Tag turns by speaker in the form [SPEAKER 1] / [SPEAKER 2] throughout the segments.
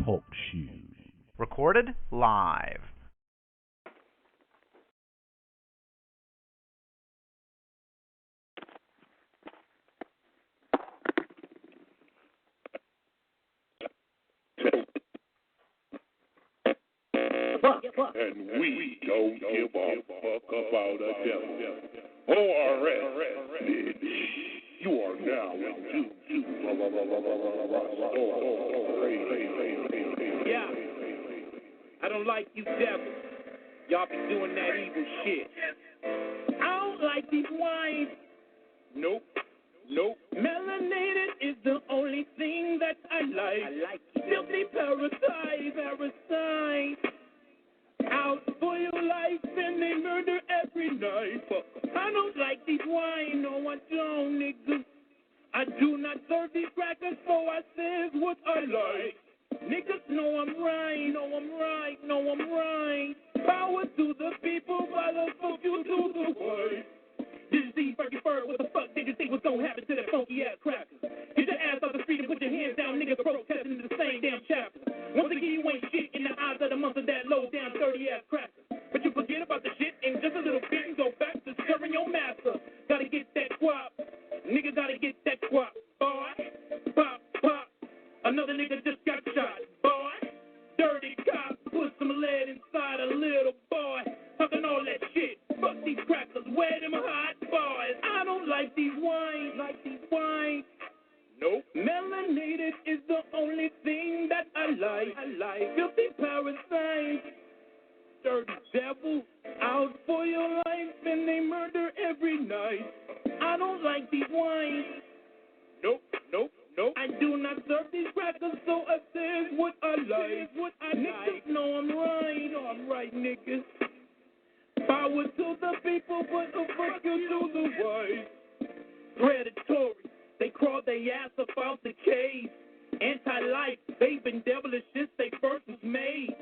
[SPEAKER 1] Talk Show. Recorded live.
[SPEAKER 2] And we don't give a fuck about a devil. ORS, bitch. You are now in tune to
[SPEAKER 3] Yeah. I don't like you devils. Y'all be doing that evil shit. I don't like these wines. Nope. Melanated is the only thing that I like. Filthy parasite. Out for your life and they murder every night. I don't like these wine, no I don't, niggas. I do not serve these crackers, so I says what I like. Niggas know I'm right. Power to the people, motherfucker you to the world. Disease, Fergie Bird, what the fuck did you think was gonna happen to that funky ass cracker? Get your ass off the street and put your hands down, niggas protesting in the same damn chapter. Once again, you ain't shit in the eyes of the month of that low down dirty ass cracker. But you forget about the shit in just a little bit and go back to serving your master. Gotta get that guap, nigga gotta get that guap, boy. Pop. Another nigga just got shot, boy. Dirty cop, put some lead inside a little boy. Talking all that shit. Fuck these crackers, where them hot boys. I don't like these wines. Nope. Melanated is the only thing that I like. Filthy parasite. Dirty devil. Out for your life and they murder every night. I don't like these wines. Nope. I do not serve these crackers, so I says what I like. Niggas know I'm right, niggas. Power to the people, but the fuck you to the white. Predatory, they crawl their ass up out the cave. Anti-life, they've been devilish since they first was made.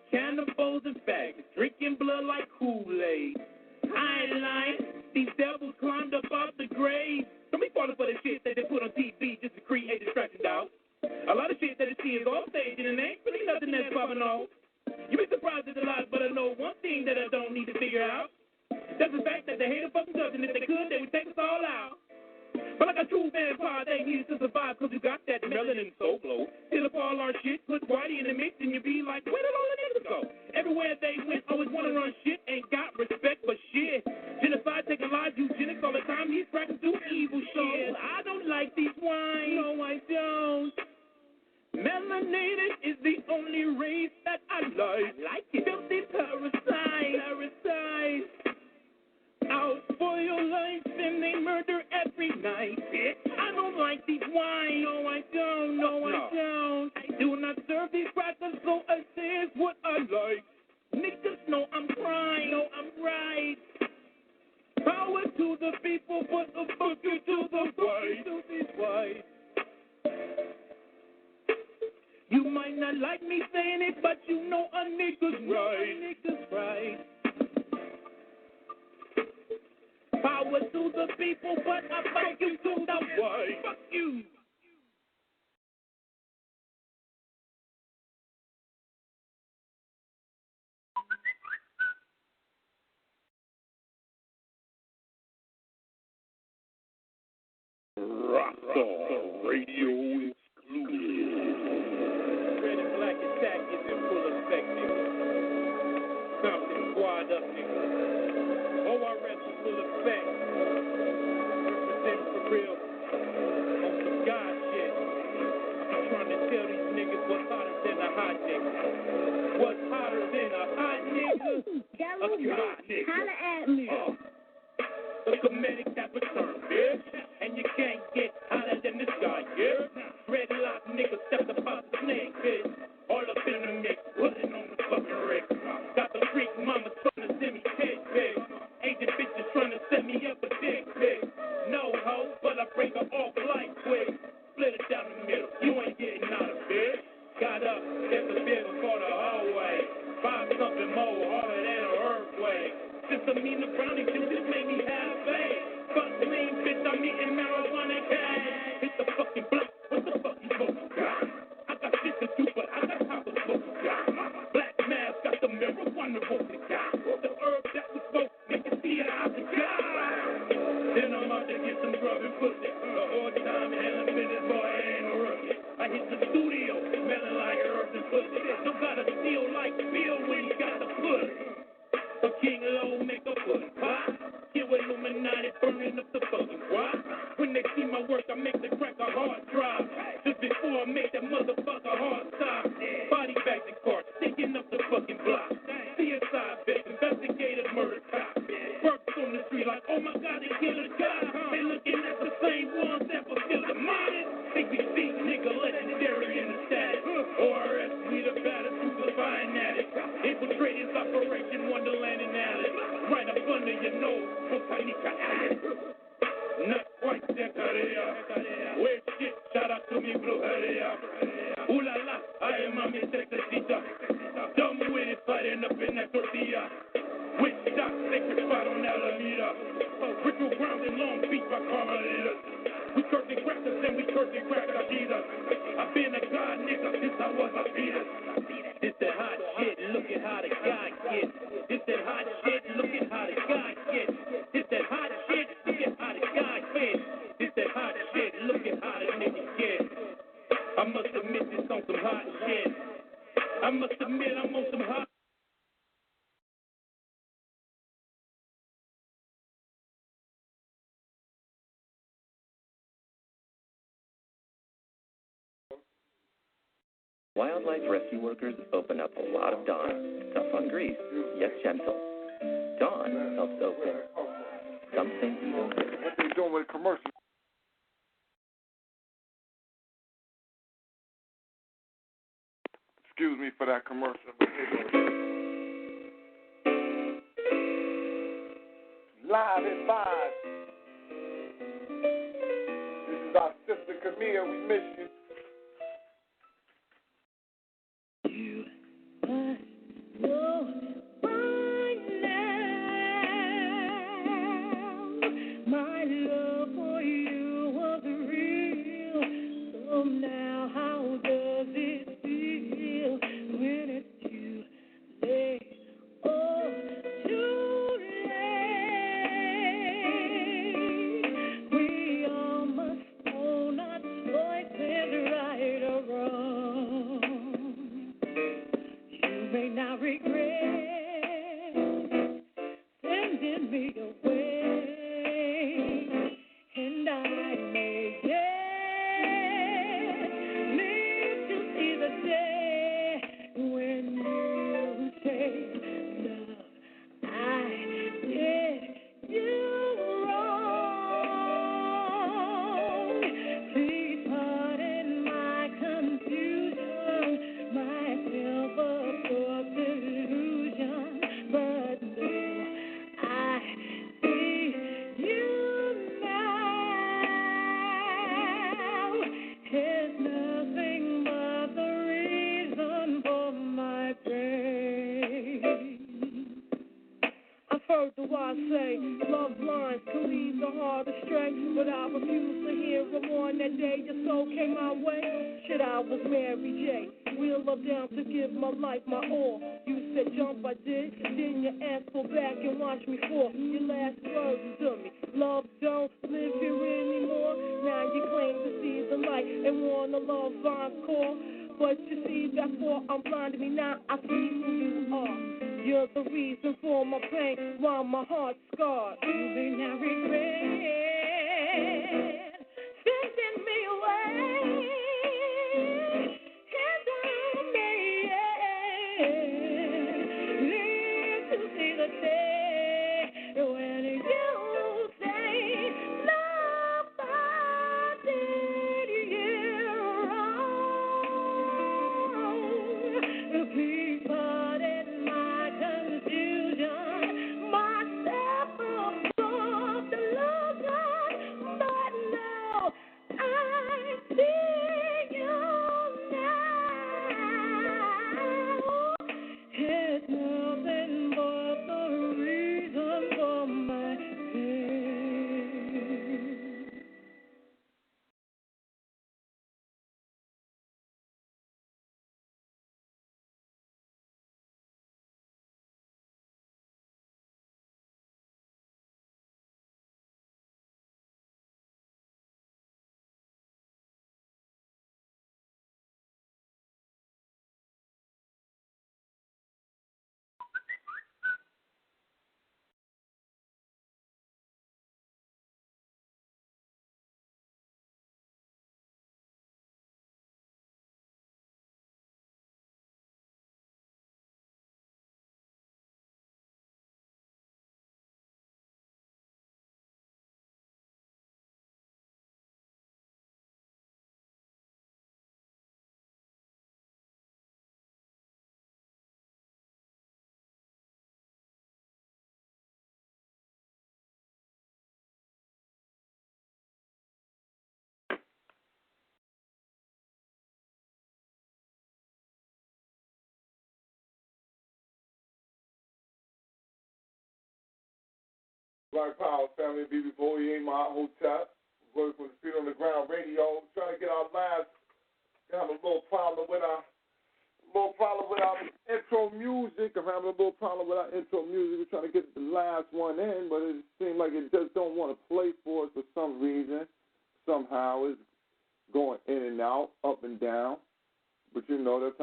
[SPEAKER 3] Cannibals and faggots, drinking blood like Holyday. I ain't lying, these devils climbed up out the grave. Don't be falling for the shit that they put on TV just to create distraction, dog. A lot of shit that they see is off stage and it ain't really nothing that's popping off. You be surprised at the lies, but I know one thing that I don't need to figure out. That's the fact that they hate a fucking us, and if they could, they would take us all out. But like a true vampire, they needed to survive because you got that melanin so glow. Steal up all our shit, put Whitey in the mix, and you be like, where did all the niggas go? Everywhere they went, always want to run shit, ain't got respect for shit. Genocide, taking lives, eugenics all the time, he's practicing evil shit. I don't like these wines. No, I don't. Melanated is the only race that I like. I like it. Filthy parasite. Out for your life and they murder every night. I don't like these wines. No, I don't. I do not serve these crackers, so I says what I like. Niggas know I'm right. Power to the people, but the fuck you to the white. You might not like me saying it, but you know a nigga's right. Power to the people, but I fuck you to the white. Fuck you.
[SPEAKER 2] Rock on Radio Exclusive.
[SPEAKER 3] Red and black attack is in full effect, nigga. Compton squad up, nigga. ORS in full effect. Represent for real. On some God shit. I'm trying to tell these niggas what's hotter than a hot nigga. What's hotter than a hot nigga? A God nigga.
[SPEAKER 4] Holla at me.
[SPEAKER 3] The comedic type of term, bitch. And you can't get hotter than this guy, yeah? Red lock nigga stepped up out the snake, bitch. All up in the mix, putting on the fucking rig. Got the freak mama trying to send me dick, bitch. Agent bitches trying to set me up a dick, bitch. No hoe, but I break her off like quick. Split it down the middle, you ain't getting out of bitch. Got up, there's a vehicle called a hallway. 5 something more harder than an earthquake. Since I mean the brownie, you just made me have faith. Fuck clean, bitch, I'm eating marijuana cash. Hit the fucking block, what the fuck you supposed to got? I got shit to do, but I got time business, boy, I ain't no rookie. I hit the studio, smelling like earth and pussy. Don't gotta steal like Bill when you got the pussy. A king low make a pussy pop. Kill Illuminati, burning up the fucking squad. When they see my work, I make the crack a hard drop. Just before I make that motherfucker hard stop. Body back the court, sticking up the fucking block. CSI, bitch, investigative murder cop. Works on the street like, oh my god, they killed a guy. They looking at the same ones that were still the miners. ABC, nigga, legendary in the status. ORS, we the baddest, who's the fine at it. Infiltrating Operation Wonderland and Alice. Right up under your nose, Botanica Alice. Not quite that area. Weird shit, shout out to me, brujeria. Ooh la la, I am a mistecita. Dumb with it, fighting up in that tortilla. With shots, sacred spot on Alameda. Ritual ground in Long Beach by Carmelita. We curtain crackers and we curtain crackers, Jesus. I've been a god nigga since I was a fetus. This that hot shit, look at how the guy gets. This that hot shit, look at how the guy gets. This that hot shit, look at how the guy gets. This that hot shit, look at how the nigga gets. I must admit this on some hot shit. I must admit I'm on some hot.
[SPEAKER 4] Wildlife rescue workers open up a lot of Dawn. Tough on grease, yet gentle. Dawn helps open something even bigger.
[SPEAKER 5] What they doing with commercial? Excuse me for that commercial. Live at 5. This is our sister Camille. We miss you.
[SPEAKER 3] You must know by now my love for you was real. So now how does it feel when it's too late? Oh, too late. We all must own our choices, right or wrong. You may not regret sending me away, and I may yet live to see the day when you say, love, I did you wrong. Please pardon my confusion, my silver-forked illusion, but no, I see you now. It's nothing but the reason for my pain. I've heard the wise say, love lines can lead the heart astray, but I refuse to hear them on that day your soul came my way. Shit, I was Mary J. Wheel her down to give my life my all. You said jump, I did. Then you asked for back and watch me fall. Your last words to me, love don't live here anymore. Now you claim to see the light and want a love encore. But you see, that's all I'm blind to me now. I see who you are. You're the reason for my pain, why my heart's scarred. You may not regret sending me away, and I may live to see the day when you say, love, I did you wrong. Please pardon my confusion, my self-absorbed illusion, but now
[SPEAKER 5] Black Power family, BB48, my hotel. Working with the Feet on the Ground radio. Trying to get our last. Have a little problem with our intro music. I'm having a little problem with our intro music. We're trying to get the last one in, but it seems like it just don't want to play for us for some reason. Somehow it's going in and out, up and down. But you know that's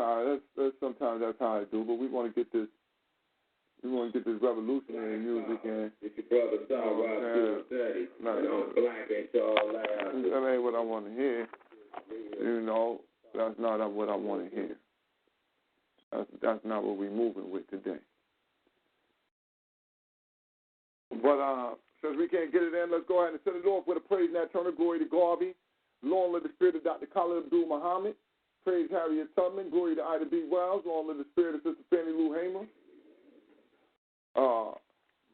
[SPEAKER 5] sometimes that's how I do. But we want to get this. We want to get this revolutionary music in.
[SPEAKER 2] It's your brother Star Black ain't y'all loud.
[SPEAKER 5] That ain't what I want to hear. You know, that's not what I want to hear. That's not what we're moving with today. But since we can't get it in, let's go ahead and set it off with a praise Nat Turner, glory to Garvey. Long live the spirit of Dr. Khalid Abdul Muhammad. Praise Harriet Tubman, glory to Ida B. Wells. Long live the spirit of Sister Fannie Lou Hamer.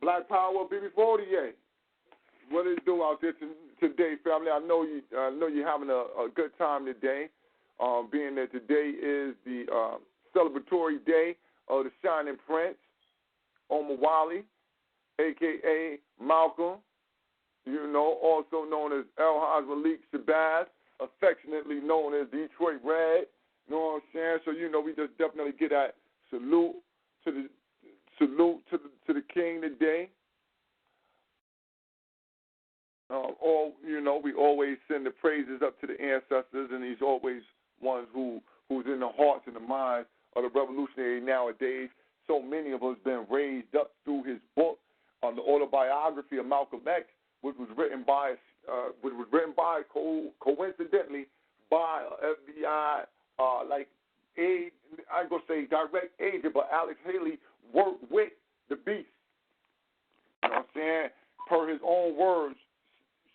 [SPEAKER 5] Black Power, BB48. What did it do out there today, family? I know you're having a good time today, being that today is the celebratory day of the Shining Prince, Omar Wally, a.k.a. Malcolm, you know, also known as El Haj Malik Shabazz, affectionately known as Detroit Red, you know what I'm saying? So, you know, we just definitely get that salute to the king today. We always send the praises up to the ancestors, and he's always ones who's in the hearts and the minds of the revolutionary nowadays. So many of us been raised up through his book, the autobiography of Malcolm X, which was written by coincidentally by FBI I ain't gonna say direct agent, but Alex Haley worked with the beast. You know what I'm saying? Per his own words,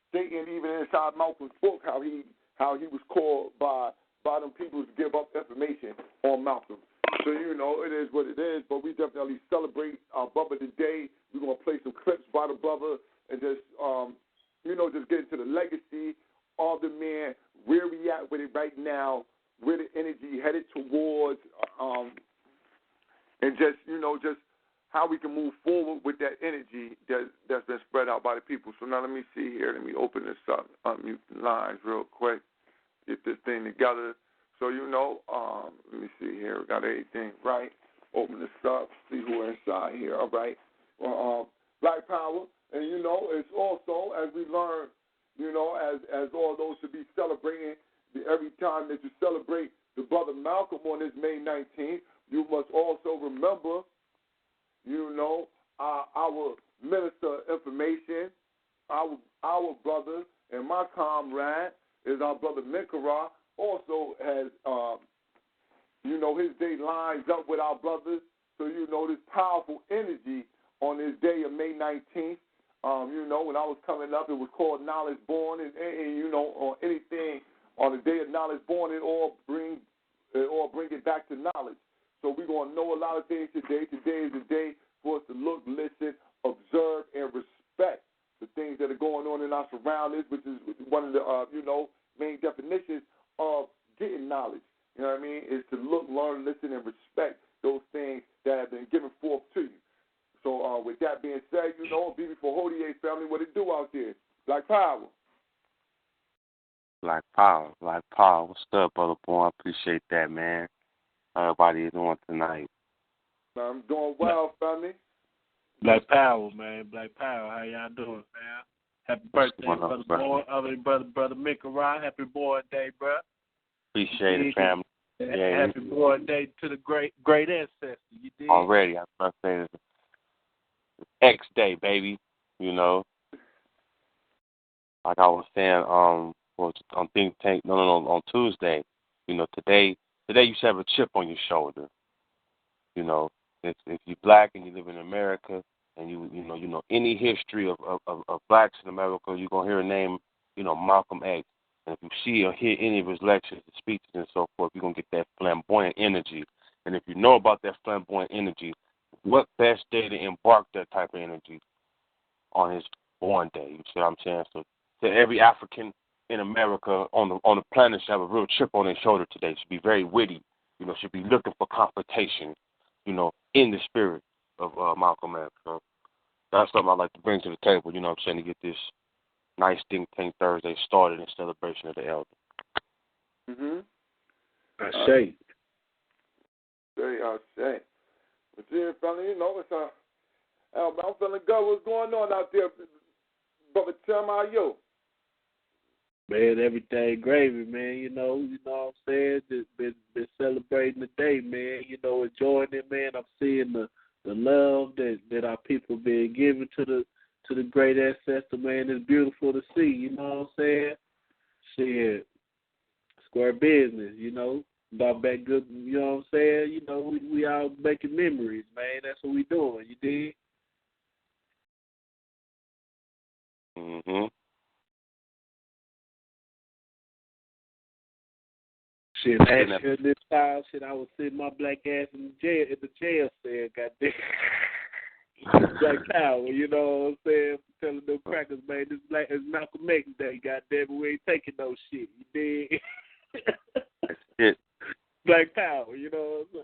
[SPEAKER 5] stating even inside Malcolm's book how he was called by them people to give up information on Malcolm. So, you know, it is what it is, but we definitely celebrate our brother today. We're going to play some clips by the brother and just, just get into the legacy of the man, where we at with it right now, where the energy headed towards, and just how we can move forward with that energy that's been spread out by the people. So now let me see here. Let me open this up, unmute the lines real quick, get this thing together. So, let me see here. We got everything right. Open this up, see who are inside here. All right. Black Power. And, it's also, as we learn, as all those should be celebrating, every time that you celebrate the brother Malcolm on this May 19th, you must also remember, our minister of information, our brother and my comrade is our brother Minkara, also has, his day lines up with our brothers. So, this powerful energy on this day of May 19th. When I was coming up, it was called Knowledge Born, and on anything on the day of Knowledge Born, it all bring it back to knowledge. So we're going to know a lot of things today. Today is the day for us to look, listen, observe, and respect the things that are going on in our surroundings, which is one of the, main definitions of getting knowledge. You know what I mean? Is to look, learn, listen, and respect those things that have been given forth to you. So with that being said, BB for Holyday family, what it do out there? Black Power.
[SPEAKER 6] Black Power. What's up, brother boy? I appreciate that, man. How everybody is doing tonight?
[SPEAKER 5] I'm doing well, family.
[SPEAKER 3] Black Power, man. Black Power. How y'all doing, man? Happy birthday, brother boy. Brother Minkara. Happy boy day, bro.
[SPEAKER 6] Appreciate it, family.
[SPEAKER 3] Yeah, happy boy day to the great ancestor. You did?
[SPEAKER 6] Already. I was going to say it's X Day, baby. Like I was saying, on Think Tank, on Tuesday, today you should have a chip on your shoulder. If you're black and you live in America and you know any history of blacks in America, you're gonna hear a name, Malcolm X. And if you see or hear any of his lectures, his speeches, and so forth, you're gonna get that flamboyant energy. And if you know about that flamboyant energy, what best day to embark that type of energy on his born day? You see what I'm saying? So to every African in America on the planet should have a real chip on their shoulder today. Should be very witty. Should be looking for confrontation. In the spirit of Malcolm X. So that's something I like to bring to the table, you know what I'm saying, to get this nice Think Tank Thursday started in celebration of the elder.
[SPEAKER 5] I say. But see, fella, you know, it's I'm feeling good. What's going on out there, brother Tim? How you?
[SPEAKER 7] Man, everything gravy, man. You know what I'm saying? Just been celebrating the day, man. You know, enjoying it, man. I'm seeing the love that our people been giving to the great ancestor, man. It's beautiful to see, you know what I'm saying? Shit. Square business, you know. About back good, you know what I'm saying? You know, we all making memories, man. That's what we doing, you dig? Shit, last year this time, I was sitting my black ass in the jail cell, goddamn. Black power, you know what I'm saying? Telling them crackers, man, this is Malcolm X Day, goddamn, we ain't taking no shit, you dig?
[SPEAKER 6] Shit.
[SPEAKER 7] Black power, you know what I'm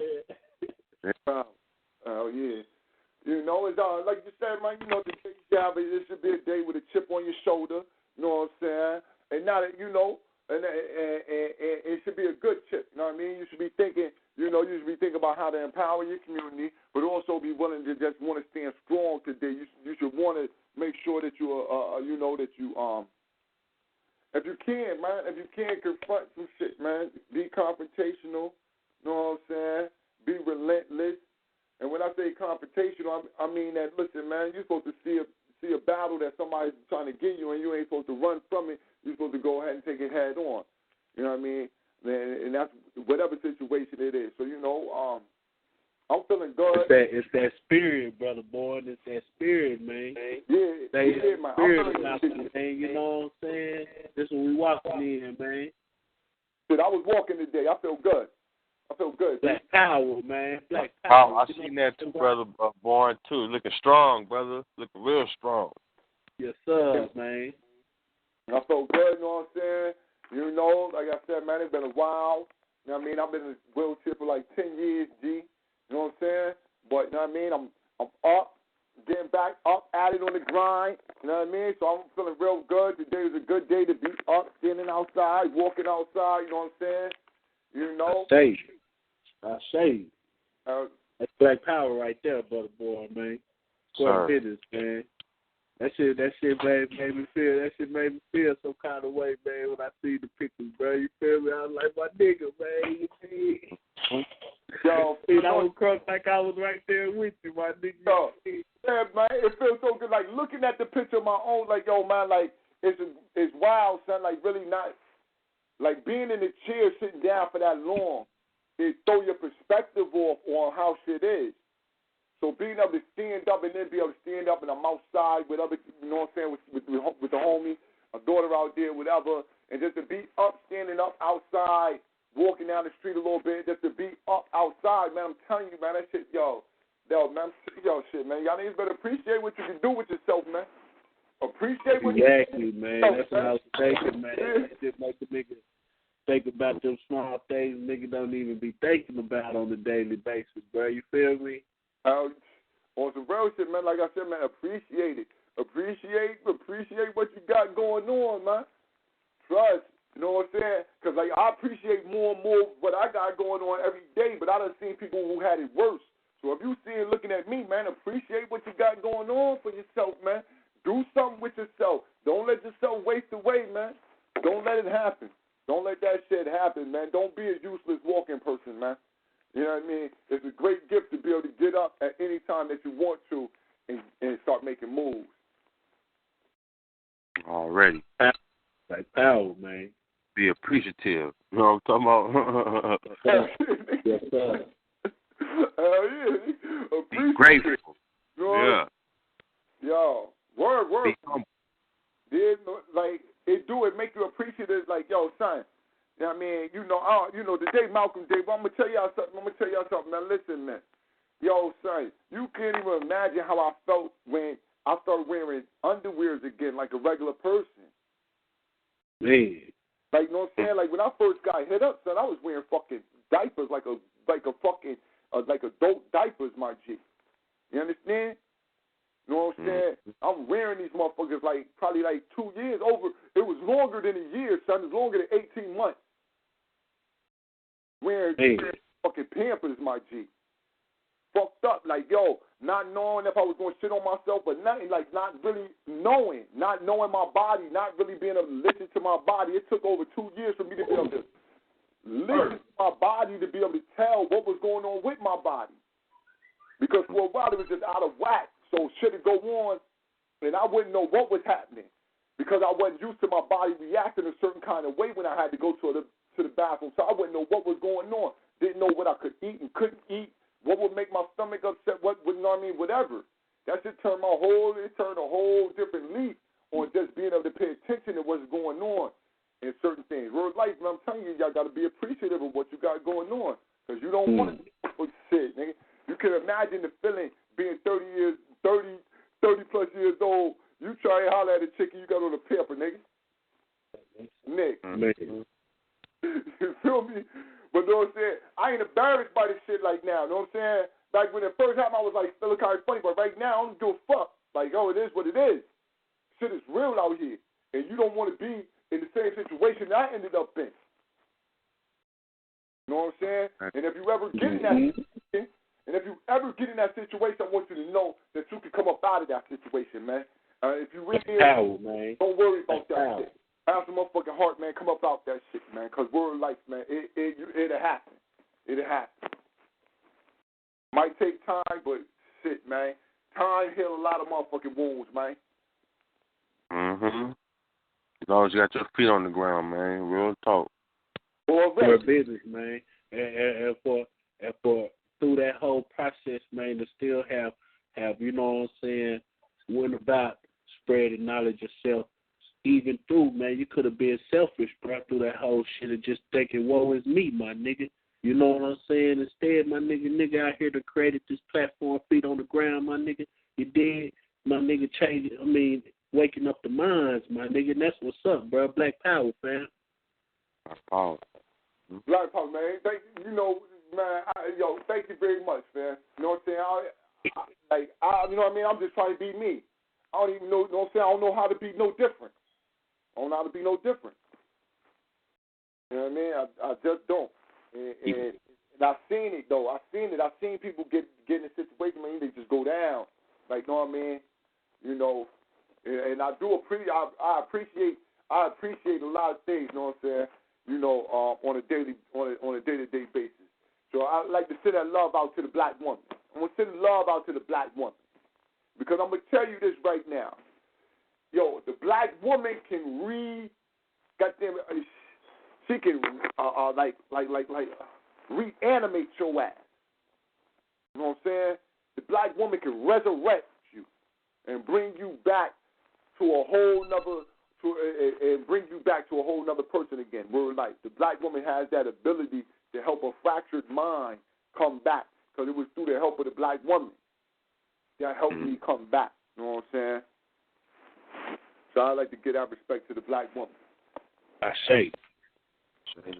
[SPEAKER 7] saying?
[SPEAKER 5] Oh, yeah. You know, it's like you said, man, you know, today's job, it should be a day with a chip on your shoulder, you know what I'm saying? And now that, you know, and it should be a good chip, you know what I mean? You should be thinking, about how to empower your community, but also be willing to just want to stand strong today. You should want to make sure that if you can, man, confront some shit, man. Be confrontational, you know what I'm saying? Be relentless. And when I say confrontational, I mean that, listen, man, you're supposed to see a battle that somebody's trying to get you, and you ain't supposed to run from it. You're supposed to go ahead and take it head on. You know what I mean? And that's whatever situation it is. So, you know, I'm feeling good.
[SPEAKER 7] It's that spirit, brother boy. It's that spirit, man.
[SPEAKER 5] Yeah, man.
[SPEAKER 7] Spirit, man. You know what I'm saying? This is what we walking in, man.
[SPEAKER 5] Dude, I was walking today. I feel good.
[SPEAKER 7] Black power, man. Black power.
[SPEAKER 6] I seen that too, brother. Born too. Looking strong, brother. Looking real strong.
[SPEAKER 7] Yes, sir, man.
[SPEAKER 5] I felt good, you know what I'm saying? You know, like I said, man, it's been a while. You know what I mean? I've been in this wheelchair for like 10 years, G. You know what I'm saying? But, you know what I mean? I'm up, getting back up at it on the grind. You know what I mean? So I'm feeling real good. Today was a good day to be up, standing outside, walking outside. You know what I'm saying? You know?
[SPEAKER 7] I say. That's black power right there, brother boy, man. What it is, man. That shit made me feel some kind of way, man, when I see the pictures, bro. You feel me? I was like, my nigga, man. You see?
[SPEAKER 5] Yo,
[SPEAKER 7] I was crunk like I was right there with you, my nigga.
[SPEAKER 5] Yo, yeah, man, it feels so good. Like, looking at the picture of my own, like, yo, man, like, it's wild, son. Like, really not, like, being in the chair, sitting down for that long, it throw your perspective off on how shit is. So being able to stand up and then be able to stand up and I'm outside with other, you know what I'm saying, with the homie, a daughter out there, whatever, and just to be up, standing up outside, walking down the street a little bit, just to be up outside, man, I'm telling you, man, that shit, shit, man, y'all niggas better appreciate what you can do with yourself, man. Appreciate what
[SPEAKER 7] exactly, man. That's what I was thinking, man. That shit make the nigga think about them small things nigga don't even be thinking about on a daily basis, bro. You feel me?
[SPEAKER 5] On some real shit, man, like I said, man, appreciate it. Appreciate what you got going on, man. Trust, you know what I'm saying? Because, like, I appreciate more and more what I got going on every day, but I done seen people who had it worse. So if you see it looking at me, man, appreciate what you got going on for yourself, man. Do something with yourself. Don't let yourself waste away, man. Don't let it happen. Don't let that shit happen, man. Don't be a useless walking person, man. You know what I mean? It's a great gift to be able to get up at any time that you want to and start making moves.
[SPEAKER 6] Already.
[SPEAKER 7] Like power, man.
[SPEAKER 6] Be appreciative. You know what I'm talking about?
[SPEAKER 7] Yes, sir.
[SPEAKER 5] Yeah.
[SPEAKER 6] Be grateful.
[SPEAKER 5] You know
[SPEAKER 6] Yeah.
[SPEAKER 5] Yo, word.
[SPEAKER 6] Be humble.
[SPEAKER 5] Like, it make you appreciative, like, yo, son. You know what I mean? Today Malcolm Day, but I'm going to tell y'all something. Man, listen, man. Yo, son, you can't even imagine how I felt when I started wearing underwears again like a regular person.
[SPEAKER 7] Man.
[SPEAKER 5] Like, you know what I'm saying? Like, when I first got hit up, son, I was wearing fucking diapers like adult diapers, my G. You understand? You know what I'm saying? I'm wearing these motherfuckers probably 2 years over. It was longer than a year, son. It was longer than 18 months. Wearing fucking Pampers, my G. Fucked up, not knowing if I was going to shit on myself or nothing, not really knowing my body, not really being able to listen to my body. It took over 2 years for me to be able to listen to my body, to be able to tell what was going on with my body. Because for a while it was just out of whack, so shit would go on, and I wouldn't know what was happening because I wasn't used to my body reacting a certain kind of way when I had to go to the bathroom, so I wouldn't know what was going on. Didn't know what I could eat and couldn't eat. What would make my stomach upset? What would, whatever. That shit turned a whole different leaf on just being able to pay attention to what's going on in certain things. Real life, man, I'm telling you, y'all got to be appreciative of what you got going on because you don't want to shit, nigga. You can imagine the feeling being 30 plus years old. You try to holler at a chick and you got on a pamper, nigga. Nick. You feel me? But you know what I'm saying? I ain't embarrassed by this shit now. You know what I'm saying? When it first happened, I was still kind of funny. But right now, I don't give a fuck. It is what it is. Shit is real out here. And you don't want to be in the same situation that I ended up in. You know what I'm saying? And if you ever get in that situation, I want you to know that you can come up out of that situation, man. If you really don't worry about that shit. Have some motherfucking heart, man. Come up out that shit, man. Because we're life, man. It'll happen. It'll happen. Might take time, but shit, man. Time heals a lot of motherfucking wounds, man.
[SPEAKER 6] As long as you got your feet on the ground, man. Real talk.
[SPEAKER 7] For business, man. And for through that whole process, man, to still have you know what I'm saying, went about spreading knowledge yourself. Even through, man, you could have been selfish, bro, through that whole shit and just thinking, woe is me, my nigga. You know what I'm saying? Instead, my nigga out here to create this platform, feet on the ground, my nigga. You did, my nigga, waking up the minds, my nigga. And that's what's up, bro. Black Power, fam.
[SPEAKER 6] Black Power.
[SPEAKER 5] Black Power, man. Thank you very much, man. You know what I'm saying? You know what I mean? I'm just trying to be me. I don't even know, you know what I'm saying? I don't know how to be no different. I don't know how to be no different. You know what I mean? I just don't. And I've seen it, though. I've seen people get in a situation, man, they just go down. You know what I mean? You know, and I appreciate a lot of things, you know what I'm saying? You know, on a day-to-day basis. So I like to send that love out to the black woman. I'm going to send love out to the black woman. Because I'm going to tell you this right now. Yo, the black woman can she can reanimate your ass. You know what I'm saying? The black woman can resurrect you and bring you back to a whole nother person again. We're the black woman has that ability to help a fractured mind come back because it was through the help of the black woman that helped me come back. You know what I'm saying? So I like to give that respect to the black woman.
[SPEAKER 7] I say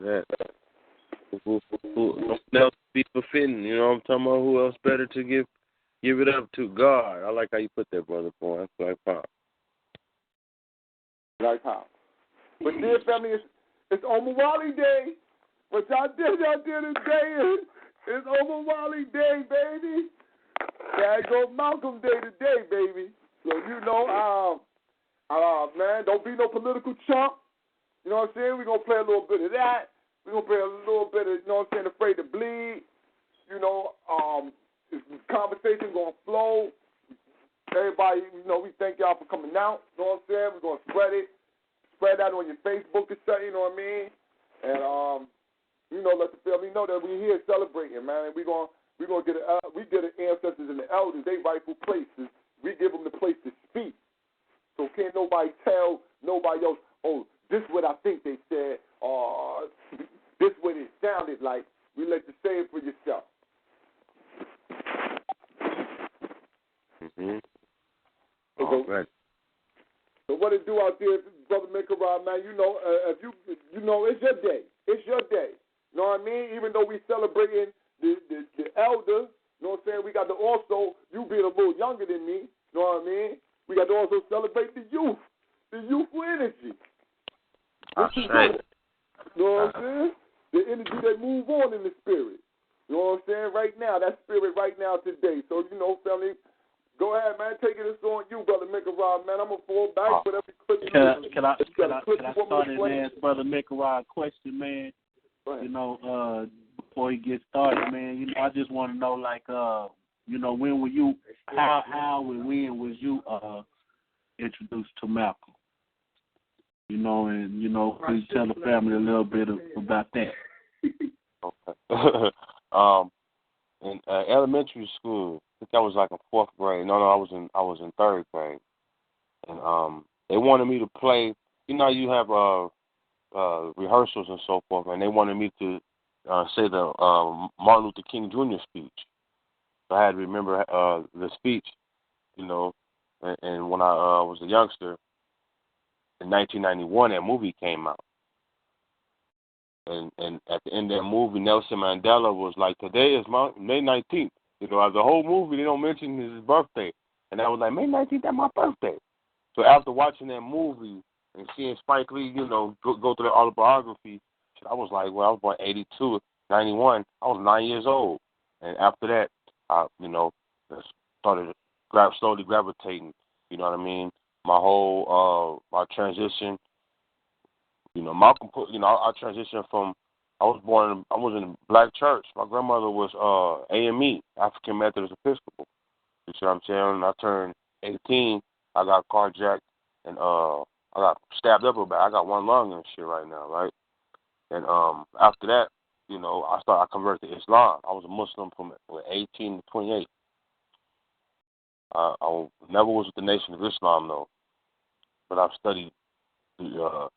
[SPEAKER 6] that. Who else be befitting? You know what I'm talking about? Who else better to give it up to? God. I like how you put that, brother. Boy, that's Black Power.
[SPEAKER 5] Black Power. But dear family, it's Omawali Day. What y'all did today is Omawali Day, baby. There go Malcolm Day today, baby. So you know, man, don't be no political chump. You know what I'm saying? We're going to play a little bit of that. We're going to play a little bit of, you know what I'm saying, Afraid to Bleed. You know, this conversation going to flow. Everybody, you know, we thank y'all for coming out. You know what I'm saying? We're going to spread that on your Facebook or something, you know what I mean? And, you know, let the family know that we're here celebrating, man. And we're going to get the ancestors and the elders, they rightful places. We give them the place to speak. So can't nobody tell nobody else, oh, this is what I think they said, or this is what it sounded like. We let you say it for yourself. So what it do out there, Brother Mikara, man, you know, you know, it's your day. It's your day. You know what I mean? Even though we celebrating the elder, you know what I'm saying? We got also, you being a little younger than me, you know what I mean? we got to also celebrate the youthful energy.
[SPEAKER 6] That's
[SPEAKER 5] You
[SPEAKER 6] right.
[SPEAKER 5] know what I'm saying? The energy that move on in the spirit. You know what I'm saying? Right now, that spirit right now today. So, family, go ahead, man. Take it on you, Brother Mikarah, man. I'm going to fall back with every clip.
[SPEAKER 7] Can I start and ask Brother Mikarah a question, man? Before he gets started, man, I just want to know, like, when were you, how and when was you introduced to Malcolm? Please tell the family a little bit about that.
[SPEAKER 6] Okay. In elementary school, I think I was like in 4th grade. No, I was in 3rd grade, and they wanted me to play. You have rehearsals and so forth, and they wanted me to say the Martin Luther King Jr. speech. So I had to remember the speech, and when I was a youngster, in 1991, that movie came out. And at the end of that movie, Nelson Mandela was like, today is May 19th. As the whole movie, they don't mention his birthday. And I was like, May 19th, that's my birthday. So after watching that movie and seeing Spike Lee, go through the autobiography, I was like, well, I was born 82, 91. I was 9 years old. And after that, I, started slowly gravitating, you know what I mean? My whole, my transition, Malcolm put, I transitioned from, I was in a black church. My grandmother was AME, African Methodist Episcopal. You see what I'm saying? When I turned 18, I got carjacked and I got stabbed up a bit. I got one lung and shit right now, right? And after that, I converted to Islam. I was a Muslim from 18 to 28. I never was with the Nation of Islam, though. But I've studied the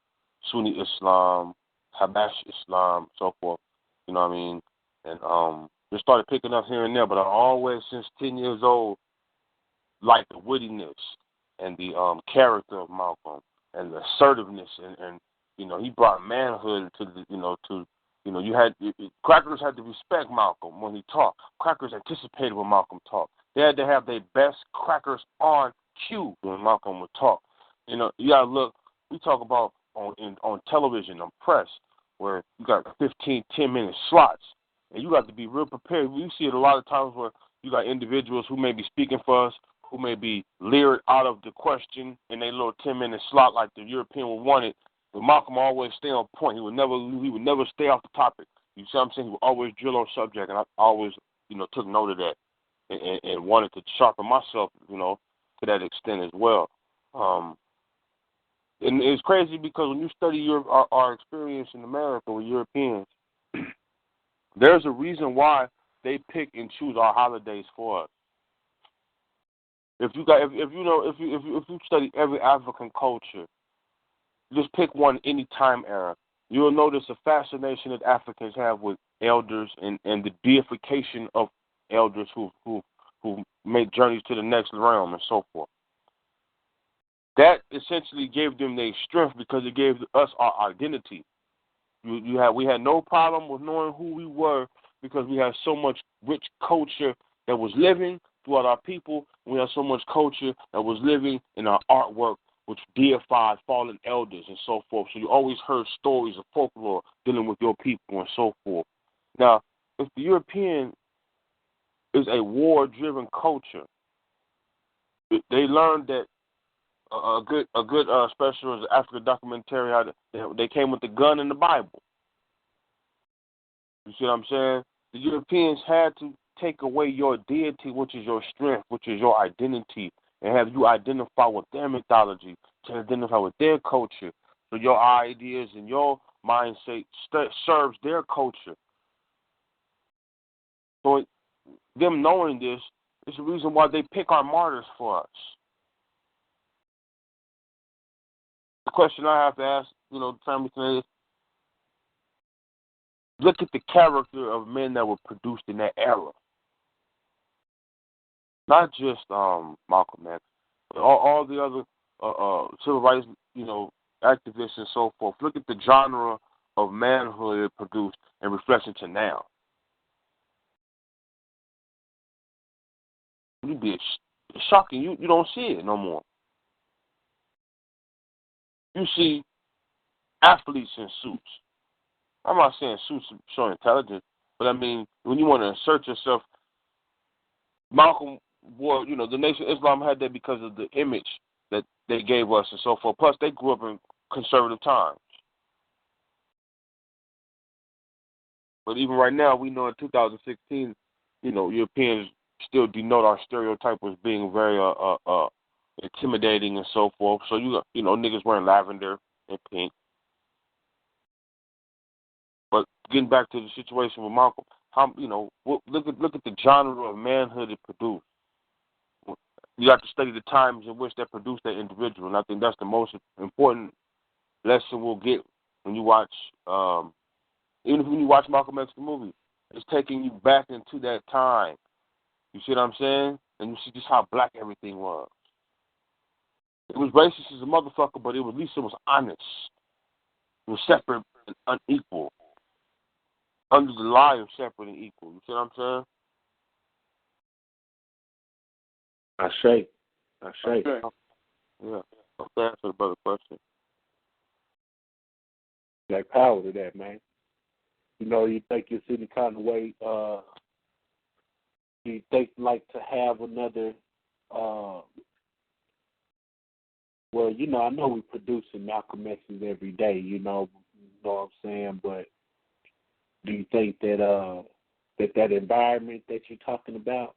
[SPEAKER 6] Sunni Islam, Habash Islam, so forth. You know what I mean? And just started picking up here and there. But I always, since 10 years old, liked the wittiness and the character of Malcolm and the assertiveness and he brought manhood to the crackers had to respect Malcolm when he talked. Crackers anticipated when Malcolm talked. They had to have their best crackers on cue when Malcolm would talk. You gotta look. We talk about on television, on press, where you got 15, 10-minute slots, and you got to be real prepared. We see it a lot of times where you got individuals who may be speaking for us, who may be leered out of the question in a little 10-minute slot like the European would want it. But Malcolm always stay on point. He would never stay off the topic. You see what I'm saying? He would always drill on subject, and I always, took note of that and wanted to sharpen myself, to that extent as well. And it's crazy because when you study our experience in America with Europeans, there's a reason why they pick and choose our holidays for us. If you study every African culture, just pick one any time era, you'll notice a fascination that Africans have with elders and the deification of elders who make journeys to the next realm and so forth. That essentially gave them their strength because it gave us our identity. We had no problem with knowing who we were because we had so much rich culture that was living throughout our people. We had so much culture that was living in our artwork, which deified fallen elders and so forth. So you always heard stories of folklore dealing with your people and so forth. Now, if the European is a war-driven culture, they learned that a good special is an African documentary. How they came with the gun and the Bible. You see what I'm saying? The Europeans had to take away your deity, which is your strength, which is your identity, and have you identify with their mythology, to identify with their culture. So your ideas and your mindset serves their culture. So them knowing this is the reason why they pick our martyrs for us. The question I have to ask, family today is, look at the character of men that were produced in that era. Not just Malcolm X, but all the other civil rights, activists and so forth. Look at the genre of manhood it produced in reflection to now. It'd be shocking. You don't see it no more. you see athletes in suits. I'm not saying suits show intelligence, but I mean, when you want to assert yourself, Malcolm wore, the Nation of Islam had that because of the image that they gave us and so forth. Plus, they grew up in conservative times. But even right now, we know in 2016, Europeans still denote our stereotype as being very intimidating and so forth. So niggas wearing lavender and pink. But getting back to the situation with Malcolm, look at the genre of manhood it produced. You have to study the times in which they produced that individual, and I think that's the most important lesson we'll get when you watch. Even when you watch Malcolm X the movie, it's taking you back into that time. You see what I'm saying? And you see just how black everything was. It was racist as a motherfucker, but at least it was honest. It was separate and unequal. Under the lie of separate and equal. You see what I'm saying?
[SPEAKER 7] I say.
[SPEAKER 6] Yeah. Okay, that's a better question.
[SPEAKER 7] Like power to that, man. You think it's any kind of way, you think like to have another, I know we're producing Malcolm X's every day, you know what I'm saying, but do you think that that environment that you're talking about,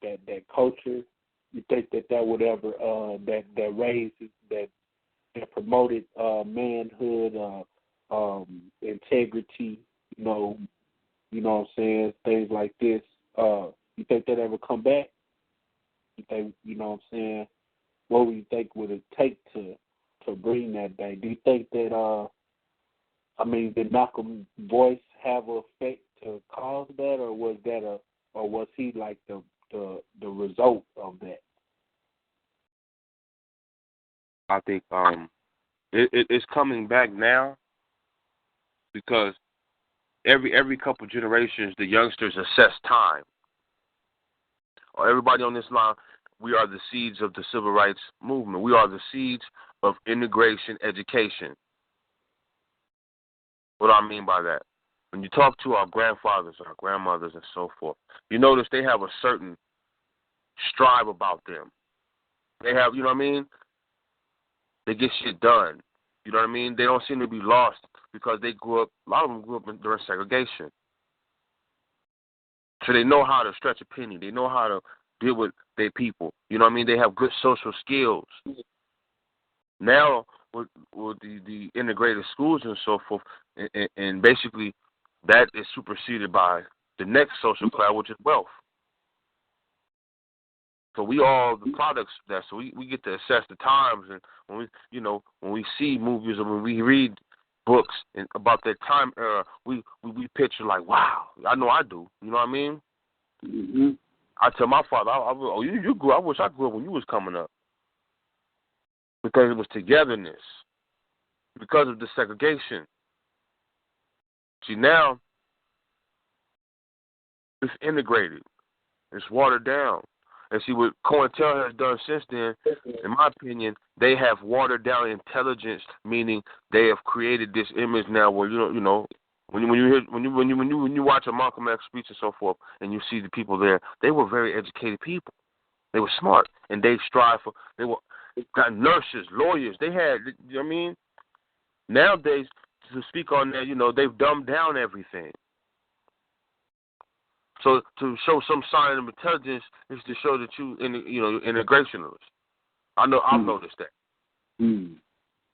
[SPEAKER 7] that culture, you think that would ever that raises that promoted manhood, integrity, you know what I'm saying, things like this, you think that ever come back? You think, you know what I'm saying, what would you think would it take to bring that back? Do you think that did Malcolm's voice have an effect to cause that, or was he like the result of that?
[SPEAKER 6] I think it's coming back now because every couple generations the youngsters assess time. Everybody on this line, we are the seeds of the civil rights movement. We are the seeds of integration education. What do I mean by that? When you talk to our grandfathers, our grandmothers, and so forth, you notice they have a certain strive about them. They have, you know what I mean? They get shit done. You know what I mean? They don't seem to be lost because they grew up, a lot of them grew up during segregation. So they know how to stretch a penny. They know how to deal with their people. You know what I mean? They have good social skills. Now, with the integrated schools and so forth, and basically that is superseded by the next social class, which is wealth. So we all the products of that. So we get to assess the times, and when we see movies or when we read books and about that time era, we picture like, wow, I know I do. You know what I mean?
[SPEAKER 7] Mm-hmm.
[SPEAKER 6] I tell my father, you grew. I wish I grew up when you was coming up, because it was togetherness, because of the segregation. See, now it's integrated, it's watered down. And see what COINTEL has done since then, in my opinion, they have watered down intelligence, meaning they have created this image now where when you watch a Malcolm X speech and so forth, and you see the people there, they were very educated people. They were smart, and they strive for. They got nurses, lawyers. They had, you know what I mean. Nowadays, to speak on that, they've dumbed down everything. So to show some sign of intelligence is to show that you're integrationalist. I know I've noticed that.
[SPEAKER 7] Mm.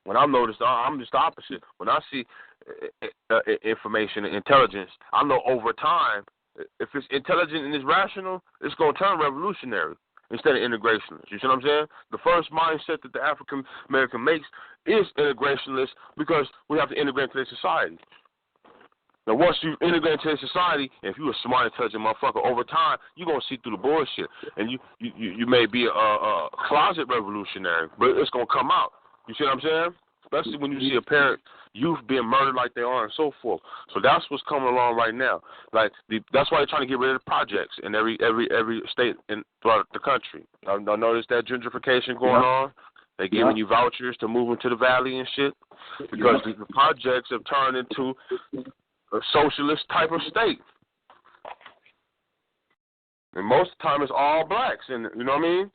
[SPEAKER 6] When I've noticed, I'm just the opposite. When I see information and intelligence, I know over time, if it's intelligent and it's rational, it's going to turn revolutionary instead of integrationalist. You see what I'm saying? The first mindset that the African American makes is integrationalist because we have to integrate into society. Now, once you integrate into society, if you're a smart, intelligent motherfucker, over time, you're going to see through the bullshit. And you may be a closet revolutionary, but it's going to come out. You see what I'm saying? Especially when you see a parent, youth being murdered like they are and so forth. So that's what's coming along right now. That's why they're trying to get rid of the projects in every state throughout the country. I noticed that gentrification going on. They're giving you vouchers to move into the valley and shit because the projects have turned into a socialist type of state. And most of the time it's all blacks, and you know what I mean?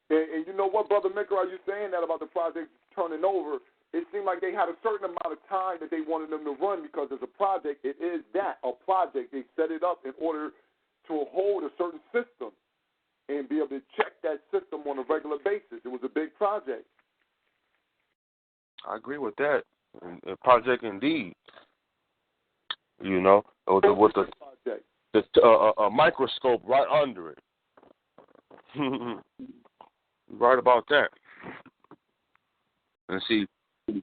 [SPEAKER 5] And you know what, Brother Micker, are you saying that about the projects turning over? It seemed like they had a certain amount of time that they wanted them to run because as a project, it is that, a project. They set it up in order to hold a certain system and be able to check that system on a regular basis. It was a big project.
[SPEAKER 6] I agree with that. A project indeed. You know, with a microscope right under it. Right about that. And see,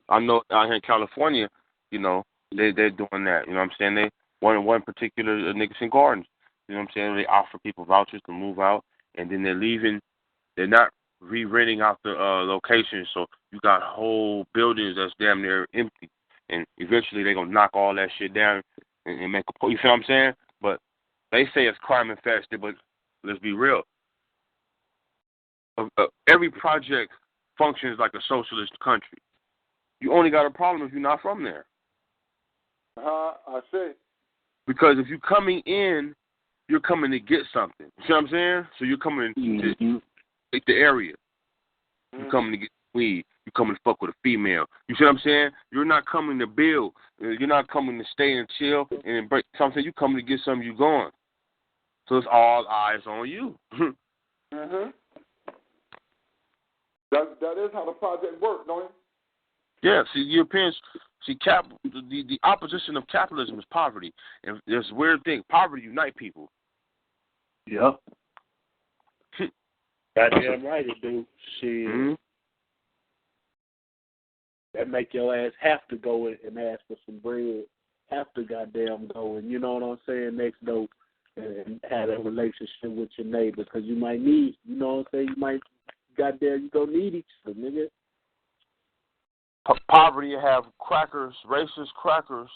[SPEAKER 6] I know out here in California, you know, they're doing that. You know what I'm saying? They one particular Nickerson Gardens. You know what I'm saying? They offer people vouchers to move out, and then they're leaving. They're not re-renting out the location, so you got whole buildings that's damn near empty. And eventually they're gonna knock all that shit down and make a. You feel what I'm saying? But they say it's crime infested, but let's be real. Every project functions like a socialist country. You only got a problem if you're not from there.
[SPEAKER 5] I see.
[SPEAKER 6] Because if you're coming in, you're coming to get something. You see what I'm saying? So you're coming to take the area. You're coming to get weed. You're coming to fuck with a female. You see what I'm saying? You're not coming to build. You're not coming to stay and chill and break. So I'm saying you're coming to get something. You're going. So it's all eyes on you.
[SPEAKER 5] That is how the project works, don't it?
[SPEAKER 6] Yeah, see, Europeans, the opposition of capitalism is poverty. And there's a weird thing. Poverty unite people.
[SPEAKER 7] Yep. Goddamn right it do. Shit. That make your ass have to go and ask for some bread. Have to goddamn go and, you know what I'm saying, next door and have a relationship with your neighbor because you might need, you know what I'm saying, you might, goddamn, you gonna need each other, nigga.
[SPEAKER 6] Poverty have crackers, racist crackers,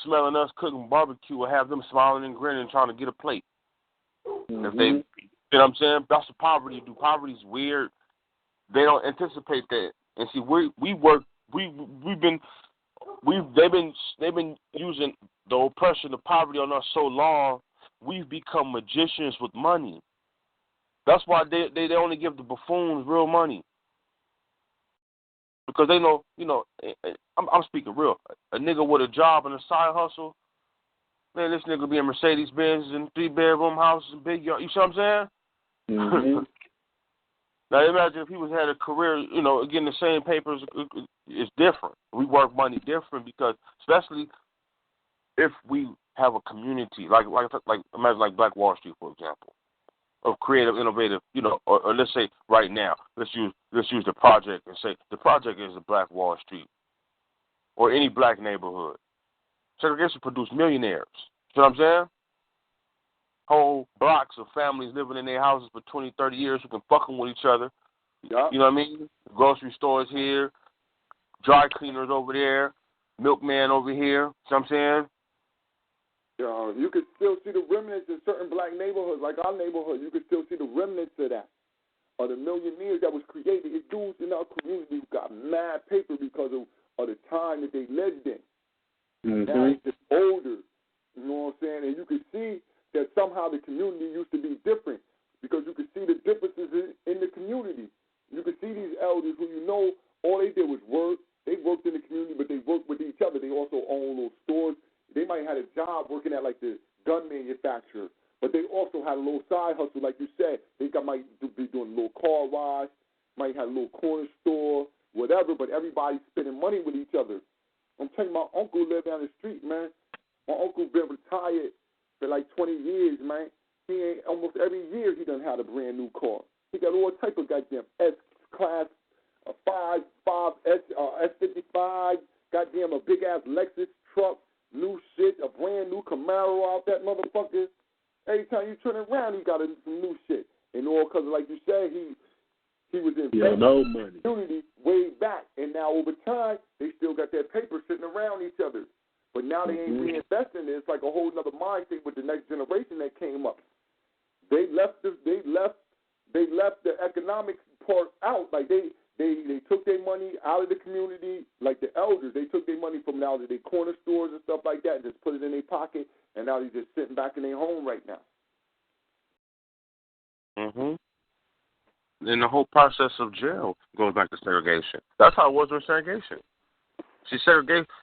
[SPEAKER 6] smelling us cooking barbecue, will have them smiling and grinning trying to get a plate. If they, you know what I'm saying? That's what poverty do. Poverty's weird. They don't anticipate that. And see, they've been using the oppression of poverty on us so long. We've become magicians with money. That's why they only give the buffoons real money. Because they know, you know, I'm speaking real. A nigga with a job and a side hustle, man, this nigga be in Mercedes-Benz and 3-bedroom houses and big yard. You see what I'm saying? Now imagine if he had a career, you know, getting the same papers. It's different. We work money different because, especially if we have a community like imagine like Black Wall Street, for example. Of creative, innovative, you know, or let's say right now, let's use the project and say the project is a Black Wall Street or any black neighborhood. Segregation produced millionaires. You know what I'm saying? Whole blocks of families living in their houses for 20, 30 years who can fucking with each other. Yep. You know what I mean? Grocery stores here, dry cleaners over there, milkman over here. You know what I'm saying?
[SPEAKER 5] You could still see the remnants in certain black neighborhoods, like our neighborhood. You could still see the remnants of that, or the millionaires that was created. It's dudes in our community who got mad paper because of the time that they lived in. Now it's just older, you know what I'm saying? And you could see that somehow the community used to be different because you could see the differences in the community. You could see these elders who, you know, all they did was work. They worked in the community, but they worked with each other. They also owned little stores. They might have had a job working at, like, the gun manufacturer, but they also had a little side hustle, like you said. They might be doing a little car wash, might have a little corner store, whatever, but everybody's spending money with each other. I'm telling you, my uncle lived down the street, man. My uncle been retired for, like, 20 years, man. He ain't, almost every year he done had a brand new car. He got all type of goddamn S-Class, S55, goddamn a big-ass Lexus truck, new shit, a brand new Camaro out that motherfucker. Every time you turn around, he got some new shit. And all because, like you said, he was in the community way back. And now over time, they still got that paper sitting around each other. But now they ain't reinvesting it. It's like a whole other mindset with the next generation that came up. They left the economic part out. Like they They took their money out of the community, like the elders. They took their money from out of their corner stores and stuff like that and just put it in their pocket, and now they're just sitting back in their home right now.
[SPEAKER 6] Mhm. And the whole process of jail goes back to segregation. That's how it was with segregation. See,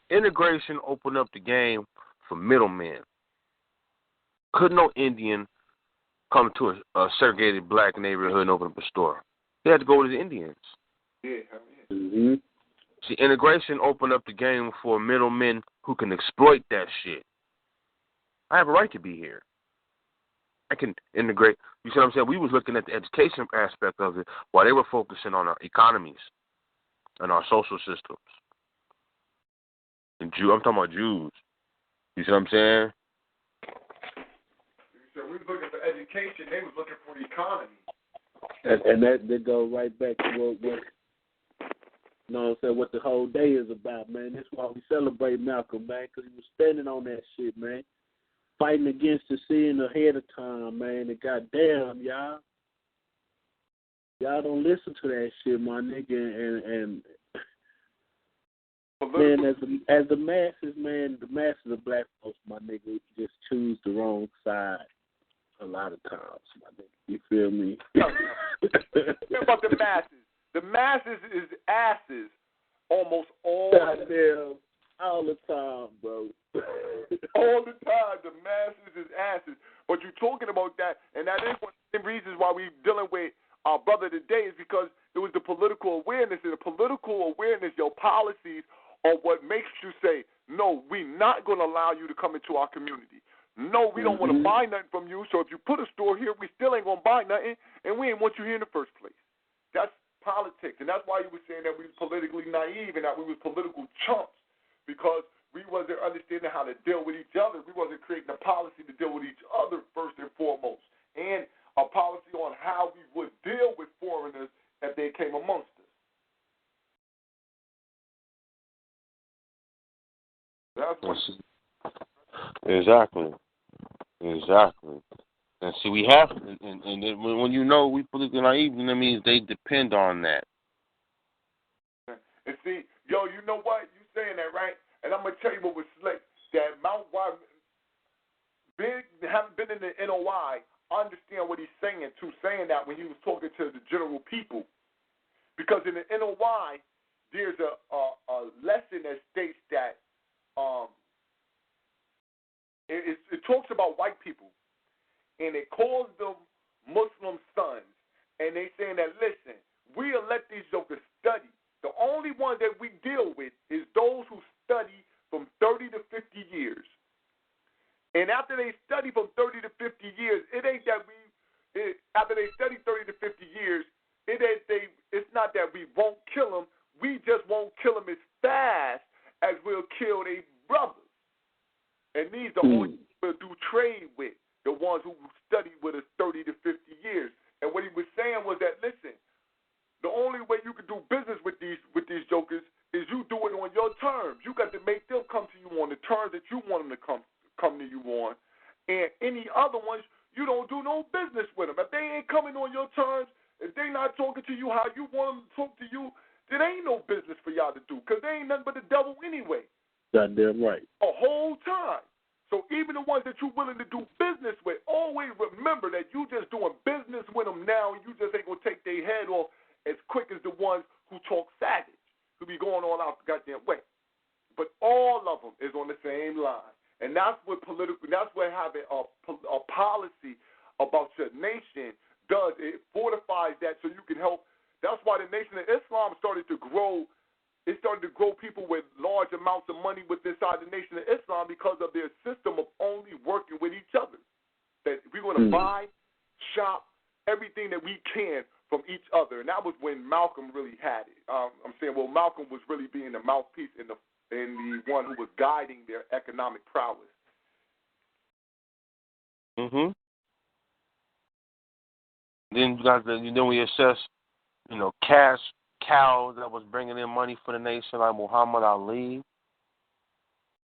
[SPEAKER 6] integration opened up the game for middlemen. Couldn't no Indian come to a segregated black neighborhood and open up a store? They had to go to the Indians.
[SPEAKER 5] Yeah.
[SPEAKER 6] Mm-hmm. See, integration opened up the game for middlemen who can exploit that shit. I have a right to be here. I can integrate. You see what I'm saying? We was looking at the education aspect of it while they were focusing on our economies and our social systems. And I'm talking about Jews. You see what I'm saying?
[SPEAKER 5] So we was looking for education. They was looking for the economy.
[SPEAKER 7] And that goes right back to what you know what I'm saying, what the whole day is about, man. That's why we celebrate Malcolm, man, because he was standing on that shit, man. Fighting against the sin ahead of time, man. And goddamn, y'all don't listen to that shit, my nigga. And man, as the masses, man, the masses of black folks, my nigga, just choose the wrong side a lot of times, my nigga. You feel me?
[SPEAKER 5] Think about the masses. The masses is asses almost all
[SPEAKER 7] goddamn all the time, bro.
[SPEAKER 5] All the time, the masses is asses. But you're talking about that, and that is one of the reasons why we're dealing with our brother today is because it was the political awareness. And the political awareness, your policies are what makes you say, no, we're not going to allow you to come into our community. No, we don't want to buy nothing from you. So if you put a store here, we still ain't going to buy nothing, and we ain't want you here in the first place. That's politics, and that's why you were saying that we were politically naive and that we were political chumps, because we wasn't understanding how to deal with each other. We wasn't creating a policy to deal with each other first and foremost, and a policy on how we would deal with foreigners if they came amongst us. That's what.
[SPEAKER 6] Exactly. And see, we have, and when you know we politically naive, that means they depend on that.
[SPEAKER 5] And see, yo, you know what? You saying that, right? And I'm going to tell you what was slick. That Mount Wide, having been in the NOI, I understand what he's saying, too, saying that when he was talking to the general people. Because in the NOI, there's a lesson that states that it talks about white people, and it calls them Muslim sons. And they saying that, listen, we'll let these jokers study. The only one that we deal with is those who study from 30 to 50 years. And after they study from 30 to 50 years, it ain't that after they study 30 to 50 years, it's not that we won't kill them. We just won't kill them as fast as we'll kill their brothers. And these are the only people do trade with, the ones who study with us 30 to 50 years. And what he was saying was that, listen, the only way you can do business with these jokers is you do it on your terms. You got to make them come to you on the terms that you want them to come to you on. And any other ones, you don't do no business with them. If they ain't coming on your terms, if they not talking to you how you want them to talk to you, there ain't no business for y'all to do, because they ain't nothing but the devil anyway.
[SPEAKER 7] Goddamn right.
[SPEAKER 5] A whole time. So even the ones that you're willing to do business with, always remember that you just doing business with them now, and you just ain't going to take their head off as quick as the ones who talk savage, who be going all out the goddamn way. But all of them is on the same line. And that's what having a policy about your nation does. It fortifies that so you can help. That's why the Nation of Islam started to grow. It started to grow people with large amounts of money within inside the Nation of Islam because of their system of only working with each other. That we're going to buy, shop, everything that we can from each other. And that was when Malcolm really had it. I'm saying, well, Malcolm was really being the mouthpiece and the one who was guiding their economic prowess.
[SPEAKER 6] Mm-hmm. Then we assess, cash cows that was bringing in money for the nation, like Muhammad Ali.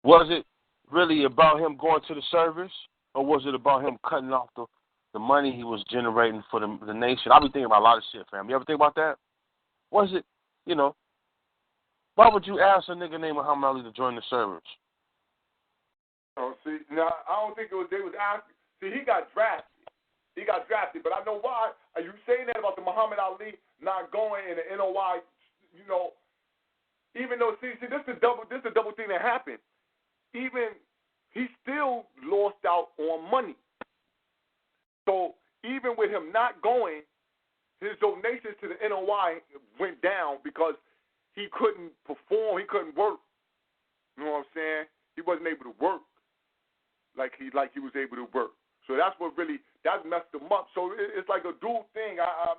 [SPEAKER 6] Was it really about him going to the service, or was it about him cutting off the money he was generating for the nation? I be thinking about a lot of shit, fam. You ever think about that? Was it you know, why would you ask a nigga named Muhammad Ali to join the service?
[SPEAKER 5] Oh, see, now I don't think they was asking. See, he got drafted. But I know why. Are you saying that about the Muhammad Ali not going in the NOI? You know, even though this is a double thing that happened. Even he still lost out on money. So even with him not going, his donations to the NOI went down because he couldn't perform, he couldn't work. You know what I'm saying? He wasn't able to work like he was able to work. So that's what really that messed him up. So it's like a dual thing. I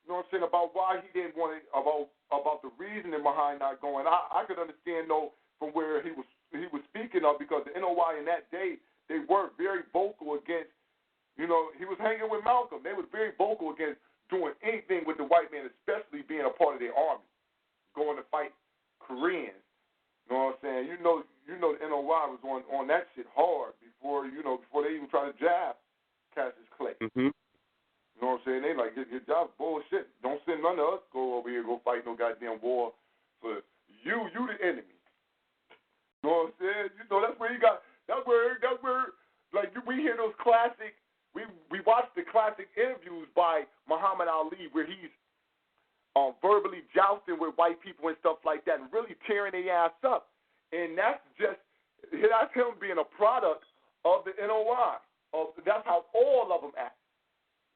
[SPEAKER 5] you know what I'm saying, about why he didn't want it, about the reasoning behind not going. I could understand though from where he was speaking of, because the NOI in that day, they were very vocal against, you know, he was hanging with Malcolm. They were very vocal against doing anything with the white man, especially being a part of their army, going to fight Koreans. You know what I'm saying? You know the NOI was on that shit hard before they even try to jab Cassius Clay.
[SPEAKER 6] Mm-hmm.
[SPEAKER 5] You know what I'm saying? They like, your job's bullshit. Don't send none of us go over here and go fight no goddamn war for you the enemy. You know what I'm saying? You know, that's where like we hear those classic, we watch the classic interviews by Muhammad Ali where he's verbally jousting with white people and stuff like that and really tearing their ass up. And that's him being a product of the NOI. That's how all of them act.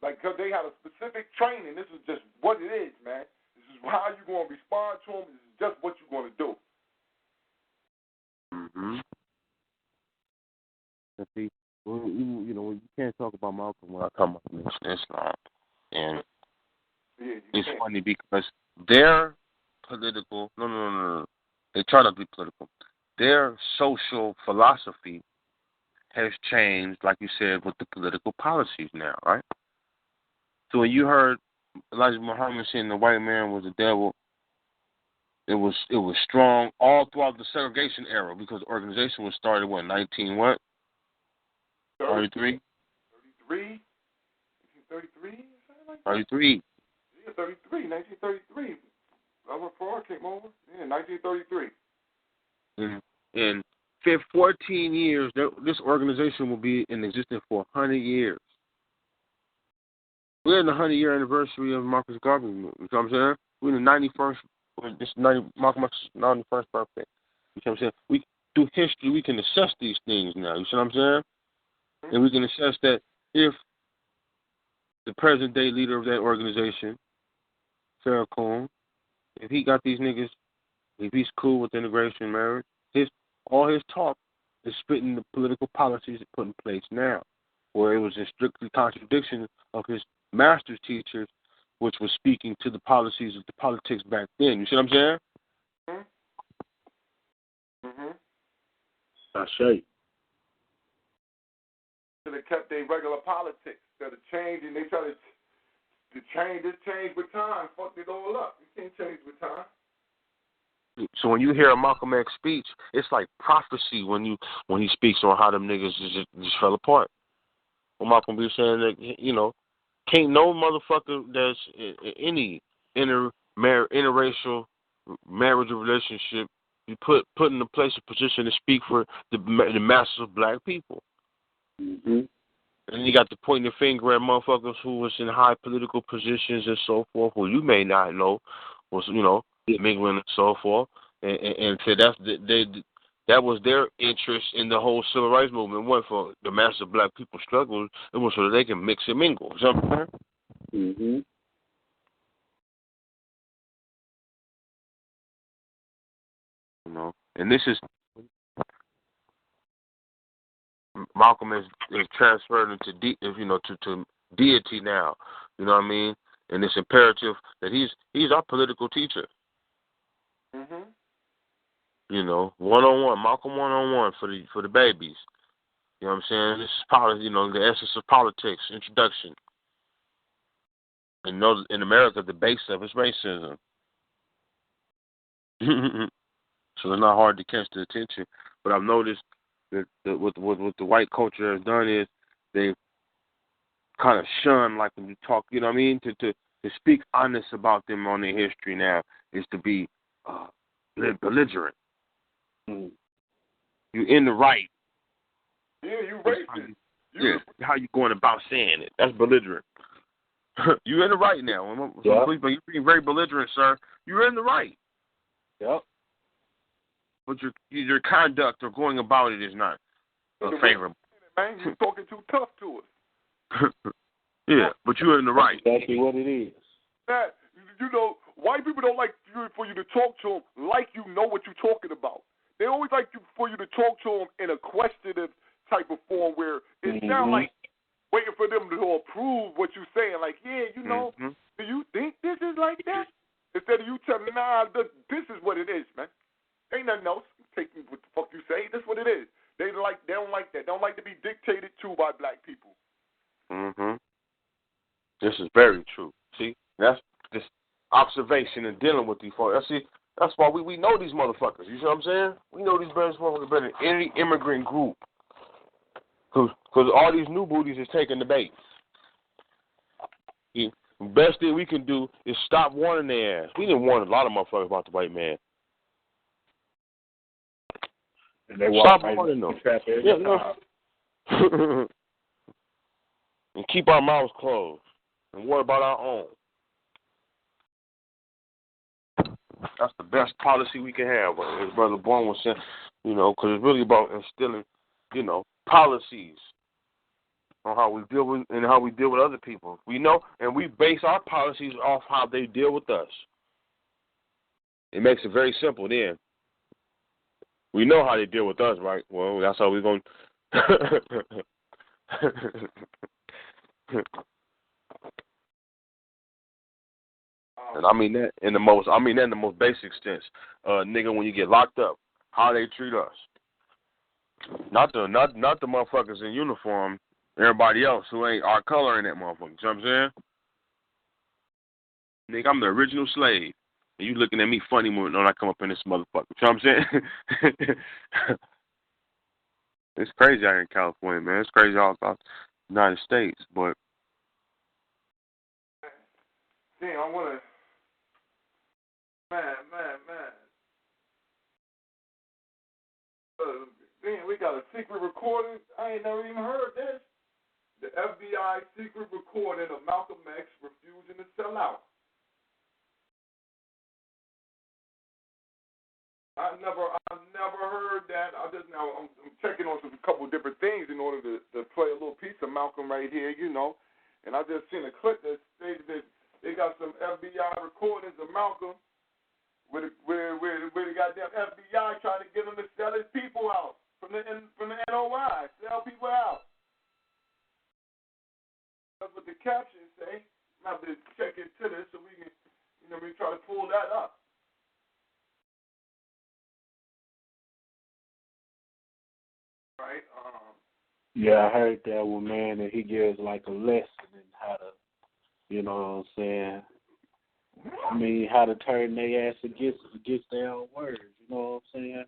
[SPEAKER 5] Like, because they have a specific training. This is just what it is, man. This is how you're going to respond to them. This is just what you're going to do.
[SPEAKER 6] Mm-hmm. And see, you can't talk about Malcolm without talking about Islam. And it's funny because their political, no. They try to be political. Their social philosophy has changed, like you said, with the political policies now, right? So when you heard Elijah Muhammad saying the white man was the devil, it was strong all throughout the segregation era, because the organization was started, 19 what? 33?
[SPEAKER 5] 33? 1933?
[SPEAKER 6] 33.
[SPEAKER 5] Yeah, 1933. Robert Farr came over. Yeah, 1933.
[SPEAKER 6] In 14 years, this organization will be in existence for 100 years. We're in the 100-year anniversary of Marcus Garvey movement. You know what I'm saying? We're in the 91st. This 90 Malcolm's 91st birthday. You know what I'm saying? Through history, we can assess these things now. You see what I'm saying? And we can assess that if the present-day leader of that organization, Farrakhan, if he got these niggas, if he's cool with integration marriage, all his talk is spitting the political policies that put in place now, where it was in strictly contradiction of his master's teachers, which was speaking to the policies of the politics back then. You see what I'm saying?
[SPEAKER 5] Mm-hmm.
[SPEAKER 7] That's right.
[SPEAKER 5] Should have kept their regular politics. Instead of changing, they try to change with time. Fuck it all up. You can't change with time.
[SPEAKER 6] So when you hear a Malcolm X speech, it's like prophecy when he speaks on how them niggas just fell apart. Well, Malcolm be saying that, can't no motherfucker that's any interracial marriage or relationship be put in a place of position to speak for the masses of black people.
[SPEAKER 7] Mm-hmm.
[SPEAKER 6] And you got to point your finger at motherfuckers who was in high political positions and so forth, who you may not know was, mingling and so forth, and say that was their interest in the whole civil rights movement. It wasn't for the masses of black people struggling. It was so that they can mix and mingle. You know what I'm
[SPEAKER 7] saying?
[SPEAKER 6] Mm-hmm. And this is Malcolm is transferred into to deity now. You know what I mean? And it's imperative that he's our political teacher.
[SPEAKER 5] Mm-hmm.
[SPEAKER 6] One-on-one, Malcolm one-on-one for the babies. You know what I'm saying? This is the essence of politics, introduction. And in America, the base of it's racism. So it's not hard to catch the attention. But I've noticed that what the white culture has done is they've kind of shunned, like when you talk, you know what I mean, to to speak honest about them on their history now is to be belligerent.
[SPEAKER 7] Mm.
[SPEAKER 6] You in the right.
[SPEAKER 5] Yeah, you racist.
[SPEAKER 6] How you going about saying it? That's belligerent. You're in the right now.
[SPEAKER 7] Yep.
[SPEAKER 6] You're being very belligerent, sir. You're in the right.
[SPEAKER 7] Yep.
[SPEAKER 6] But your conduct or going about it is not favorable.
[SPEAKER 5] Man, you're talking too tough to us.
[SPEAKER 6] Yeah, but you're in the right.
[SPEAKER 7] That's exactly what it is.
[SPEAKER 5] That, white people don't like for you to talk to them like you know what you're talking about. They always like for you to talk to them in a questioning type of form where it sounds like waiting for them to approve what you're saying. Like, do you think this is like that? Instead of you telling me, nah, this is what it is, man. Ain't nothing else. Take what the fuck you say. This is what it is. They don't like that. They don't like to be dictated to by black people.
[SPEAKER 6] Mm-hmm. This is very true. See, that's this observation and dealing with these folks. See, that's why we know these motherfuckers. You see what I'm saying? We know these motherfuckers better than any immigrant group. Because all these new booties is taking the bait. The best thing we can do is stop warning their ass. We didn't warn a lot of motherfuckers about the white man.
[SPEAKER 7] And they
[SPEAKER 6] stop warning them. And keep our mouths closed. And worry about our own. That's the best policy we can have, as Brother Bourne was saying, because it's really about instilling, policies on how we deal with and how we deal with other people. We know, and we base our policies off how they deal with us. It makes it very simple then. We know how they deal with us, right? Well, that's how we're going to... And I mean that in the most basic sense. Nigga, when you get locked up, how they treat us. Not the motherfuckers in uniform, everybody else who ain't our color in that motherfucker. You know what I'm saying? Nigga, I'm the original slave. And you looking at me funny when I come up in this motherfucker. You know what I'm saying? It's crazy out here in California, man. It's crazy all across the United States, but
[SPEAKER 5] damn, I want to... Man. Damn, we got a secret recording. I ain't never even heard this. The FBI secret recording of Malcolm X refusing to sell out. I never heard that. I'm checking on a couple of different things in order to play a little piece of Malcolm right here, And I just seen a clip that stated that they got some FBI recordings of Malcolm where the goddamn FBI trying to get him to sell his people out from the NOI, sell people out. That's what the captions say. I have to check into this so we can, we try to pull that up. Right.
[SPEAKER 7] Yeah, I heard that one, man, and he gives like a lesson in how to, you know what I'm saying? I mean, how to turn their ass against their own words, you know what I'm saying?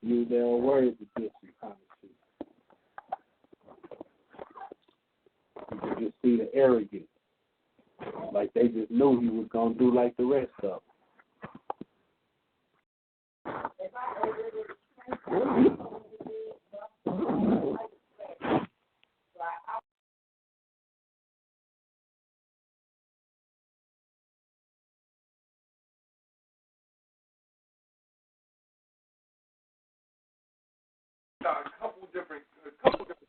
[SPEAKER 7] Use their own words against them kind of shit. You can just see the arrogance. Like they just knew he was going to do like the rest of them.
[SPEAKER 5] Got a couple different clips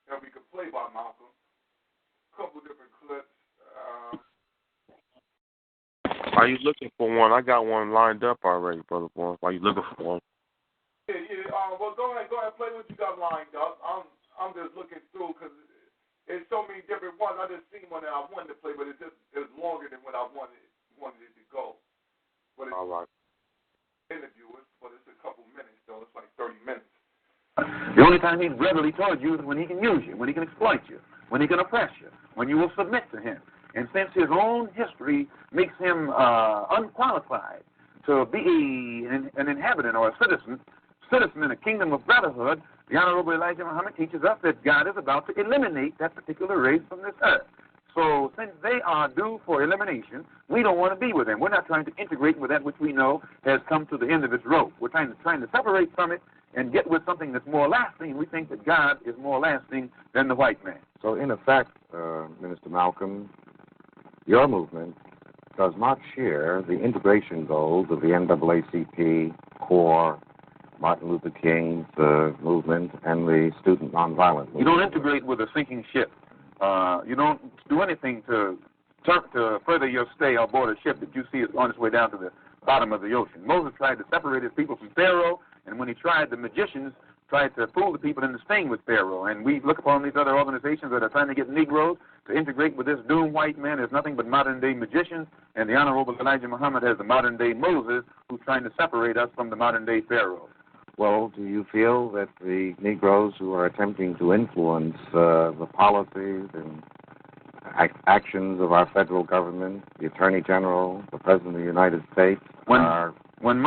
[SPEAKER 5] that we could play by Malcolm. A couple different clips.
[SPEAKER 6] Are you looking for one? I got one lined up already, Brother Bourne. Are you looking for one?
[SPEAKER 5] Yeah. Well, go ahead, play what you got lined up. I'm just looking through because there's so many different ones. I just seen one that I wanted to play, but it's longer than what I wanted it to go. But it's
[SPEAKER 6] all right.
[SPEAKER 5] Interviewers, but it's a couple minutes though. It's like 30 minutes.
[SPEAKER 8] The only time he's readily toward you is when he can use you, when he can exploit you, when he can oppress you, when you will submit to him. And since his own history makes him unqualified to be an inhabitant or a citizen in a kingdom of brotherhood, the Honorable Elijah Muhammad teaches us that God is about to eliminate that particular race from this earth. So since they are due for elimination, we don't want to be with them. We're not trying to integrate with that which we know has come to the end of its rope. We're trying to separate from it and get with something that's more lasting. We think that God is more lasting than the white man.
[SPEAKER 9] So in effect, Minister Malcolm, your movement does not share the integration goals of the NAACP, CORE, Martin Luther King's movement, and the student nonviolent movement.
[SPEAKER 8] You don't integrate with a sinking ship. You don't do anything to further your stay aboard a ship that you see is on its way down to the bottom of the ocean. Moses tried to separate his people from Pharaoh, and when he tried, the magicians tried to fool the people into staying with Pharaoh. And we look upon these other organizations that are trying to get Negroes to integrate with this doomed white man as nothing but modern-day magicians, and the Honorable Elijah Muhammad as the modern-day Moses who's trying to separate us from the modern-day Pharaoh.
[SPEAKER 9] Well, do you feel that the Negroes who are attempting to influence the policies and actions of our federal government, the Attorney General, the President of the United States,
[SPEAKER 8] When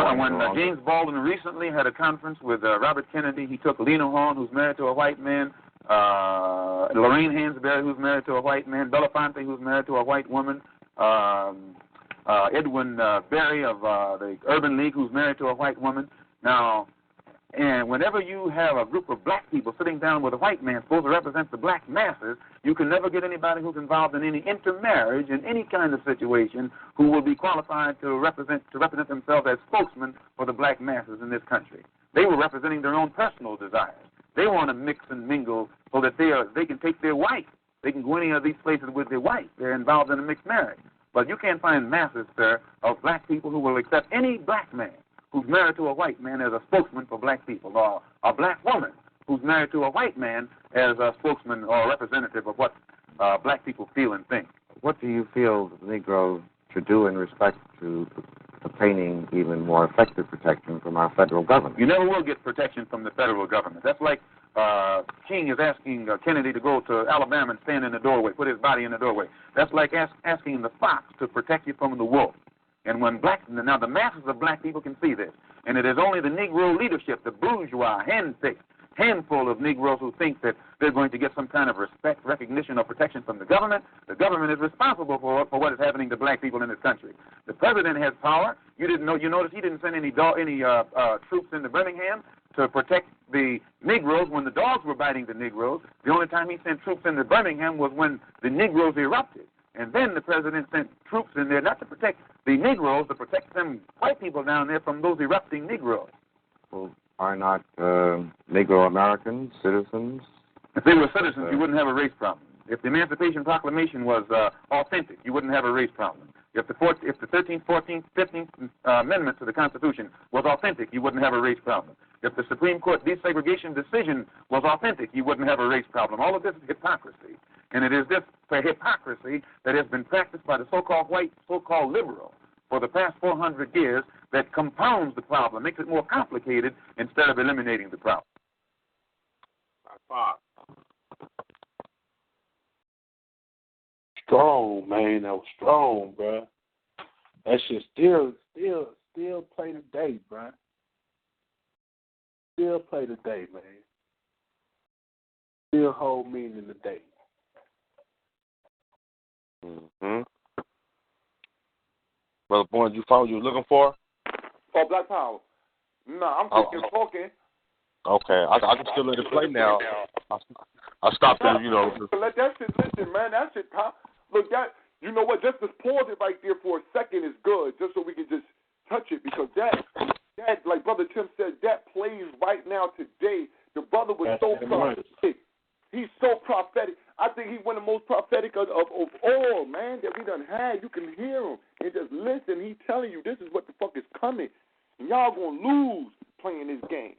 [SPEAKER 8] James Baldwin recently had a conference with Robert Kennedy, he took Lena Horne, who's married to a white man, Lorraine Hansberry, who's married to a white man, Belafonte, who's married to a white woman, Edwin Berry of the Urban League, who's married to a white woman. Now, and whenever you have a group of black people sitting down with a white man supposed to represent the black masses, you can never get anybody who's involved in any intermarriage in any kind of situation who will be qualified to represent themselves as spokesmen for the black masses in this country. They were representing their own personal desires. They want to mix and mingle so that they can take their wife. They can go any of these places with their wife. They're involved in a mixed marriage. But you can't find masses, sir, of black people who will accept any black man who's married to a white man as a spokesman for black people, or a black woman who's married to a white man as a spokesman or representative of what black people feel and think.
[SPEAKER 9] What do you feel the Negro should do in respect to obtaining even more effective protection from our federal government?
[SPEAKER 8] You never will get protection from the federal government. That's like King is asking Kennedy to go to Alabama and stand in the doorway, put his body in the doorway. That's like asking the fox to protect you from the wolf. And when now the masses of black people can see this, and it is only the Negro leadership, the bourgeois, handpicked handful of Negroes who think that they're going to get some kind of respect, recognition, or protection from the government. The government is responsible for what is happening to black people in this country. The president has power. You notice he didn't send any troops into Birmingham to protect the Negroes when the dogs were biting the Negroes. The only time he sent troops into Birmingham was when the Negroes erupted. And then the president sent troops in there not to protect the Negroes, to protect them white people down there from those erupting Negroes.
[SPEAKER 9] Well, are not Negro Americans citizens?
[SPEAKER 8] If they were citizens, you wouldn't have a race problem. If the Emancipation Proclamation was authentic, you wouldn't have a race problem. If the 13th, 14th, 15th Amendment to the Constitution was authentic, you wouldn't have a race problem. If the Supreme Court desegregation decision was authentic, you wouldn't have a race problem. All of this is hypocrisy. And it is this hypocrisy that has been practiced by the so-called white, so-called liberal for the past 400 years that compounds the problem, makes it more complicated instead of eliminating the problem.
[SPEAKER 7] Strong, man. That was strong, bro. That shit still play today, bro. Still play today, man. Still hold meaning today.
[SPEAKER 6] Brother Bourne, you found what you were looking for?
[SPEAKER 5] Oh, Black Power. No, I'm talking.
[SPEAKER 6] Okay, I can still let it play now. I stopped it,
[SPEAKER 5] Let that shit, listen, man, that shit, look, that, you know what, just pause it right there for a second is good, just so we can just touch it, because that, like Brother Tim said, that plays right now today. The brother was so prophetic. He's so prophetic. I think he's one of the most prophetic of all, man, that we done had. You can hear him and just listen. He's telling you this is what the fuck is coming. And y'all going to lose playing this game.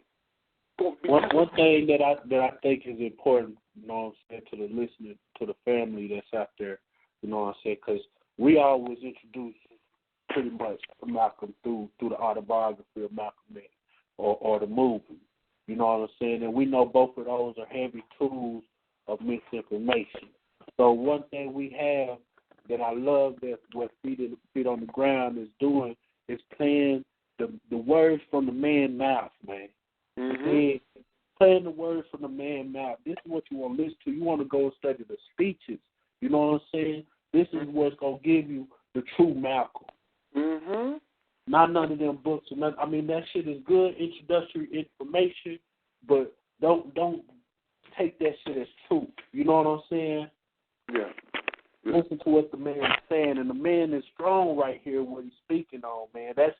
[SPEAKER 7] One thing that I think is important, you know what I'm saying, to the listener, to the family that's out there, you know what I'm saying, because we always introduce pretty much Malcolm through the autobiography of Malcolm X or the movie, you know what I'm saying, and we know both of those are heavy tools of misinformation. So one thing we have that I love that what Feet on the Ground is doing is playing the words from the man's mouth, man. Mm-hmm. Playing the words from the man's mouth. This is what you want to listen to. You want to go and study the speeches. You know what I'm saying? This is what's going to give you the true Malcolm.
[SPEAKER 5] Mm-hmm.
[SPEAKER 7] Not none of them books. Or nothing. I mean, that shit is good introductory information, but don't take that shit as true. You know what I'm saying?
[SPEAKER 5] Yeah.
[SPEAKER 7] Listen to what the man is saying, and the man is strong right here. What he's speaking on, man. That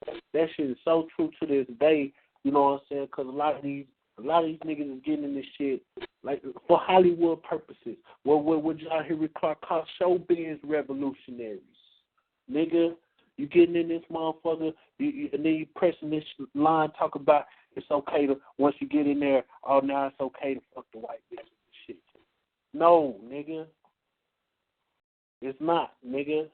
[SPEAKER 7] shit is so true to this day. You know what I'm saying? Because a lot of these niggas is getting in this shit like for Hollywood purposes. What John Henry Clark called showbiz revolutionaries, nigga. You getting in this motherfucker, and then you pressing this line, talk about it's okay to, once you get in there, oh, now it's okay to fuck the white bitch and shit. No, nigga. It's not, nigga.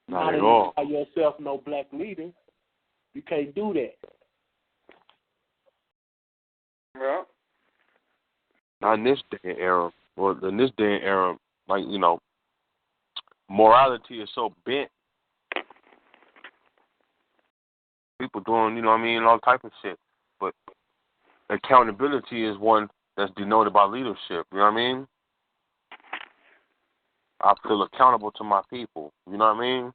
[SPEAKER 6] Not at all.
[SPEAKER 7] Not yourself no black leader. You can't do that.
[SPEAKER 5] Yeah.
[SPEAKER 6] Not in this day and era. Well, in this day and era, like, you know, morality is so bent. People doing, you know what I mean, all type of shit. But accountability is one that's denoted by leadership. You know what I mean? I feel accountable to my people. You know what I mean?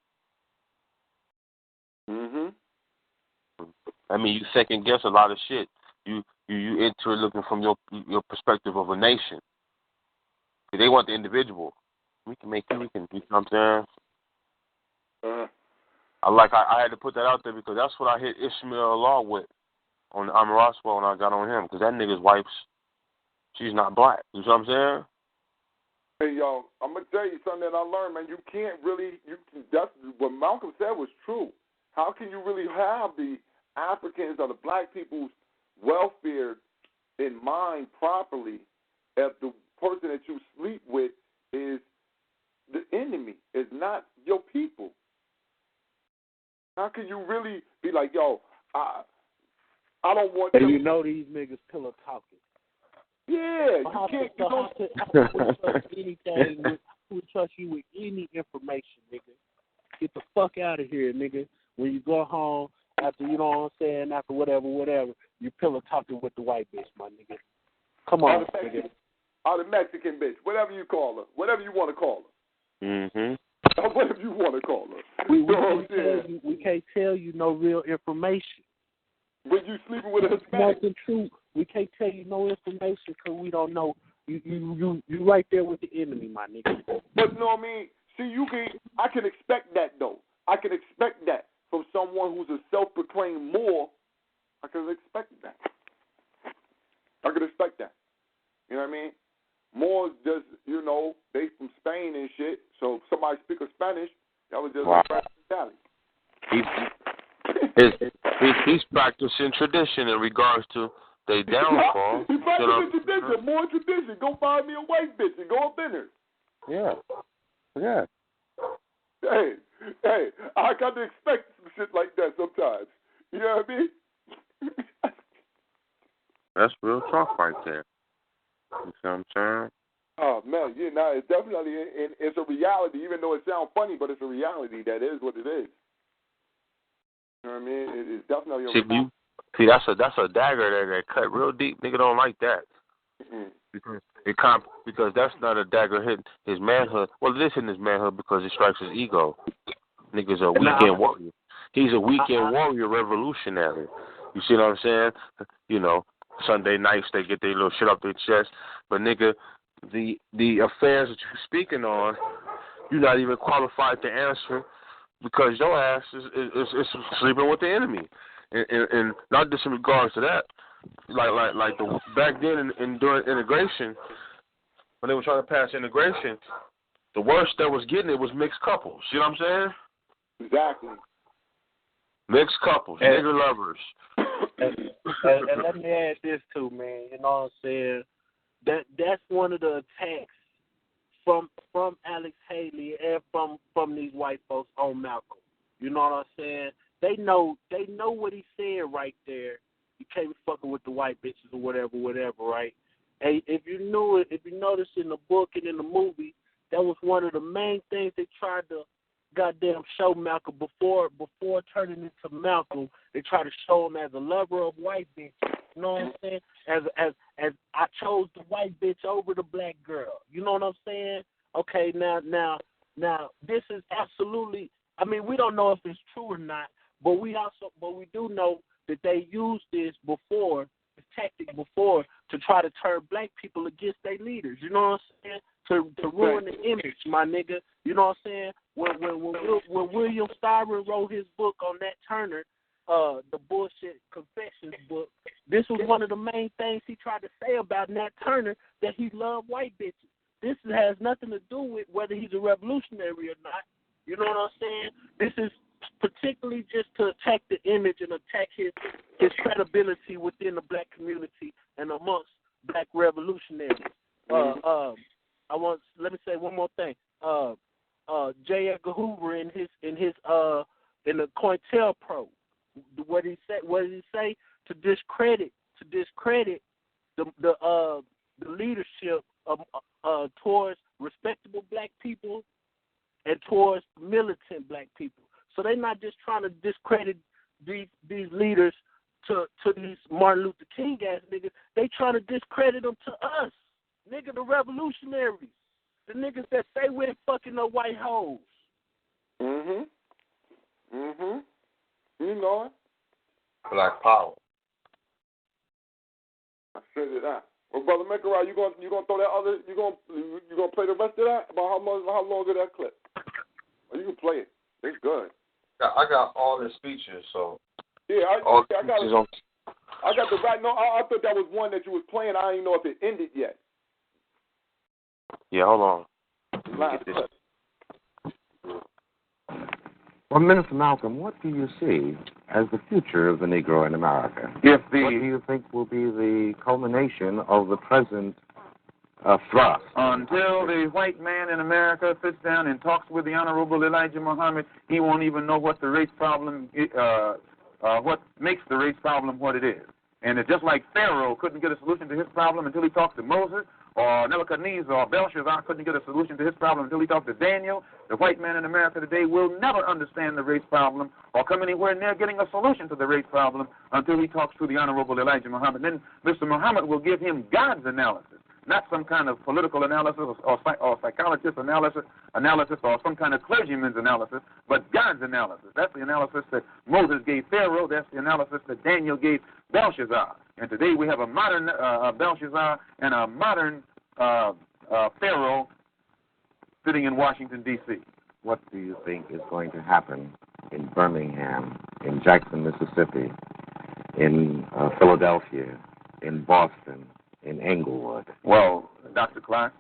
[SPEAKER 6] I mean, you second guess a lot of shit. You enter it looking from your perspective of a nation. They want the individual. We can make it. We can. You know what I'm saying? I had to put that out there because that's what I hit Ishmael Law with on Amir Roswell when I got on him, because that nigga's wife's, she's not black. You know what I'm saying?
[SPEAKER 5] Hey, yo, I'm going to tell you something that I learned, man. You can't really, that's what Malcolm said was true. How can you really have the Africans or the black people's welfare in mind properly if the person that you sleep with is the enemy, is not your people? How can you really be like, yo, I don't want
[SPEAKER 7] and you know these niggas pillow talking.
[SPEAKER 5] Yeah, you can't.
[SPEAKER 7] I would trust you with any information, nigga. Get the fuck out of here, nigga. When you go home after, you know what I'm saying, after whatever, you pillow talking with the white bitch, my nigga. Come on, nigga.
[SPEAKER 5] Or the Mexican bitch, whatever you call her, whatever you want to call her. Whatever you want to call her.
[SPEAKER 7] We can't tell you no real information.
[SPEAKER 5] When you sleeping with a Hispanic.
[SPEAKER 7] Nothing true. We can't tell you no information because we don't know. You right there with the enemy, my nigga.
[SPEAKER 5] But you know what I mean? See, I can expect that though. I can expect that from someone who's a self-proclaimed Moor. I can expect that. I can expect that. You know what I mean? Moors just, you know, they from Spain and shit. So if somebody speak of Spanish, that was just a Cali.
[SPEAKER 6] He's practicing tradition in regards to their downfall.
[SPEAKER 5] He's practicing tradition, more tradition. Go find me a white bitch and go up in her.
[SPEAKER 6] Yeah.
[SPEAKER 5] Hey, I got to expect some shit like that sometimes. You know what I mean?
[SPEAKER 6] That's real talk right there. You see what I'm saying?
[SPEAKER 5] Oh, man, yeah, no, it's definitely, it's a reality, even though it sounds funny, but it's a reality. That is what it is. You know what I mean? It's definitely a reality.
[SPEAKER 6] See, that's a dagger that cut real deep. Nigga don't like that. Because that's not a dagger hitting his manhood. Well, it is hitting his manhood because it strikes his ego. Nigga's a weekend warrior. He's a weekend warrior revolutionary. You see what I'm saying? You know, Sunday nights they get their little shit off their chest. But nigga, the affairs that you're speaking on, you're not even qualified to answer because your ass is sleeping with the enemy. And not just in regards to that, like the back then in during integration, when they were trying to pass integration, the worst that was getting it was mixed couples. You know what I'm saying?
[SPEAKER 5] Exactly.
[SPEAKER 6] Mixed couples, nigger lovers.
[SPEAKER 7] And let me add this too, man. You know what I'm saying? That's one of the attacks from Alex Haley and from these white folks on Malcolm. You know what I'm saying? They know what he's saying right there. You can't be fucking with the white bitches or whatever, right? Hey, if you noticed in the book and in the movie, that was one of the main things they tried to goddamn show Malcolm before turning into Malcolm. They tried to show him as a lover of white bitches. You know what I'm saying? As I chose the white bitch over the black girl. You know what I'm saying? Okay, now, this is absolutely. I mean, we don't know if it's true or not, but we do know that they used this tactic before, to try to turn black people against their leaders. You know what I'm saying? To ruin the image, my nigga. You know what I'm saying? When William Styron wrote his book on Nat Turner, the bullshit confessions book, this was one of the main things he tried to say about Nat Turner, that he loved white bitches. This has nothing to do with whether he's a revolutionary or not. You know what I'm saying? This is particularly just to attack the image and attack his credibility within the black community and amongst black revolutionaries. Let me say one more thing. J. Edgar Hoover in the COINTELPRO, what did he say? To discredit the leadership towards respectable black people and towards militant black people. So they're not just trying to discredit these leaders to these Martin Luther King ass niggas. They trying to discredit them to us, nigga, the revolutionaries, the niggas that say we're fucking the white hoes.
[SPEAKER 5] You know it.
[SPEAKER 6] Black power.
[SPEAKER 5] I said it out. Well, Brother Mekara, you gonna throw that other? You gonna play the rest of that? About how long is that clip? Well, you can play it. It's good.
[SPEAKER 6] I got all the speeches, so.
[SPEAKER 5] Yeah, I got the right. No, I thought that was one that you was playing. I didn't know if it ended yet.
[SPEAKER 6] Yeah, hold on.
[SPEAKER 5] Last clip.
[SPEAKER 9] Well, Minister Malcolm, what do you see as the future of the Negro in America? What do you think will be the culmination of the present thrust?
[SPEAKER 8] Until the white man in America sits down and talks with the Honorable Elijah Muhammad, he won't even know what the race problem, what makes the race problem what it is. And it's just like Pharaoh couldn't get a solution to his problem until he talked to Moses, or Nebuchadnezzar or Belshazzar couldn't get a solution to his problem until he talked to Daniel. The white man in America today will never understand the race problem or come anywhere near getting a solution to the race problem until he talks to the Honorable Elijah Muhammad. Then Mr. Muhammad will give him God's analysis, not some kind of political analysis or psychologist analysis or some kind of clergyman's analysis, but God's analysis. That's the analysis that Moses gave Pharaoh. That's the analysis that Daniel gave Belshazzar. And today we have a modern Belshazzar and a modern Pharaoh sitting in Washington, D.C.
[SPEAKER 9] What do you think is going to happen in Birmingham, in Jackson, Mississippi, in Philadelphia, in Boston, in Englewood?
[SPEAKER 8] Well, Dr. Clark,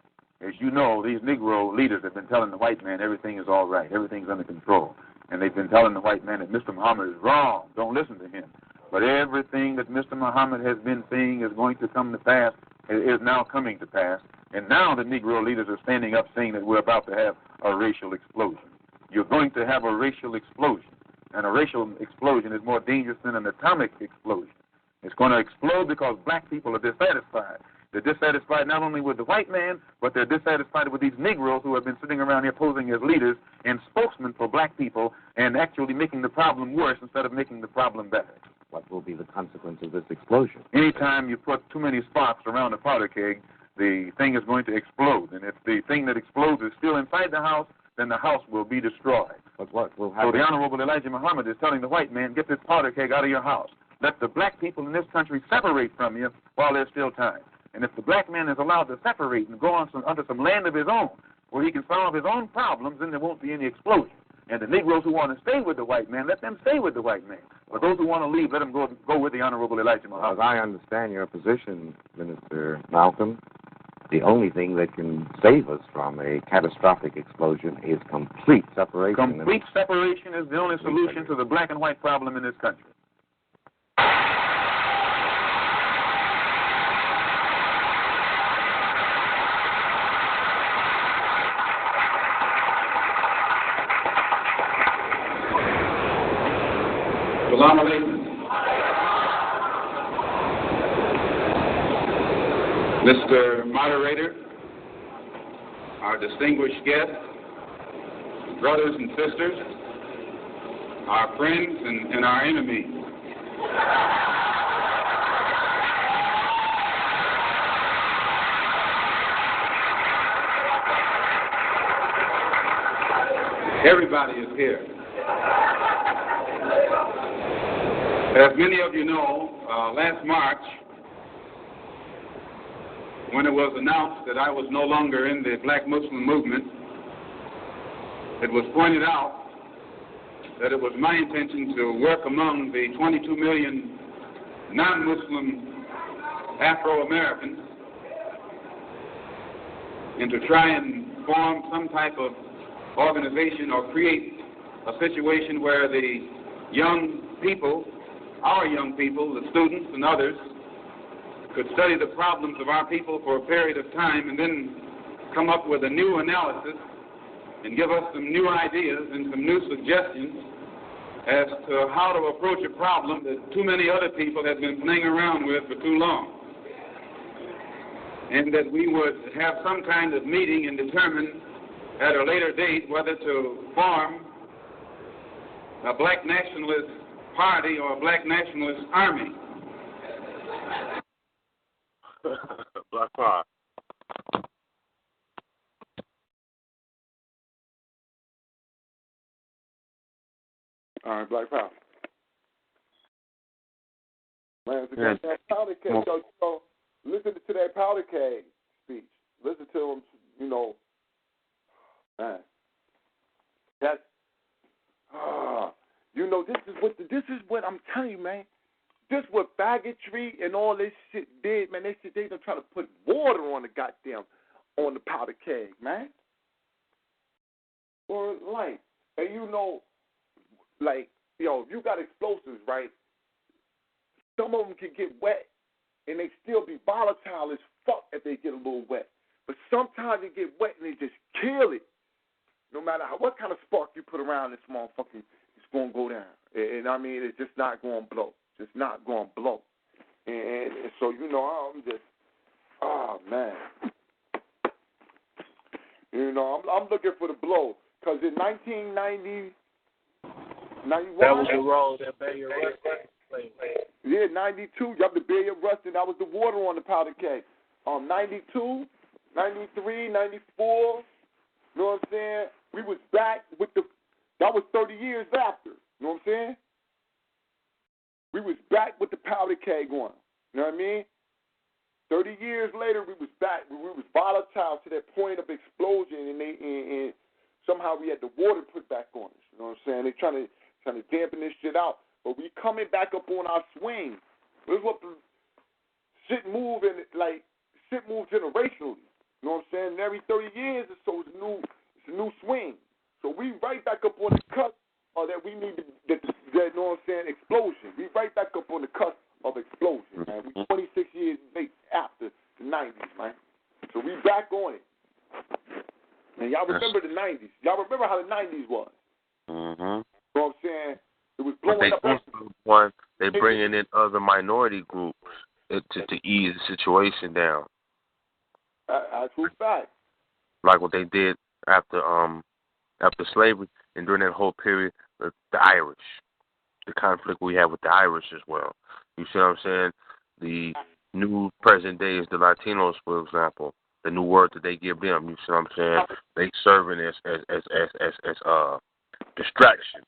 [SPEAKER 8] as you know, these Negro leaders have been telling the white man everything is all right, everything's under control. And they've been telling the white man that Mr. Muhammad is wrong, don't listen to him. But everything that Mr. Muhammad has been saying is going to come to pass, is now coming to pass. And now the Negro leaders are standing up saying that we're about to have a racial explosion. You're going to have a racial explosion. And a racial explosion is more dangerous than an atomic explosion. It's going to explode because black people are dissatisfied. They're dissatisfied not only with the white man, but they're dissatisfied with these Negroes who have been sitting around here posing as leaders and spokesmen for black people and actually making the problem worse instead of making the problem better.
[SPEAKER 9] What will be the consequence of this explosion?
[SPEAKER 8] Anytime you put too many sparks around a powder keg, the thing is going to explode. And if the thing that explodes is still inside the house, then the house will be destroyed.
[SPEAKER 9] But what will happen?
[SPEAKER 8] So the Honorable Elijah Muhammad is telling the white man, get this powder keg out of your house. Let the black people in this country separate from you while there's still time. And if the black man is allowed to separate and go on under some land of his own, where he can solve his own problems, then there won't be any explosion. And the Negroes who want to stay with the white man, let them stay with the white man. But those who want to leave, let them go with the Honorable Elijah Muhammad.
[SPEAKER 9] As I understand your position, Minister Malcolm, the only thing that can save us from a catastrophic explosion is complete separation.
[SPEAKER 8] Complete separation is the only solution to the black and white problem in this country.
[SPEAKER 10] Assalamu alaikum. Mr. Moderator, our distinguished guests, brothers and sisters, our friends and our enemies. Everybody is here. As many of you know, last March, when it was announced that I was no longer in the Black Muslim movement, it was pointed out that it was my intention to work among the 22 million non-Muslim Afro-Americans and to try and form some type of organization or create a situation where the young people, our young people, the students and others, could study the problems of our people for a period of time and then come up with a new analysis and give us some new ideas and some new suggestions as to how to approach a problem that too many other people have been playing around with for too long. And that we would have some kind of meeting and determine at a later date whether to form a black nationalist party or a black nationalist army.
[SPEAKER 6] Black Power.
[SPEAKER 5] All right, Black Power. Man, it's a goddamn powder keg. So listen to that powder keg speech. Listen to him, you know. Man, that's, you know, this is what I'm telling you, man. This is what faggotry and all this shit did, man. They done try to put water on the powder keg, man. Or like, and you know, like, yo, if you got explosives, right? Some of them can get wet, and they still be volatile as fuck if they get a little wet. But sometimes they get wet and they just kill it. No matter what kind of spark you put around this motherfucker, it's going to go down. And I mean, it's just not going to blow. Just not going to blow. And so, you know, I'm just, oh, man. You know, I'm looking for the blow. Because in 1990, 91.
[SPEAKER 7] That was the role that Bayer Rush played.
[SPEAKER 5] Yeah, 92. You have the Bayer Rush, and that was the water on the powder keg. 92, 93, 94. You know what I'm saying? We was back with that was 30 years after. You know what I'm saying? We was back with the powder keg on. You know what I mean? 30 years later, we was back. We was volatile to that point of explosion, and somehow we had the water put back on us. You know what I'm saying? They trying to dampen this shit out, but we coming back up on our swing. This is what the shit move generationally. You know what I'm saying? And every 30 years or so, it's a new swing. So we right back up on the cusp that we need that you know what I'm saying, explosion. We right back up on the cusp of explosion, man. We 26 years late after the 90s, man. So we back on it. And y'all remember the 90s. Y'all remember how the 90s was.
[SPEAKER 6] Mm-hmm.
[SPEAKER 5] You know what I'm saying? It was blowing up.
[SPEAKER 6] They bringing in other minority groups to ease the situation down.
[SPEAKER 5] That's true fact.
[SPEAKER 6] Like what they did after slavery and during that whole period, the Irish, the conflict we have with the Irish as well. You see what I'm saying? The new present day is the Latinos, for example. The new word that they give them. You see what I'm saying? They serving as distractions.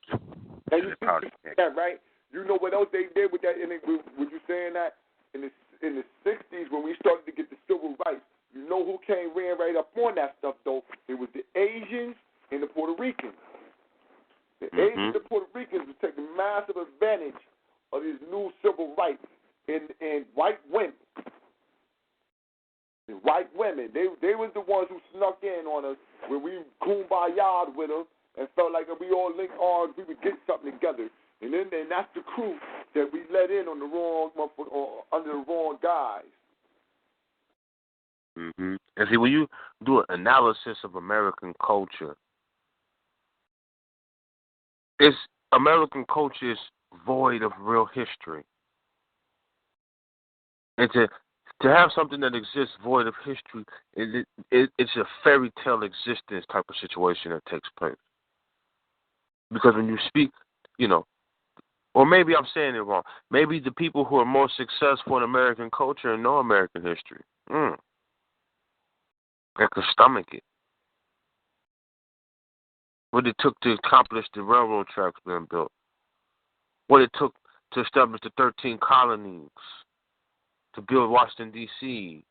[SPEAKER 5] And you see that, right? You know what else they did with that? When you saying that in the 60s when we started to get the civil rights, you know who ran right up on that stuff though? It was the Asians and the Puerto Ricans. The Asians and the Puerto Ricans were taking massive advantage of these new civil rights and white women. The white women, they was the ones who snuck in on us when we kumbaya'd with them and felt like if we all linked arms, we would get something together. And that's the crew that we let in on the wrong, or under the wrong guys.
[SPEAKER 6] Mm-hmm. And see, when you do an analysis of American culture, American culture is void of real history. And to have something that exists void of history, it's a fairy tale existence type of situation that takes place. Because when you speak, you know, or maybe I'm saying it wrong. Maybe the people who are most successful in American culture know American history. They can stomach it. what it took to accomplish the railroad tracks being built, what it took to establish the 13 colonies, to build Washington, D.C.,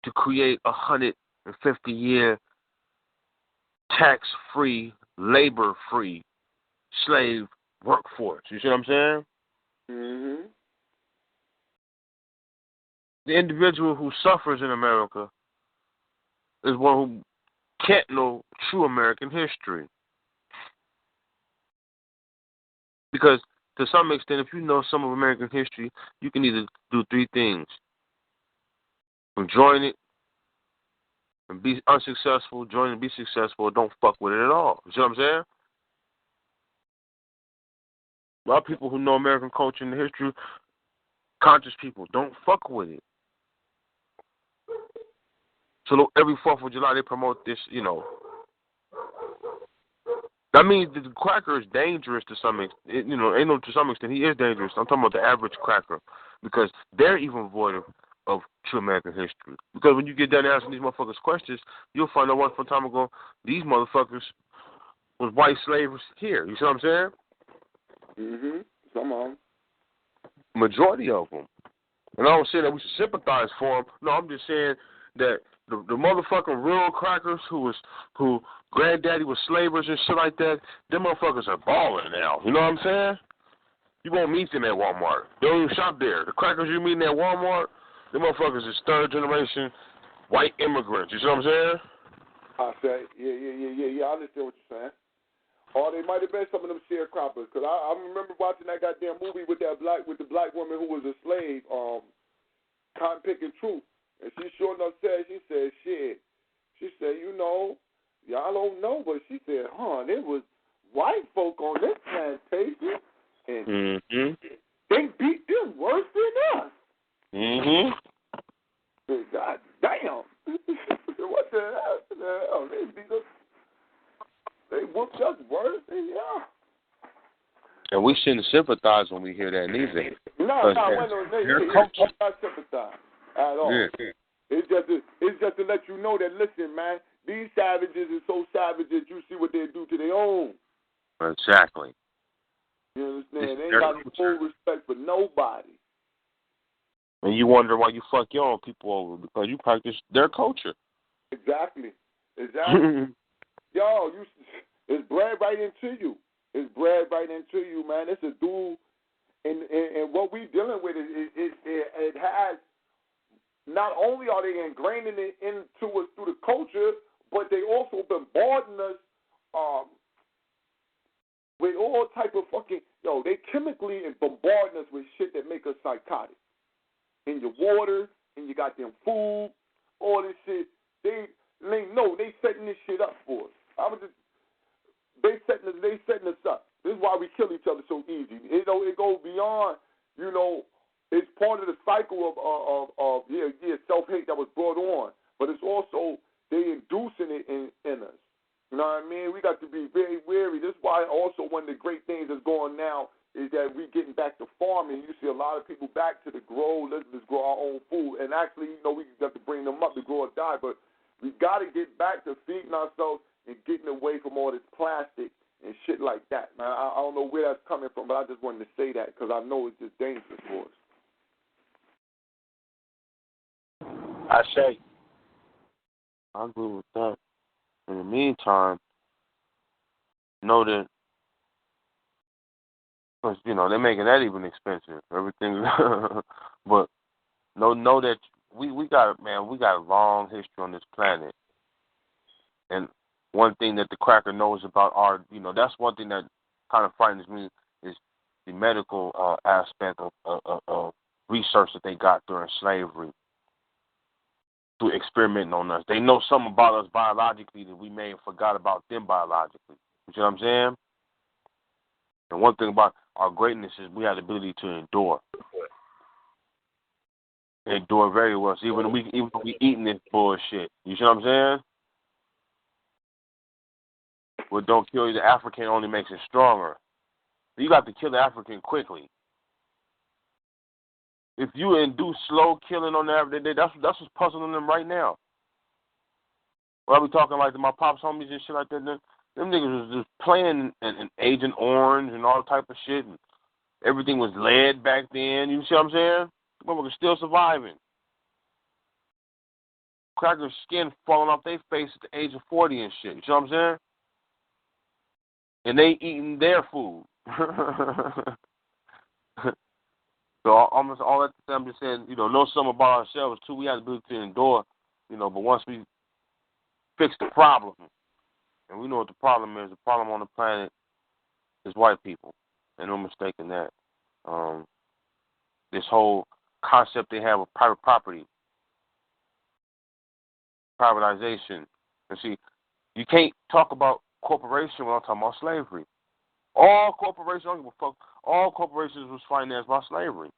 [SPEAKER 6] to create 150-year tax-free, labor-free slave workforce. You see what I'm saying?
[SPEAKER 5] Mm-hmm.
[SPEAKER 6] The individual who suffers in America is one who can't know true American history. Because to some extent, if you know some of American history, you can either do three things. Join it and be unsuccessful, join and be successful, or don't fuck with it at all. You see what I'm saying? A lot of people who know American culture and history, conscious people, don't fuck with it. So every 4th of July they promote this, you know. That means the cracker is dangerous to some extent. You know, to some extent he is dangerous. I'm talking about the average cracker because they're even void of true American history. Because when you get down asking these motherfuckers questions, you'll find out once upon a time ago these motherfuckers was white slaves here. You see what I'm saying?
[SPEAKER 5] Mm-hmm. Some of them.
[SPEAKER 6] Majority of them. And I don't say that we should sympathize for them. No, I'm just saying that the motherfucking real crackers who granddaddy was slavers and shit like that, them motherfuckers are balling now. You know what I'm saying? You won't meet them at Walmart. They don't even shop there. The crackers you meet at Walmart, them motherfuckers is 3rd generation white immigrants. You see what I'm saying?
[SPEAKER 5] I say, yeah. I understand what you're saying. Or they might have been some of them sharecroppers. Because I remember watching that goddamn movie with the black woman who was a slave, Cotton Picking Truth. And she sure enough said, shit. She said, you know, y'all don't know, but she said, there was white folk on this plantation, and they beat them worse than us.
[SPEAKER 6] Mm-hmm.
[SPEAKER 5] God damn. What the hell? They beat us. They whooped us worse than y'all.
[SPEAKER 6] And we shouldn't sympathize when we hear that neither.
[SPEAKER 5] No, not sympathize at all.
[SPEAKER 6] Yeah.
[SPEAKER 5] It's just to let you know that, listen, man, these savages are so savage that you see what they do to their own.
[SPEAKER 6] Exactly.
[SPEAKER 5] You understand? They ain't got no full respect for nobody.
[SPEAKER 6] And you wonder why you fuck your own people over, because you practice their culture.
[SPEAKER 5] Exactly. Yo, it's bred right into you. It's bred right into you, man. It's a dude, and what we dealing with it has. Not only are they ingraining it into us through the culture, but they also bombarding us with all type of fucking they chemically bombarding us with shit that make us psychotic. In your water, in your goddamn food, all this shit. They setting this shit up for us. They setting us up. This is why we kill each other so easy. It goes beyond, it's part of the cycle of self-hate that was brought on, but it's also they inducing it in us. You know what I mean? We got to be very wary. This is why also one of the great things that's going now is that we getting back to farming. You see a lot of people back to the let's grow our own food. And actually, we got to bring them up to grow or die, but we got to get back to feeding ourselves and getting away from all this plastic and shit like that. Man, I don't know where that's coming from, but I just wanted to say that because I know it's just dangerous for us.
[SPEAKER 6] I agree with that. In the meantime, know that, because, they're making that even expensive. Everything, but know that we got a long history on this planet. And one thing that the cracker knows about that's one thing that kind of frightens me is the medical aspect of research that they got during slavery. To experimenting on us. They know something about us biologically that we may have forgot about them biologically. You see what I'm saying? And one thing about our greatness is we have the ability to endure. Endure very well. So even when we eating this bullshit. You see what I'm saying? What don't kill you, the African only makes it stronger. You got to kill the African quickly. If you induce slow killing on the African, that's what's puzzling them right now. When I be talking like to my pops homies and shit like that, them niggas was just playing and Agent Orange and all type of shit, and everything was lead back then. You see what I'm saying? Motherfuckers still surviving. Crackers' skin falling off their face at the age of 40 and shit. You see what I'm saying? And they eating their food. So almost all that time, I'm just saying, know something about ourselves too. We have to be able to endure, but once we fix the problem, and we know what the problem is, the problem on the planet is white people, and no mistake in that. This whole concept they have of private property, privatization, and see, you can't talk about corporation without talking about slavery. All corporations, I don't give a fuck. All corporations was financed by slavery.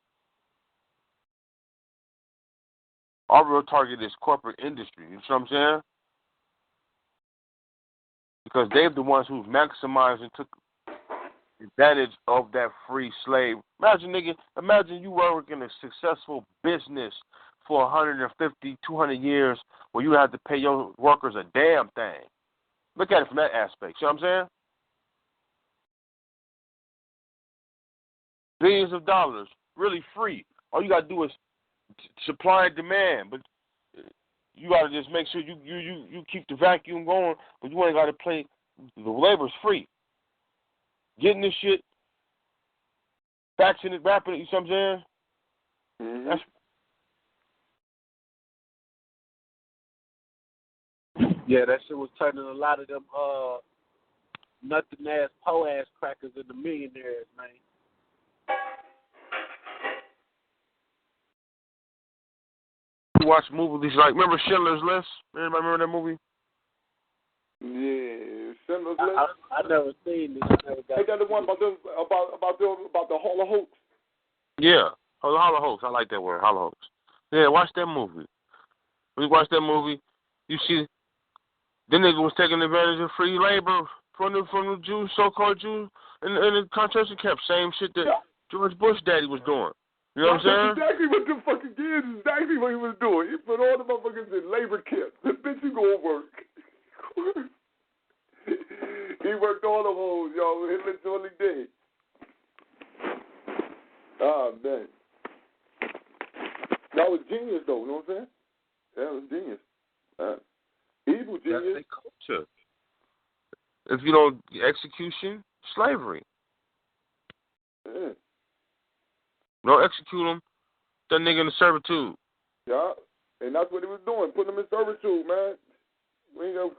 [SPEAKER 6] Our real target is corporate industry. You know what I'm saying? Because they're the ones who maximized and took advantage of that free slave. Imagine you work in a successful business for 150, 200 years where you have to pay your workers a damn thing. Look at it from that aspect. You know what I'm saying? Billions of dollars, really free. All you got to do is supply and demand, but you got to just make sure you keep the vacuum going, but you ain't got to pay. The labor's free. Getting this shit, faxing it, wrapping it, you see what I'm saying?
[SPEAKER 5] Mm-hmm.
[SPEAKER 7] That shit was turning a lot of them nothing ass, po ass crackers into millionaires, man.
[SPEAKER 6] You watch movies like, remember Schindler's List? Anybody remember that movie?
[SPEAKER 5] Yeah, Schindler's List.
[SPEAKER 7] I never seen this.
[SPEAKER 5] Ain't that the one about the Holocaust?
[SPEAKER 6] Yeah, Holocaust. I like that word, Holocaust. Yeah, watch that movie. When you watch that movie, you see the nigga was taking advantage of free labor from the Jews, so-called Jews, in the concentration camp. Same shit that George Bush daddy was doing. You know what I'm saying?
[SPEAKER 5] That's exactly what the fucking kids, exactly what he was doing. He put all the motherfuckers in labor camps. Bitch, you go work. He worked all the hoes, yo. He literally did. Oh, man. That was genius, though. You know what I'm saying? That was genius. Evil genius.
[SPEAKER 6] That's their culture. If you don't execution, slavery.
[SPEAKER 5] Yeah.
[SPEAKER 6] Don't execute him, that nigga in the servitude.
[SPEAKER 5] Yeah, and that's what he was doing, putting them in servitude, man. We ain't gonna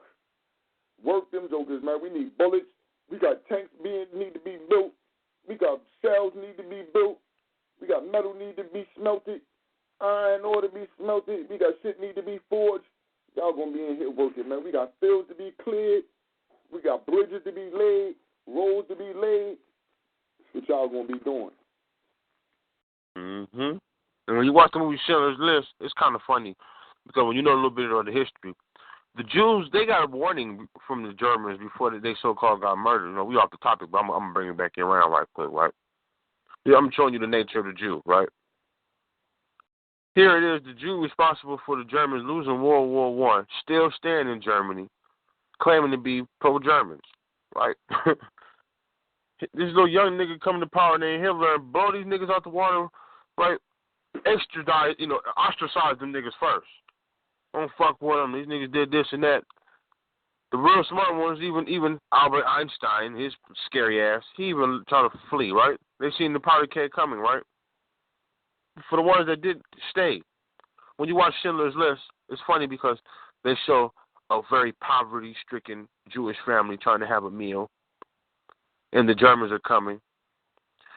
[SPEAKER 5] work them jokers, man. We need bullets. We got tanks need to be built. We got cells need to be built. We got metal need to be smelted. Iron ore to be smelted. We got shit need to be forged. Y'all gonna be in here working, man. We got fields to be cleared. We got bridges to be laid, roads to be laid. That's what y'all gonna be doing.
[SPEAKER 6] Mm-hmm. And when you watch the movie Schindler's List, it's kind of funny because when you know a little bit of the history, the Jews, they got a warning from the Germans before they so-called got murdered. You know, we off the topic, but I'm going to bring it back around right quick, right? Yeah, I'm showing you the nature of the Jew, right? Here it is, the Jew responsible for the Germans losing World War I, still staying in Germany, claiming to be pro-Germans, right? This little young nigga coming to power named Hitler and blow these niggas out the water, right? Extradite, ostracize them niggas first. Don't fuck with them. These niggas did this and that. The real smart ones, even Albert Einstein, his scary ass, he even tried to flee, right? They seen the powder keg coming, right? For the ones that did stay, when you watch Schindler's List, it's funny because they show a very poverty-stricken Jewish family trying to have a meal, and the Germans are coming.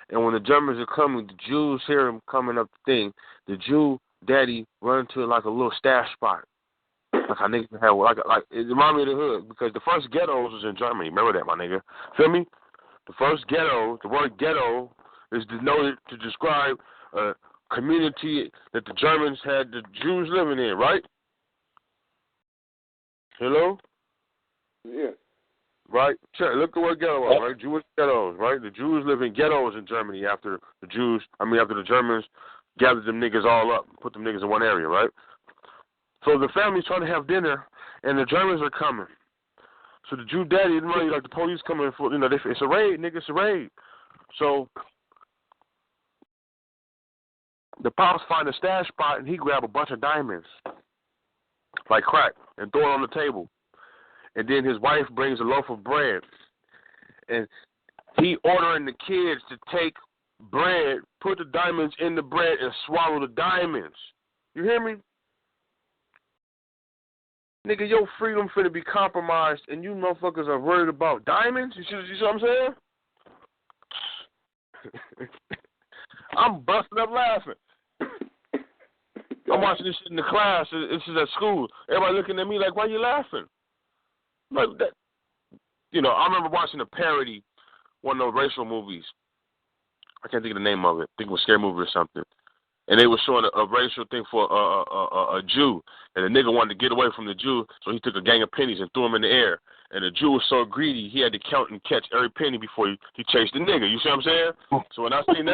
[SPEAKER 6] And when the Germans are coming, the Jews hear them coming up the thing. The Jew daddy run to like a little stash spot. Like how niggas have, like it reminds me of the hood because the first ghettos was in Germany. Remember that, my nigga? Feel me? The first ghetto, the word ghetto is denoted to describe a community that the Germans had the Jews living in, right? Hello?
[SPEAKER 5] Yeah.
[SPEAKER 6] Right? Look at the word ghetto up, right? Jewish ghettos, right? The Jews live in ghettos in Germany after the Germans gathered them niggas all up, put them niggas in one area, right? So the family's trying to have dinner, and the Germans are coming. So the Jew daddy didn't really like the police coming for, it's a raid, nigga, it's a raid. So the pops find a stash spot, and he grab a bunch of diamonds, like crack, and throw it on the table. And then his wife brings a loaf of bread, and he ordering the kids to take bread, put the diamonds in the bread, and swallow the diamonds. You hear me? Nigga, your freedom finna be compromised, and you motherfuckers are worried about diamonds? You see what I'm saying? I'm busting up laughing. I'm watching this shit in the class. This is at school. Everybody looking at me like, why you laughing? Like that. I remember watching a parody, one of those racial movies. I can't think of the name of it. I think it was a scary movie or something. And they were showing a racial thing for a Jew. And the nigga wanted to get away from the Jew, so he took a gang of pennies and threw them in the air. And the Jew was so greedy, he had to count and catch every penny before he chased the nigga. You see what I'm saying? So when I seen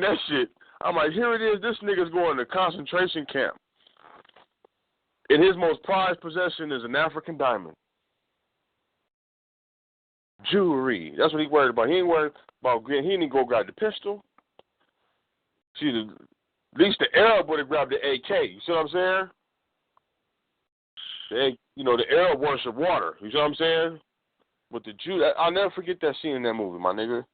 [SPEAKER 6] that shit, I'm like, here it is. This nigga's going to concentration camp. And his most prized possession is an African diamond. Jewelry. That's what he worried about. He ain't worried about he didn't go grab the pistol. See, at least the Arab would have grabbed the AK. You see what I'm saying? The Arab worship water. You see what I'm saying? But the Jew, I'll never forget that scene in that movie, my nigga.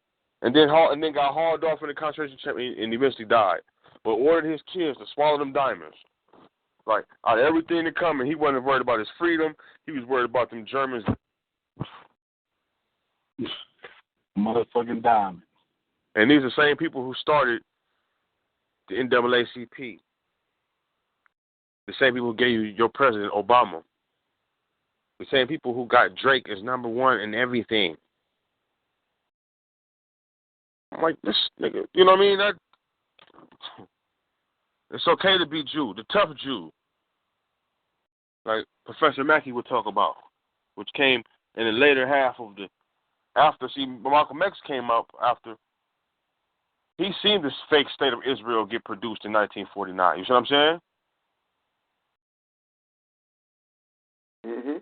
[SPEAKER 6] And then got hauled off in the concentration camp and eventually died. But ordered his kids to swallow them diamonds. Like, out of everything to come, and he wasn't worried about his freedom. He was worried about them Germans.
[SPEAKER 7] Motherfucking diamonds.
[SPEAKER 6] And these are the same people who started the NAACP. The same people who gave you your president, Obama. The same people who got Drake as number one in everything. I'm like, this nigga, you know what I mean? It's okay to be Jew, the tough Jew. Like Professor Mackey would talk about, which came in the later half of Malcolm X came up after. He seen this fake state of Israel get produced in 1949. You see what I'm saying?
[SPEAKER 5] Mm-hmm.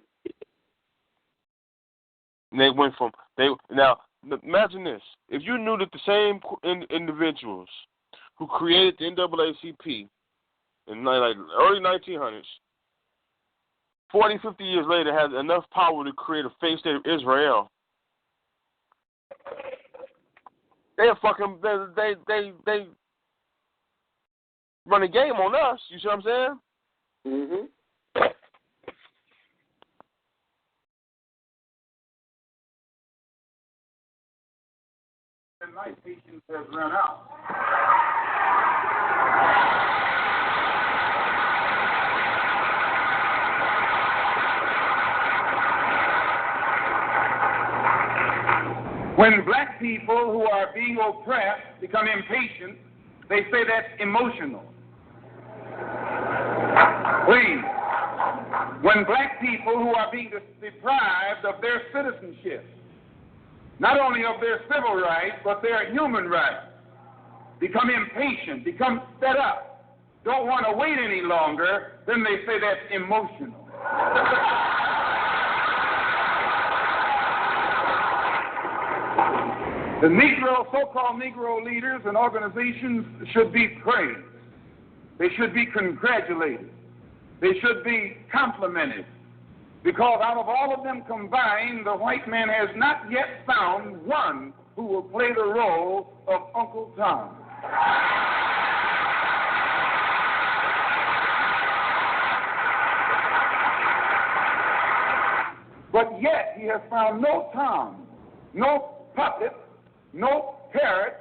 [SPEAKER 6] And they went from now. Imagine this: if you knew that the same individuals who created the NAACP in like early 1900s, 40, 50 years later, had enough power to create a fake state of Israel, they run a game on us. You see what I'm saying?
[SPEAKER 5] Mm-hmm.
[SPEAKER 10] My patience has run out. When black people who are being oppressed become impatient, they say that's emotional. Please, when black people who are being deprived of their citizenship, not only of their civil rights, but their human rights, become impatient, become fed up, don't want to wait any longer, then they say that's emotional. The so-called Negro leaders and organizations should be praised. They should be congratulated. They should be complimented. Because out of all of them combined, the white man has not yet found one who will play the role of Uncle Tom. But yet he has found no Tom, no puppet, no parrot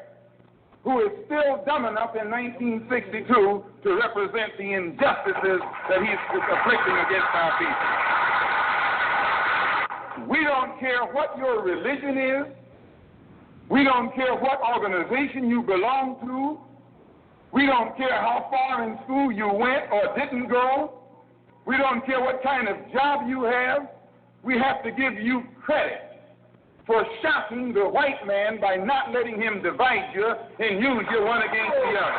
[SPEAKER 10] who is still dumb enough in 1962 to represent the injustices that he's afflicting against our people. We don't care what your religion is. We don't care what organization you belong to. We don't care how far in school you went or didn't go. We don't care what kind of job you have. We have to give you credit for shocking the white man by not letting him divide you and use you one against the other.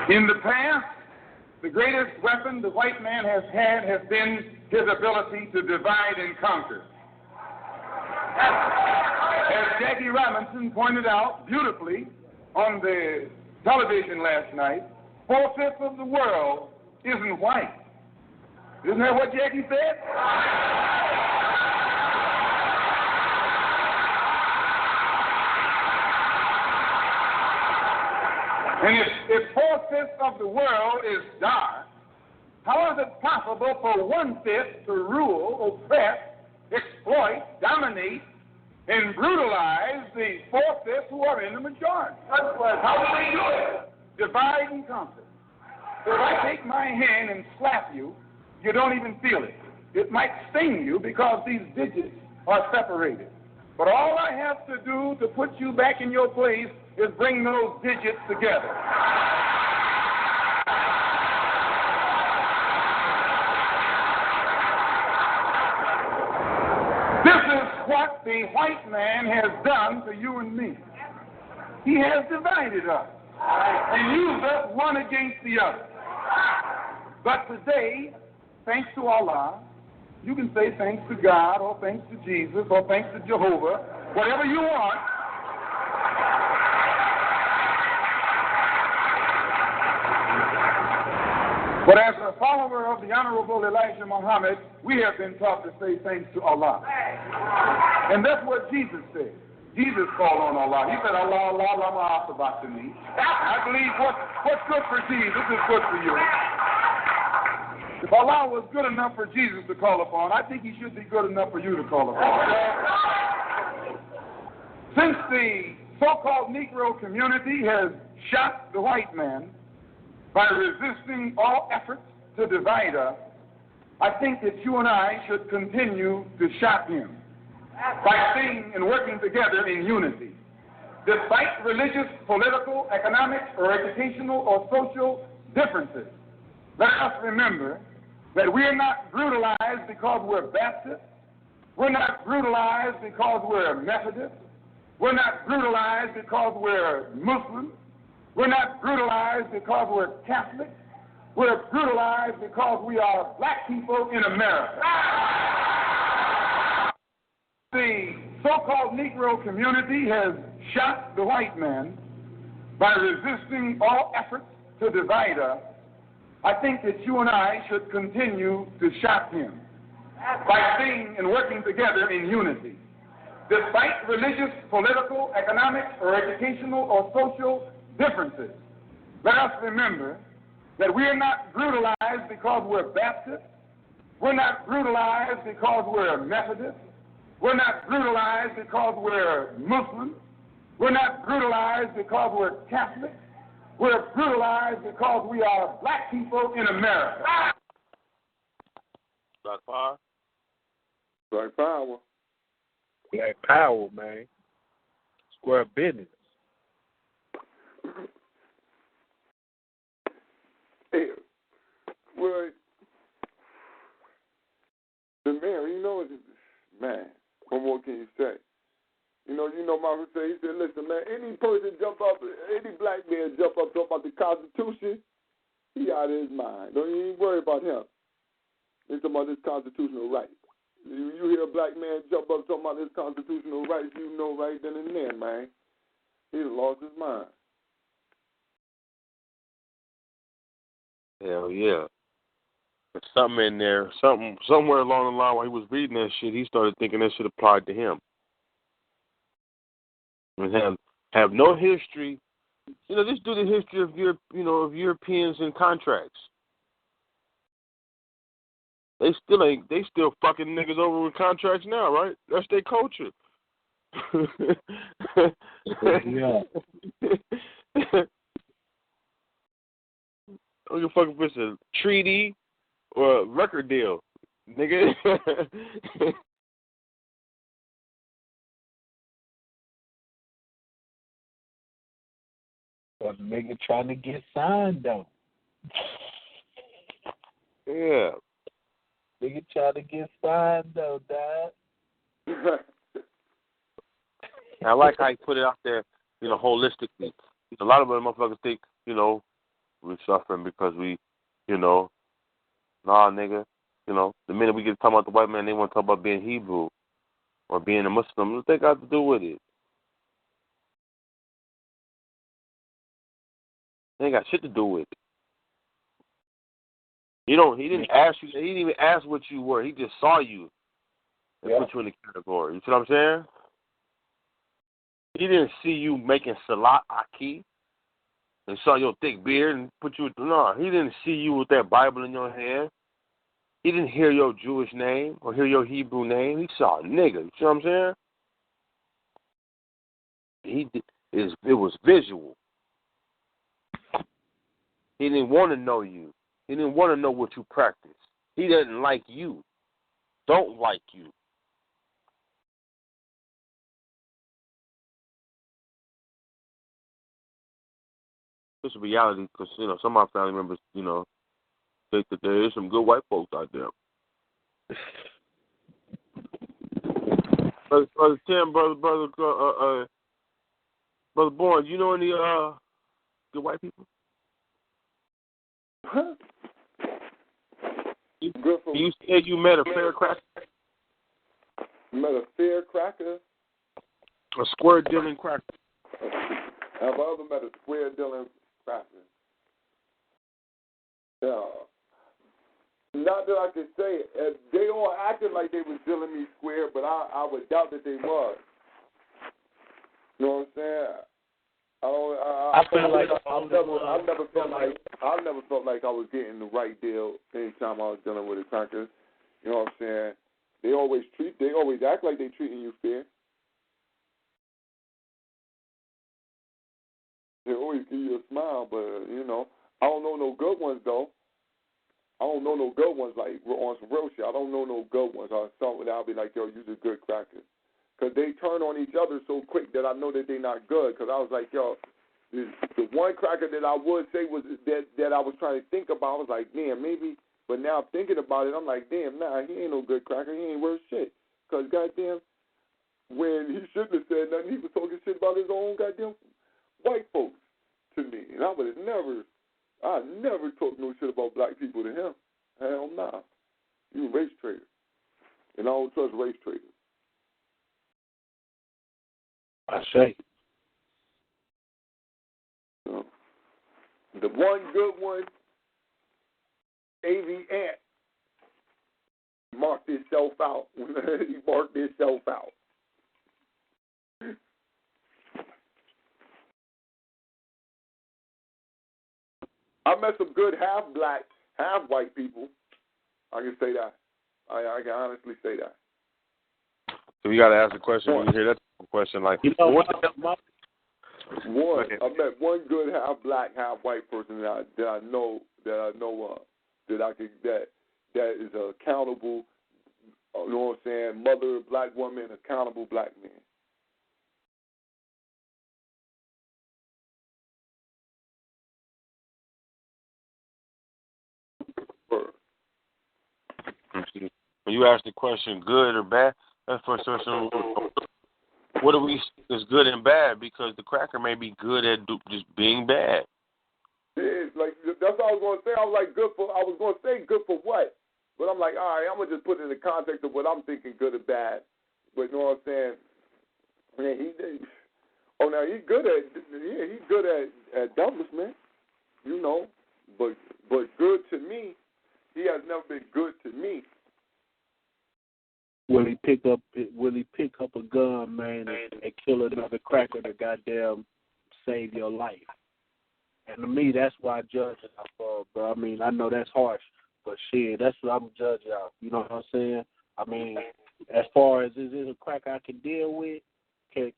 [SPEAKER 10] In the past, the greatest weapon the white man has had has been his ability to divide and conquer. As Jackie Robinson pointed out beautifully on the television last night, 4/5 of the world isn't white. Isn't that what Jackie said? And if 4/5 of the world is dark, how is it possible for 1/5 to rule, oppress, exploit, dominate, and brutalize the 4/5 who are in the majority? How do they do it? Divide and conquer. So if I take my hand and slap you, you don't even feel it. It might sting you because these digits are separated. But all I have to do to put you back in your place is bring those digits together. This is what the white man has done to you and me. He has divided us and used us one against the other. But today, thanks to Allah, you can say thanks to God or thanks to Jesus or thanks to Jehovah, whatever you want. But as a follower of the Honorable Elijah Muhammad, we have been taught to say thanks to Allah. And that's what Jesus said. Jesus called on Allah. He said, Allah, Allah, Allah, Allah, to me. I believe what's good for Jesus is good for you. If Allah was good enough for Jesus to call upon, I think he should be good enough for you to call upon. Since the so-called Negro community has shot the white man by resisting all efforts to divide us, I think that you and I should continue to shock him by staying and working together in unity. Despite religious, political, economic, or educational or social differences, let us remember that we are not brutalized because we're Baptist. We're not brutalized because we're Methodist. We're not brutalized because we're Muslim. We're not brutalized because we're Catholic. We're brutalized because we are black people in America. The so-called Negro community has shot the white man by resisting all efforts to divide us. I think that you and I should continue to shock him by staying and working together in unity. Despite religious, political, economic, or educational or social differences, let us remember that we are not brutalized because we're Baptist. We're not brutalized because we're Methodist. We're not brutalized because we're Muslim. We're not brutalized because we're Catholic. We're brutalized because we are black people in America.
[SPEAKER 6] Black power.
[SPEAKER 5] Black power.
[SPEAKER 7] Black power, man. Square business.
[SPEAKER 5] Hey, well, the man, you know, man, what more can you say? You know, Martin said, he said, listen, man, any person jump up, any black man jump up talking about the Constitution, he out of his mind. Don't even worry about him. He's talking about his constitutional rights. You hear a black man jump up talking about his constitutional rights, you know right then and there, man, he lost his mind.
[SPEAKER 6] Hell yeah. There's something in there, somewhere along the line while he was reading that shit, he started thinking that shit applied to him. And have no history. You know, just do the history of of Europeans and contracts. They still fucking niggas over with contracts now, right? That's their culture.
[SPEAKER 7] Yeah.
[SPEAKER 6] I don't give a fuck if it's a treaty or a record deal, nigga.
[SPEAKER 7] But the nigga trying to get signed, though.
[SPEAKER 6] Yeah.
[SPEAKER 7] Nigga trying to get signed, though, Dad.
[SPEAKER 6] I like how he put it out there, holistically. A lot of other motherfuckers think, We're suffering because we, nah, nigga. The minute we get to talk about the white man, they want to talk about being Hebrew or being a Muslim. What they got to do with it? They ain't got shit to do with it. He didn't ask you. He didn't even ask what you were. He just saw you and put you in the category. You see what I'm saying? He didn't see you making salat aki and saw your thick beard and put you. No, he didn't see you with that Bible in your hand. He didn't hear your Jewish name or hear your Hebrew name. He saw a nigga. You see what I'm saying? It was visual. He didn't want to know you. He didn't want to know what you practice. He doesn't like you. Don't like you. It's a reality because, some of my family members, think that there is some good white folks out there. Brother Tim, Brother Bourne, you know any good white people? You said you met a fair cracker?
[SPEAKER 5] Met a fair cracker?
[SPEAKER 6] A square dealing cracker.
[SPEAKER 5] Have I ever met a square dealing cracker? Yeah. Not that I can say it. They all acted like they was dealing me square, but I would doubt that they was. You know what I'm saying? I never felt like I was getting the right deal anytime I was dealing with a cracker. You know what I'm saying? They always act like they treating you fair. They always give you a smile, but I don't know no good ones though. I don't know no good ones like on some real shit. I don't know no good ones. I'll be like, yo, you's a good cracker. Because they turn on each other so quick that I know that they're not good. Because I was like, yo, the one cracker that I would say was that I was trying to think about, I was like, damn, maybe. But now I'm thinking about it, I'm like, damn, nah, he ain't no good cracker. He ain't worth shit. Because goddamn, when he shouldn't have said nothing, he was talking shit about his own goddamn white folks to me. And I never talk no shit about black people to him. Hell nah. You a race trader. And I don't trust race traders.
[SPEAKER 7] I say.
[SPEAKER 5] So, the one good one, AV Ant, marked himself out. He marked himself out. I met some good half-black, half-white people. I can say that. I can honestly say that.
[SPEAKER 6] So we got to ask the question when you hear that question. Like,
[SPEAKER 5] I met one good half-black, half-white person that I know that is accountable. You know what I'm saying? Mother, black woman, accountable black man.
[SPEAKER 6] When you ask the question, good or bad, that's the first question. What do we see is good and bad? Because the cracker may be good at just being bad.
[SPEAKER 5] Yeah, like that's what I was going to say. I was going to say good for what? But I'm like, all right, I'm going to just put it in the context of what I'm thinking good or bad. But you know what I'm saying? Man, he's good at Douglas, man. You know, but good to me, he has never been good to me.
[SPEAKER 7] Will he pick up a gun, man, and kill another cracker to goddamn save your life? And to me, that's why I judge it off of, bro. I mean, I know that's harsh, but shit, that's what I'm judging off. You know what I'm saying? I mean, as far as is it a cracker I can deal with? Can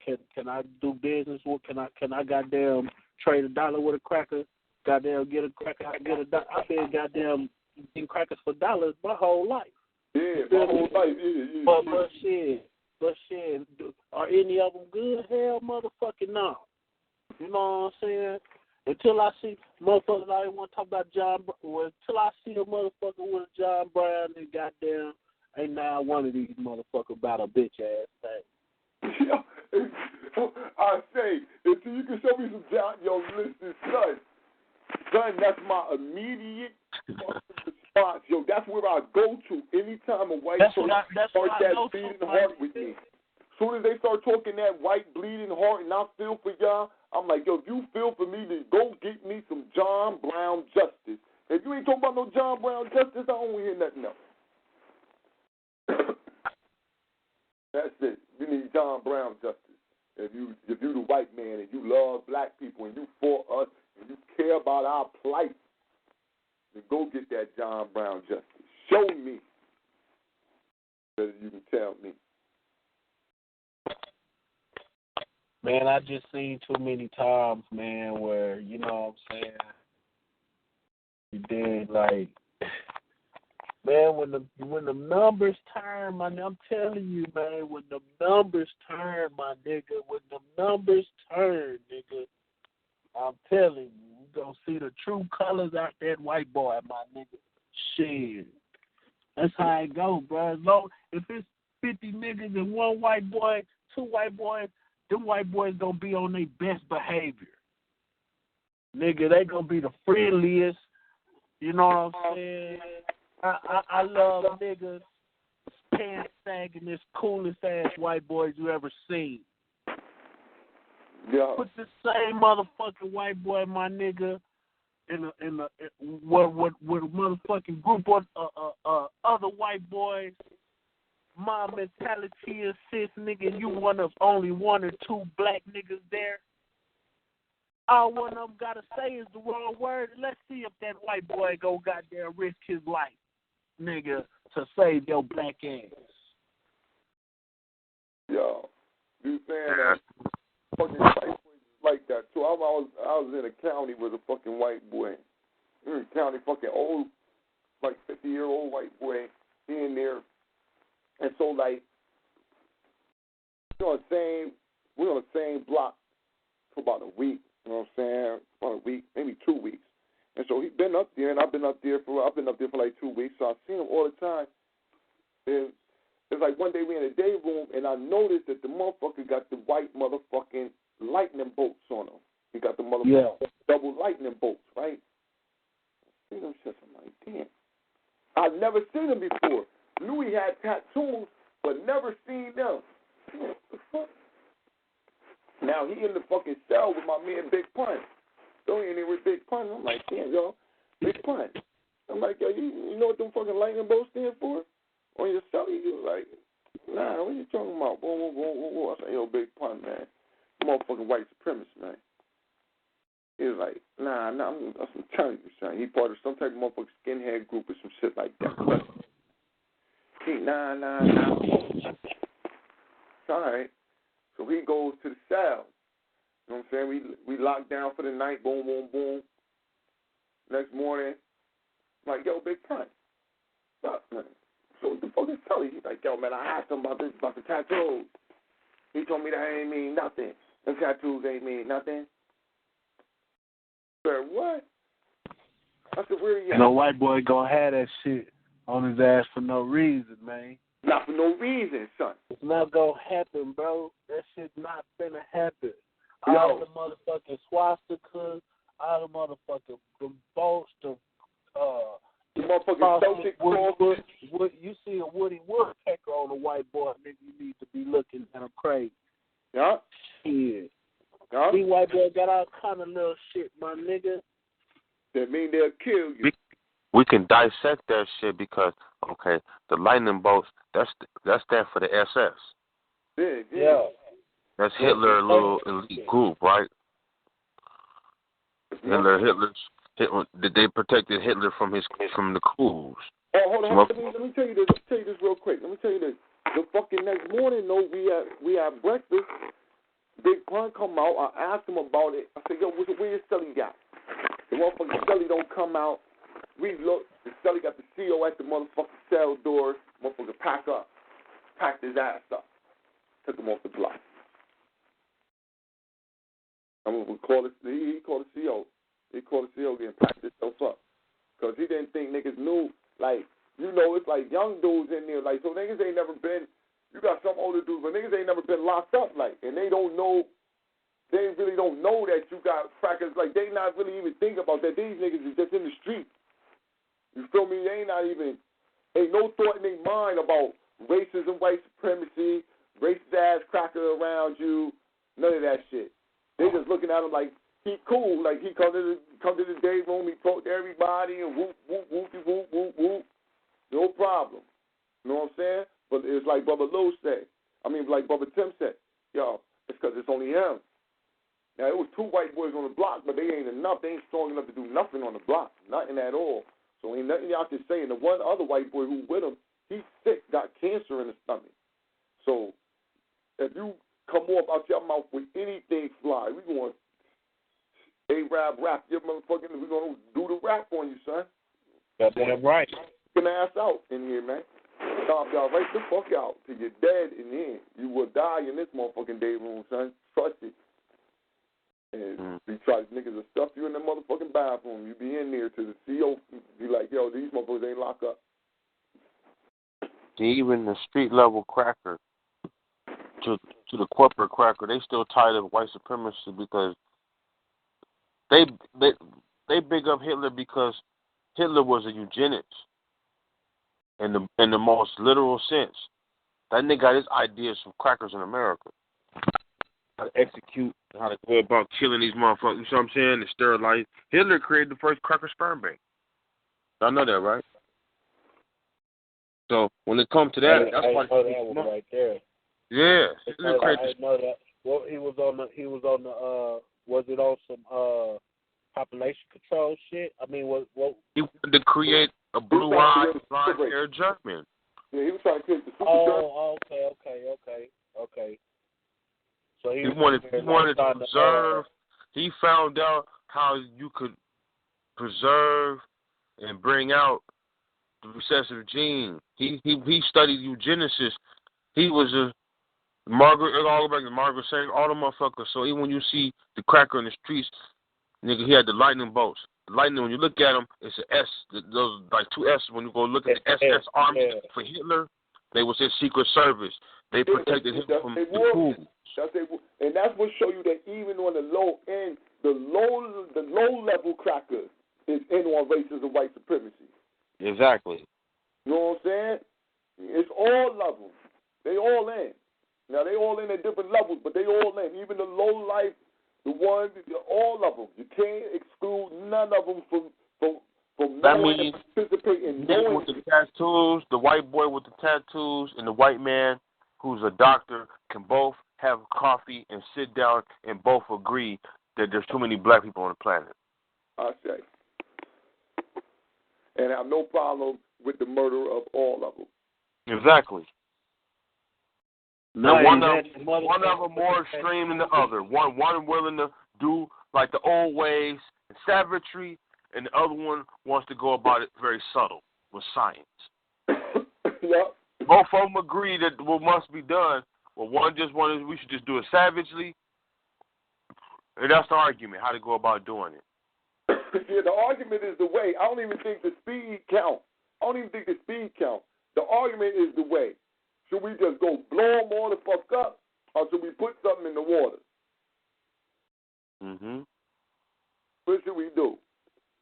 [SPEAKER 7] I do business with? Can I goddamn trade $1 with a cracker? Goddamn get a cracker, I get $1. I've been goddamn getting crackers for dollars my whole life.
[SPEAKER 5] Yeah, my whole life, yeah.
[SPEAKER 7] But shit, are any of them good? Hell, motherfucking no. You know what I'm saying? Until I see motherfuckers, I don't want to talk about until I see a motherfucker with a John Brown and goddamn, ain't now one of these motherfuckers about a bitch ass thing.
[SPEAKER 5] I say, until you can show me some John, yo, listen, son. Son, that's my immediate response. Yo, that's where I go to anytime a white person starts that bleeding heart with me. As soon as they start talking that white bleeding heart and I feel for y'all, I'm like, yo, if you feel for me, then go get me some John Brown justice. If you ain't talking about no John Brown justice, I don't want to hear nothing else. That's it. You need John Brown justice. If you the white man and you love black people and you for us and you care about our plight, then go get that John Brown justice. Show me that you can tell me.
[SPEAKER 7] Man, I just seen too many times, man, where, you know what I'm saying, you did, like, man, when the numbers turn, man, I'm telling you, man, when the numbers turn, my nigga, when the numbers turn, nigga, I'm telling you, you're going to see the true colors out that white boy, my nigga. Shit. That's how it go, bro. If it's 50 niggas and one white boy, two white boys, them white boys going to be on their best behavior. Nigga, they going to be the friendliest. You know what I'm saying? I love niggas, pants sagging, this coolest ass white boys you ever seen.
[SPEAKER 5] Yeah.
[SPEAKER 7] Put the same motherfucking white boy, my nigga, in a motherfucking group of other white boys. My mentality is, sis, nigga, you one of only one or two black niggas there. All one of them gotta say is the wrong word. Let's see if that white boy go goddamn risk his life, nigga, to save your black ass.
[SPEAKER 5] Yo, you saying that fucking white boys like that too. I was in a county with a fucking white boy. In a county, fucking old, like 50-year-old white boy in there. And so, like, we're on the same block for about a week. You know what I'm saying? About a week, maybe 2 weeks. And so he's been up there, and I've been up there for like 2 weeks. So I've seen him all the time. And it's like one day we in a day room, and I noticed that the motherfucker got the white motherfucking lightning bolts on him. He got the motherfucking double lightning bolts, right? I see them shit. I'm like, damn. I've never seen him before. Knew he had tattoos, but never seen them. What the fuck? Now he in the fucking cell with my man Big Pun. So he in there with Big Pun. I'm like, damn, yo, Big Pun. I'm like, yo, you know what them fucking lightning bolts stand for? On your cell, you like, nah, what you talking about? Whoa. I said, yo, Big Pun, man. Motherfucking white supremacist, man. He was like, nah, I'm telling you, son. He part of some type of motherfucking skinhead group or some shit like that. Nah. It's all right. So he goes to the cell. You know what I'm saying? We locked down for the night. Boom, boom, boom. Next morning, I'm like, yo, Big Pun. What's up, man? So what the fuck is telling? He's like, yo, man, I asked him about the tattoos. He told me that ain't mean nothing. The tattoos ain't mean nothing. I said, what? I said, where are you at?
[SPEAKER 7] No white boy gonna have that shit on his ass for no reason, man.
[SPEAKER 5] Not for no reason, son.
[SPEAKER 7] It's not gonna happen, bro. That shit not gonna happen. All the motherfucking swastikas, all the motherfucking the bolts, the
[SPEAKER 5] motherfucking Celtic
[SPEAKER 7] Wood, you see a Woody Woodpecker on a white boy, nigga, you need to be looking at him crazy.
[SPEAKER 5] Yeah.
[SPEAKER 7] Shit.
[SPEAKER 5] Yeah.
[SPEAKER 7] These white boys got all kind of little shit, my nigga.
[SPEAKER 5] That mean they'll kill you.
[SPEAKER 6] We can dissect that shit because, okay, the lightning bolts, that stands for the SS.
[SPEAKER 5] Yeah.
[SPEAKER 6] That's Hitler's little elite group, right? They protected Hitler from the coups.
[SPEAKER 5] Oh, hold on. Let me tell you this real quick. The fucking next morning, though, we had breakfast. Big Pun come out. I asked him about it. I said, yo, where your celly got? The motherfucking celly don't come out. We look. The celly got the CO at the motherfucking cell door. Motherfucker packed his ass up. Took him off the block. I'm gonna call it. He called the CO. He called the CO again, packed himself up. Because he didn't think niggas knew. Like, you know, it's like young dudes in there. Like, so niggas ain't never been. You got some older dudes, but niggas ain't never been locked up. Like, and they don't know they really don't know that you got crackers. Like, they not really even thinking about that. These niggas is just in the street. You feel me? They ain't no thought in their mind about racism, white supremacy, racist ass cracker around you, none of that shit. They just looking at him like he cool, like he come to the day room, he talk to everybody and whoop, whoop, whoop, whoop, whoop, whoop. No problem. You know what I'm saying? But it's like Brother Lou said. Like Brother Tim said, yo, it's because it's only him. Now, it was 2 white boys on the block, but they ain't enough. They ain't strong enough to do nothing on the block, nothing at all. So ain't nothing y'all can say. And the one other white boy who with him, he's sick, got cancer in his stomach. So if you come off out your mouth with anything fly, we going A-Rap rap your motherfucking, we going to do the rap on you, son.
[SPEAKER 7] Goddamn right.
[SPEAKER 5] Get ass out in here, man. Stomp y'all right the fuck out till you're dead in here. You will die in this motherfucking day room, son. Trust it. And we try niggas to stuff you in the motherfucking bathroom. You be in there to the CO be like, yo, these motherfuckers ain't locked up.
[SPEAKER 6] Even the street level cracker to the corporate cracker, they still tied up white supremacy because they big up Hitler because Hitler was a eugenics in the most literal sense. That nigga got his ideas from crackers in America. How to execute, how to go about killing these motherfuckers. You know what I'm saying? The sterilize. Hitler created the first cracker sperm bank. Y'all know that, right? So when it comes to that, that's why
[SPEAKER 7] that was right there.
[SPEAKER 6] Yeah,
[SPEAKER 7] I didn't know that. Well, he was on the. Was it on some population control shit?
[SPEAKER 6] He wanted to create a blue-eyed, blonde-haired German.
[SPEAKER 5] Yeah, he was trying to create the super
[SPEAKER 7] okay. So
[SPEAKER 6] he wanted to preserve. He found out how you could preserve and bring out the recessive gene. He studied eugenicists. He was Margaret Sanger, all the motherfuckers. So even when you see the cracker in the streets, nigga, he had the lightning bolts. The lightning, when you look at him, it's an S. Those like 2 S's. When you go look at the SS Army for Hitler, they was his Secret Service. They protected him from the coup.
[SPEAKER 5] And that's what show you that even on the low end, the low level crackers is in on racism, white supremacy.
[SPEAKER 6] Exactly.
[SPEAKER 5] You know what I'm saying? It's all levels. They all in. Now they all in at different levels, but they all in. Even the low life, the ones, all of them. You can't exclude none of them from knowing and participating.
[SPEAKER 6] Nigga with the tattoos, the white boy with the tattoos, and the white man who's a doctor can both have coffee and sit down and both agree that there's too many black people on the planet.
[SPEAKER 5] I say. And I have no problem with the murder of all of them.
[SPEAKER 6] Exactly.
[SPEAKER 7] No,
[SPEAKER 6] one of them more extreme than the other. One willing to do like the old ways and savagery, and the other one wants to go about it very subtle with science.
[SPEAKER 5] Yep.
[SPEAKER 6] Both of them agree that what must be done. Well, one just wanted we should just do it savagely, and that's the argument, how to go about doing it.
[SPEAKER 5] Yeah, the argument is the way. I don't even think the speed count. The argument is the way. Should we just go blow them all the fuck up, or should we put something in the water? What should we do?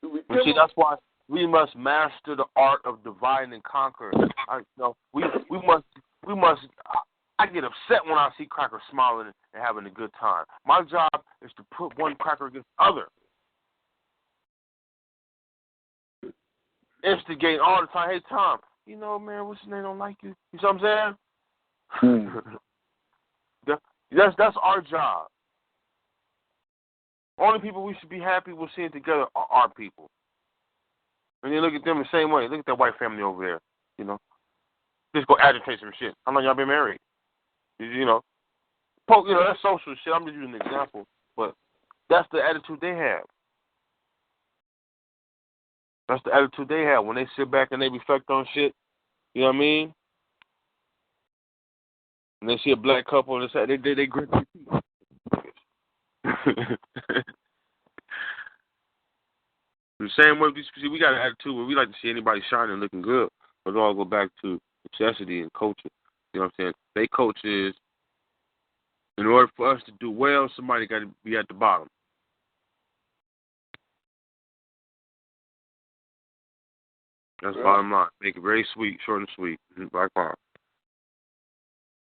[SPEAKER 6] See, that's why we must master the art of divide and conquer. We must. I get upset when I see crackers smiling and having a good time. My job is to put one cracker against the other. Instigate all the time. Hey, Tom, you know, man, what's your name don't like you? You see what I'm saying? That's our job. Only people we should be happy with seeing together are our people. And you look at them the same way. Look at that white family over there. You know, just go agitate some shit. How long y'all been married? You know, that's social shit. I'm just using an example, but that's the attitude they have. That's the attitude they have when they sit back and they reflect on shit. You know what I mean? And they see a black couple and they grit their teeth. The same way we got an attitude where we like to see anybody shining, looking good, but it all go back to necessity and culture. You know what I'm saying? They coaches In order for us to do well, somebody got to be at the bottom. That's the bottom line. Make it very sweet, short and sweet. Black power.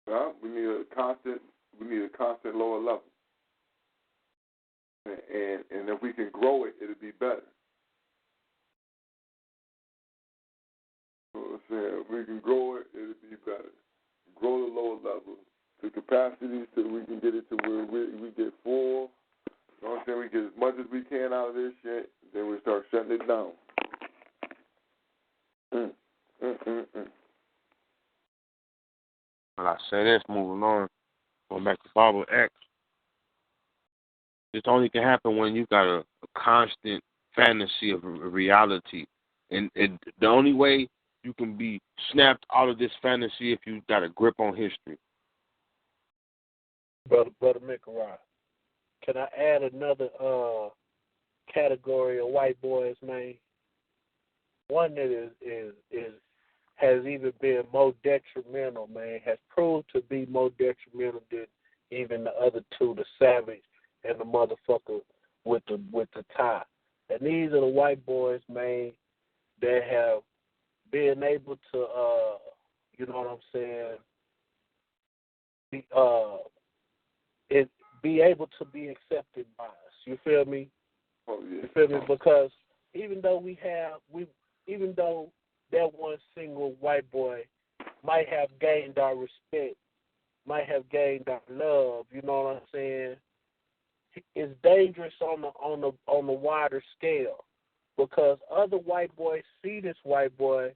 [SPEAKER 5] Well, we need a constant lower level. And if we can grow it, it'll be better. You know what I'm saying? If we can grow it, it'll be better. Grow the lower level to capacity so we can get it to where we get full. You know what I'm saying? We get as much as we can out of this shit, then we start shutting it down.
[SPEAKER 6] Well, I say this, moving on, going back to Bible X. This only can happen when you got a constant fantasy of a reality. And the only way you can be snapped out of this fantasy if you got a grip on history.
[SPEAKER 7] Brother Mikarai, can I add another category of white boys, man? One that has even been more detrimental, man, has proved to be more detrimental than even the other two, the savage and the motherfucker with the tie. And these are the white boys, man, that have been able to, you know what I'm saying, be able to be accepted by us. You feel me?
[SPEAKER 5] Oh, yeah.
[SPEAKER 7] You feel me? Because even though that one single white boy might have gained our respect, might have gained our love, you know what I'm saying? It's dangerous on the wider scale because other white boys see this white boy,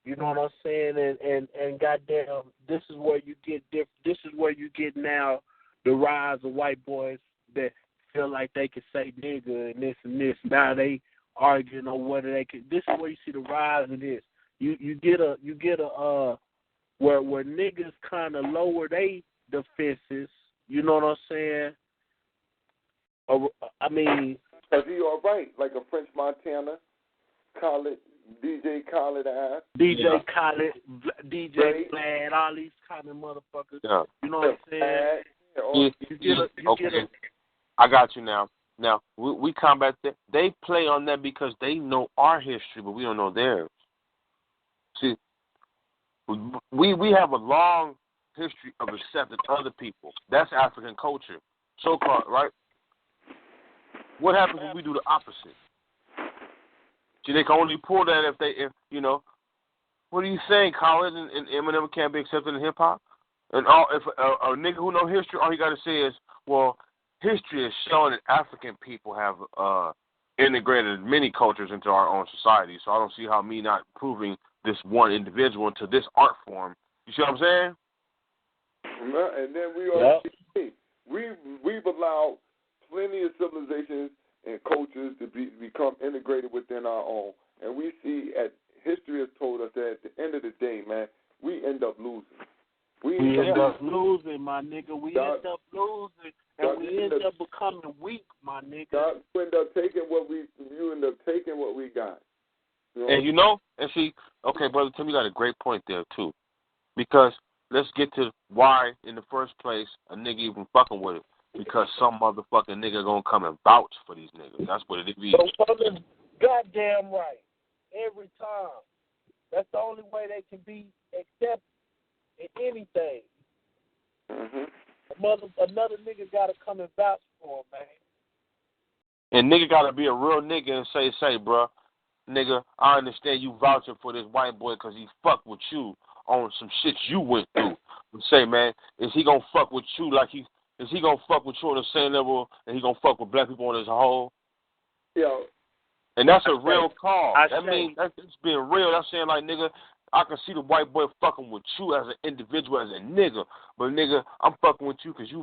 [SPEAKER 7] you know what I'm saying, and goddamn, this is where you get now the rise of white boys that feel like they can say nigga and this and this. Now they arguing on whether they can. This is where you see the rise of this. You get a where niggas kind of lower their defenses. You know what I'm saying? I mean,
[SPEAKER 5] cause he all right, like a French Montana, Khaled, DJ Khaled ass,
[SPEAKER 7] DJ Khaled, DJ Vlad, all these kind of motherfuckers.
[SPEAKER 6] Yeah.
[SPEAKER 7] You know what I'm saying?
[SPEAKER 6] I got you now. Now we combat that. They play on that because they know our history, but we don't know theirs. See, we have a long history of accepting other people. That's African culture, so-called, right? What happens when we do the opposite? See, they can only pull that if you know. What are you saying, Khaled and Eminem can't be accepted in hip hop? And if a nigga who know history, all he got to say is, well, history is showing that African people have integrated many cultures into our own society. So I don't see how me not proving this one individual into this art form. You see what I'm saying?
[SPEAKER 5] And then we are we've allowed plenty of civilizations and cultures to become integrated within our own. And we see history has told us that at the end of the day, man, we end up losing.
[SPEAKER 7] We end up losing, my nigga. We end up losing, and we end up becoming weak, my nigga.
[SPEAKER 5] You end up taking what we got. You know?
[SPEAKER 6] And you know, and see, okay, Brother Tim, you got a great point there too, because let's get to why in the first place a nigga even fucking with it. Because some motherfucking nigga gonna come and vouch for these niggas. That's what it is.
[SPEAKER 7] Goddamn right. Every time. That's the only way they can be accepted in anything. Another nigga gotta come and vouch for him, man.
[SPEAKER 6] And nigga gotta be a real nigga and say, bruh, nigga, I understand you vouching for this white boy because he fucked with you on some shit you went through. And say, man, is he gonna fuck with you like is he gonna fuck with you on the same level and he gonna fuck with black people on his whole?
[SPEAKER 5] Yo.
[SPEAKER 6] And that's a real call. That means that's being real. That's saying like, nigga, I can see the white boy fucking with you as an individual, as a nigga. But nigga, I'm fucking with you because you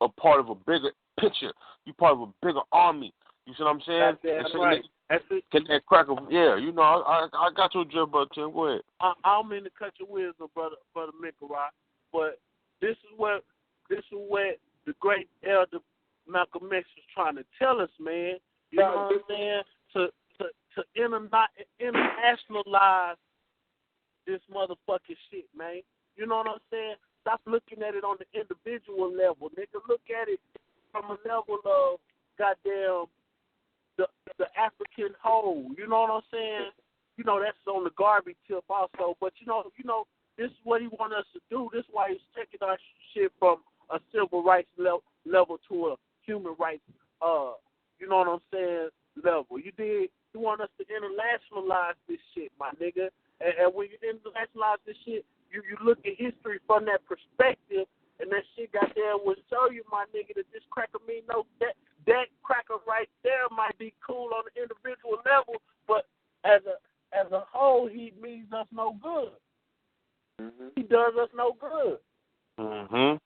[SPEAKER 6] a part of a bigger picture. You part of a bigger army. You see what I'm saying?
[SPEAKER 7] That's right. That's it.
[SPEAKER 6] Get that cracker. Yeah, you know, I got your drill, brother Tim. Go ahead.
[SPEAKER 7] I don't mean to cut your wisdom, brother Mikarai, but this is what the great elder Malcolm X is trying to tell us, man. You know what I'm saying? To internationalize this motherfucking shit, man. You know what I'm saying? Stop looking at it on the individual level, nigga. Look at it from a level of goddamn the African whole. You know what I'm saying? You know, that's on the garbage tip also. But you know, this is what he want us to do. This is why he's taking our shit from a civil rights level to a human rights, you know what I'm saying, level. You did. You want us to internationalize this shit, my nigga. And when you internationalize this shit, you look at history from that perspective, and that shit goddamn will show you, my nigga, that this cracker mean no that cracker right there might be cool on the individual level, but as a whole, he means us no good. Mm-hmm. He does us no good.
[SPEAKER 6] Mm-hmm.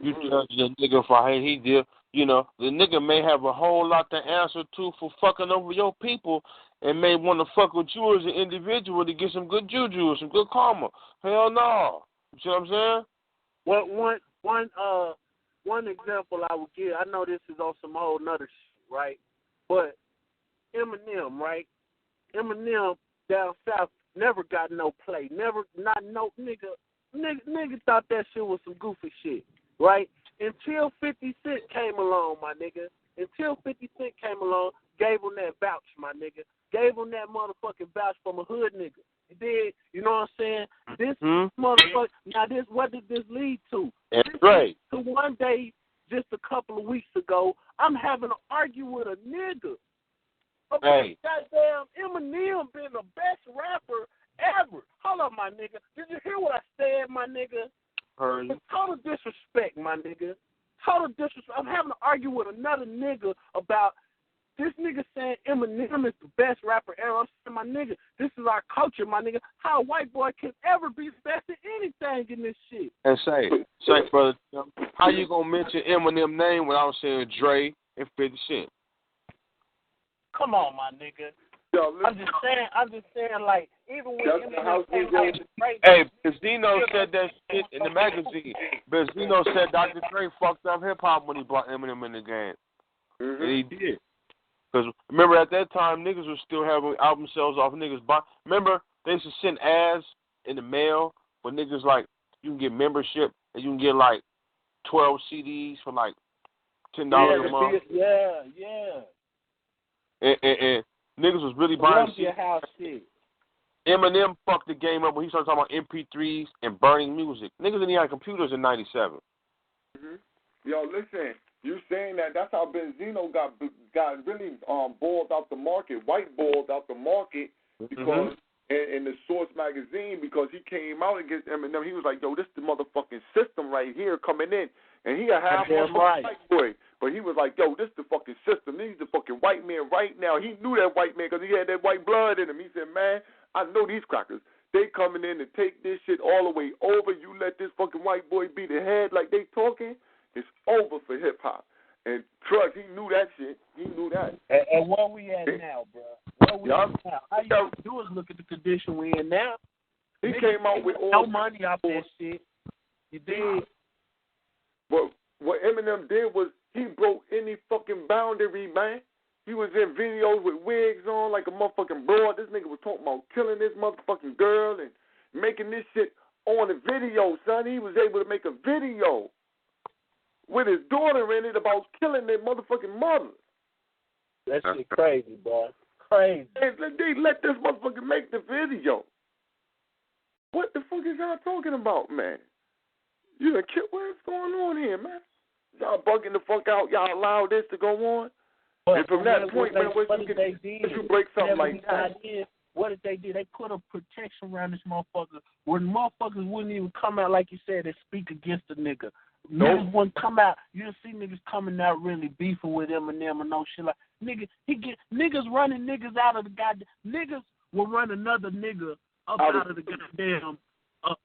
[SPEAKER 6] You judge the nigga for how he did. You know, the nigga may have a whole lot to answer to for fucking over your people and may want to fuck with you as an individual to get some good juju, some good karma. Hell no. You see what I'm saying?
[SPEAKER 7] Well, one example I would give, I know this is on some whole nother shit, right? But Eminem, right? Eminem down south never got no play. Never, not no nigga. Nigga thought that shit was some goofy shit, right? Until 50 Cent came along, my nigga. Until 50 Cent came along, gave him that vouch, my nigga. Gave him that motherfucking vouch from a hood nigga. He did, you know what I'm saying? This motherfucker, now this, what did this lead to?
[SPEAKER 6] That's right.
[SPEAKER 7] So one day, just a couple of weeks ago, I'm having to argue with a nigga.
[SPEAKER 6] Hey.
[SPEAKER 7] Goddamn, Eminem been the best rapper ever. Hold up, my nigga. Did you hear what I said, my nigga?
[SPEAKER 6] Heard you.
[SPEAKER 7] Total disrespect, my nigga. Total disrespect. I'm having to argue with another nigga about this nigga saying Eminem is the best rapper ever. I'm saying, my nigga, this is our culture, my nigga. How a white boy can ever be the best at anything in this shit?
[SPEAKER 6] And say, brother, how you gonna mention Eminem name without saying Dre and 50 Cent?
[SPEAKER 7] Come on, my nigga. I'm just saying, like, even when Eminem came out with Dre.
[SPEAKER 6] Hey, Benzino said that shit in the magazine. Benzino said Dr. Dre fucked up hip hop when he brought Eminem in the game. Mm-hmm. And he did. Because remember, at that time, niggas were still having album sales off niggas. Remember, they used to send ads in the mail where niggas, like, you can get membership and you can get, like, 12 CDs for, like, $10 a month.
[SPEAKER 7] Yeah.
[SPEAKER 6] And niggas was really buying shit. Eminem fucked the game up when he started talking about MP3s and burning music. Niggas didn't even have computers in 97.
[SPEAKER 5] Mm-hmm. Yo, listen. You saying that's how Benzino got really boiled out the market, white boiled out the market, because in the Source magazine, because he came out against Eminem, he was like, yo, this is the motherfucking system right here coming in, and he a half white boy, but he was like, yo, this is the fucking system, he's the fucking white man right now. He knew that white man because he had that white blood in him. He said, man, I know these crackers. They coming in to take this shit all the way over. You let this fucking white boy be the head like they talking, it's over for hip-hop. And Trust, he knew that shit. He knew that.
[SPEAKER 7] And where we at now, bro? Where we at now? All you have to do is look at the condition we in now.
[SPEAKER 5] He came out with all
[SPEAKER 7] no money off that shit. He did.
[SPEAKER 5] But what Eminem did was he broke any fucking boundary, man. He was in videos with wigs on like a motherfucking broad. This nigga was talking about killing this motherfucking girl and making this shit on the video, son. He was able to make a video with his daughter in it about killing their motherfucking mother.
[SPEAKER 7] That shit crazy, boy. Crazy.
[SPEAKER 5] They let this motherfucker make the video. What the fuck is y'all talking about, man? You done killed, what's going on here, man? Y'all bugging the fuck out. Y'all allow this to go on?
[SPEAKER 7] But
[SPEAKER 5] and from that point, man, what you break something like that?
[SPEAKER 7] What did they do? They put a protection around this motherfucker where the motherfuckers wouldn't even come out, like you said, and speak against the nigga. Niggas wouldn't come out. You don't see niggas coming out really beefing with Eminem or no shit like niggas running niggas out of the goddamn. Niggas will run another nigga up out of the goddamn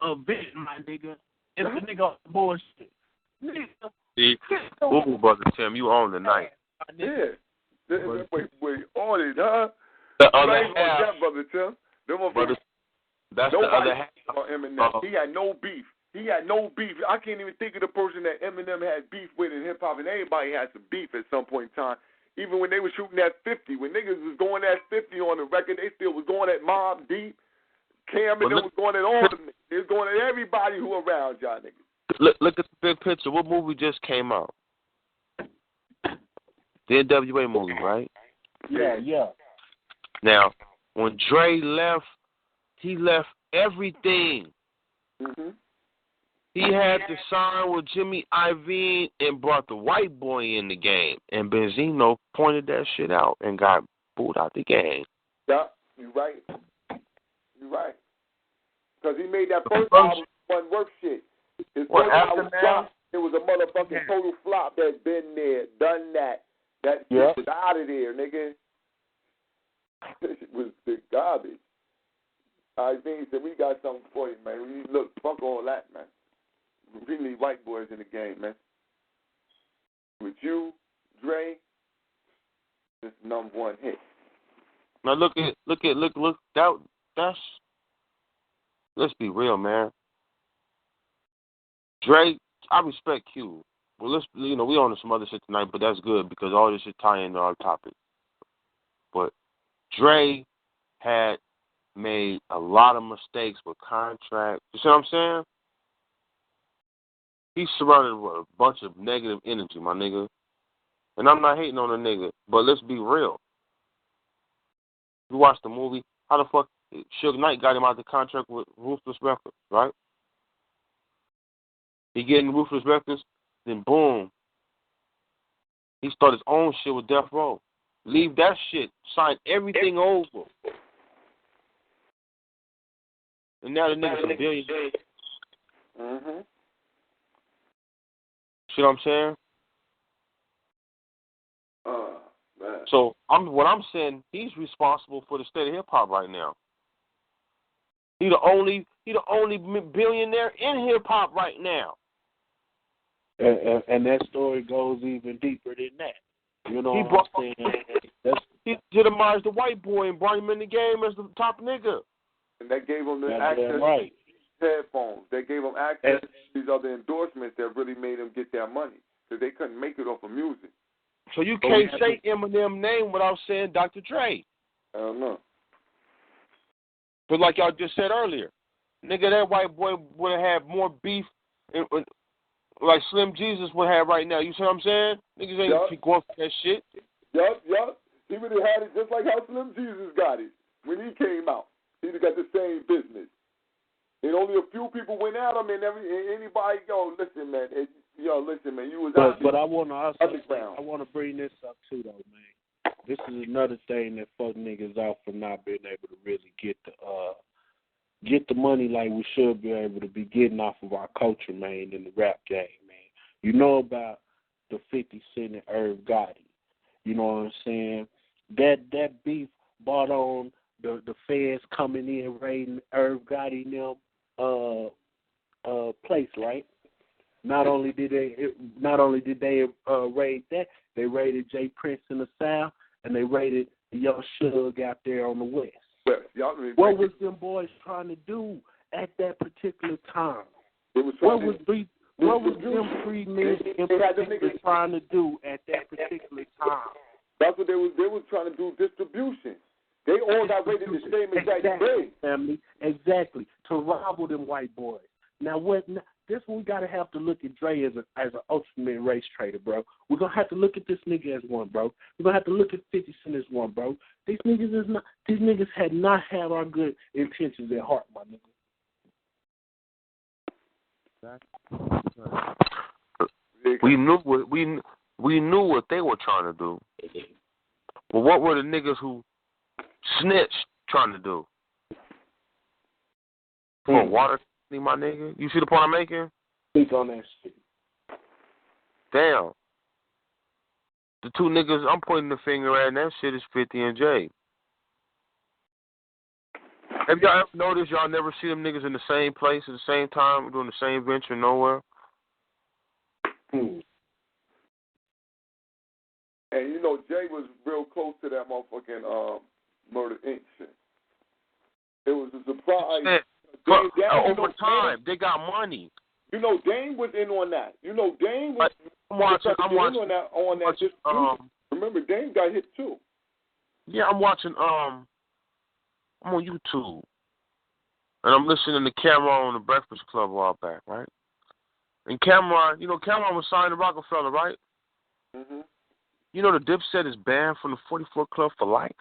[SPEAKER 7] event, my nigga. If the nigga on bullshit. Nigga.
[SPEAKER 6] See, Google Brother Tim, you own the night.
[SPEAKER 5] Yeah. Wait, on it, huh?
[SPEAKER 6] The other half.
[SPEAKER 5] That, Brother Tim.
[SPEAKER 6] That's the other half.
[SPEAKER 5] Eminem. He had no beef. I can't even think of the person that Eminem had beef with in hip-hop, and everybody had some beef at some point in time. Even when they were shooting at 50, when niggas was going at 50 on the record, they still was going at Mobb Deep. Cam and them was going at all them niggas. They was going at everybody who around y'all niggas.
[SPEAKER 6] Look at the big picture. What movie just came out? The NWA movie, right?
[SPEAKER 7] Yeah.
[SPEAKER 6] Now, when Dre left, he left everything.
[SPEAKER 5] Mm-hmm.
[SPEAKER 6] He had to sign with Jimmy Iovine and brought the white boy in the game. And Benzino pointed that shit out and got booed out the game.
[SPEAKER 5] Yeah, you're right. You're right. Because he made that first album wasn't worth shit. His first album flop. It was a motherfucking total flop that's been there, done that. That shit was out of there, nigga. It was the garbage. Iovine said, we got something for you, man. Look, fuck all that, man. We need white boys in the game, man. With you, Dre, this #1 hit.
[SPEAKER 6] Now look. That's. Let's be real, man. Dre, I respect Q. Well, we on to some other shit tonight, but that's good because all this shit tie into our topic. But Dre had made a lot of mistakes with contracts. You see what I'm saying? He's surrounded with a bunch of negative energy, my nigga. And I'm not hating on a nigga, but let's be real. You watch the movie, how the fuck Suge Knight got him out of the contract with Ruthless Records, right? He get in Ruthless Records, then boom, he started his own shit with Death Row. Leave that shit, sign everything over. And now the nigga's a billionaire.
[SPEAKER 5] Mm-hmm.
[SPEAKER 6] See what I'm saying?
[SPEAKER 5] Man.
[SPEAKER 6] So what I'm saying, he's responsible for the state of hip hop right now. He the only billionaire in hip hop right now.
[SPEAKER 7] And that story goes even deeper than that. You know what I'm saying?
[SPEAKER 6] He legitimized the white boy and brought him in the game as the top nigga.
[SPEAKER 5] And that gave him the access to headphones. They gave him access to these other endorsements that really made him get their money because they couldn't make it off of music.
[SPEAKER 6] So you can't say Eminem name without saying Dr. Dre.
[SPEAKER 5] I don't know.
[SPEAKER 6] But like y'all just said earlier, nigga, that white boy would have had more beef like Slim Jesus would have right now. You see what I'm saying? Niggas ain't going for that shit.
[SPEAKER 5] Yup. He would have had it just like how Slim Jesus got it when he came out. He'd have got the same business. And only a few people went at him, and anybody, listen, man, you was out.
[SPEAKER 7] But I want to bring this up too, though, man. This is another thing that fuck niggas out for not being able to really get the money like we should be able to be getting off of our culture, man, in the rap game, man. You know about the 50 Cent and Irv Gotti. You know what I'm saying? That beef brought on the feds coming in raiding Irv Gotti and them place, right? Not only did they raid that, they raided Jay Prince in the South, and they raided the Young Suge out there on the West. What was them boys trying to do at that particular time? What was them 3 men in particular trying to do at that particular time?
[SPEAKER 5] That's what they was trying to do, distribution. They all got rated the same exact way.
[SPEAKER 7] Family, exactly, to rival them white boys. Now this one we gotta have to look at Dre as an ultimate race trader, bro. We're gonna have to look at this nigga as one, bro. We're gonna have to look at 50 Cent as one, bro. These niggas had not had our good intentions at heart, my nigga.
[SPEAKER 6] We knew what they were trying to do. But what were the niggas who snitched trying to do? For water, my nigga. You see the point I'm making?
[SPEAKER 7] Speak on that shit.
[SPEAKER 6] Damn. The 2 niggas I'm pointing the finger at, and that shit is 50 and J. Have y'all ever noticed y'all never see them niggas in the same place at the same time doing the same venture nowhere?
[SPEAKER 5] And Jay was real close to that motherfucking Murder Inc. shit. It was a surprise.
[SPEAKER 6] Over time, they got money.
[SPEAKER 5] Dame was in on that. Dame was
[SPEAKER 6] I'm watching
[SPEAKER 5] on that. Remember, Dame got hit too.
[SPEAKER 6] Yeah, I'm watching. I'm on YouTube. and I'm listening to Cameron on the Breakfast Club a while back, right? And Cameron, Cameron was signed to Rockefeller, right?
[SPEAKER 5] Mhm.
[SPEAKER 6] You know the Dipset is banned from the 44 Club for life.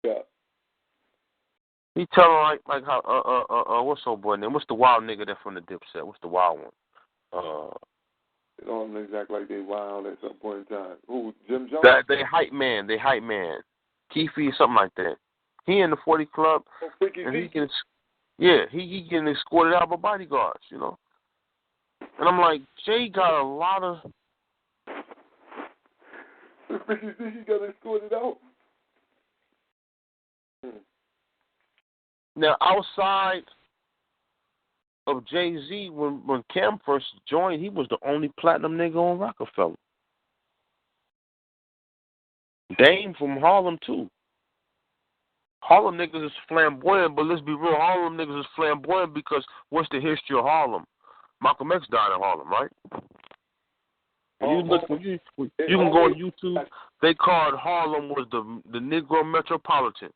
[SPEAKER 5] Yeah.
[SPEAKER 6] He telling like how what's old boy name? What's the wild nigga that from the Dipset? What's the wild one?
[SPEAKER 5] They don't act like they wild at some point in time. Who? Jim Jones?
[SPEAKER 6] They hype man. Keefe, something like that. He in the 40 Club, and he getting getting escorted out by bodyguards, And I'm like, Jay got a lot of.
[SPEAKER 5] Freaky D, he got escorted out.
[SPEAKER 6] Now outside of Jay-Z, when Cam first joined, he was the only platinum nigga on Rockefeller. Dame from Harlem too. Harlem niggas is flamboyant, but let's be real, Harlem niggas is flamboyant because what's the history of Harlem? Malcolm X died in Harlem, right? You can go on YouTube. They called Harlem was the Negro Metropolitan.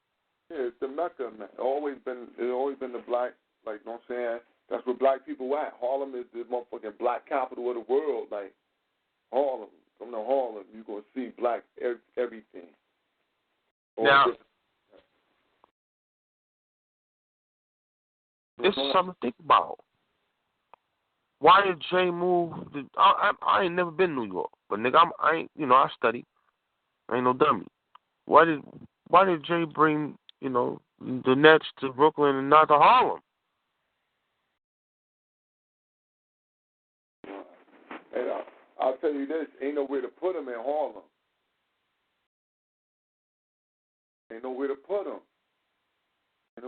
[SPEAKER 5] Yeah, it's the Mecca, man. It's always been the black, like, you know what I'm saying? That's where black people at. Harlem is the motherfucking black capital of the world. Like, Harlem. Come to Harlem, you're going to see black everything.
[SPEAKER 6] Now, this is something to think about. Why did Jay move? I ain't never been to New York, but nigga, I study. I ain't no dummy. Why did Jay bring, the Nets to Brooklyn and not to Harlem?
[SPEAKER 5] And I'll tell you this, ain't nowhere to put him in Harlem. Ain't nowhere to put him in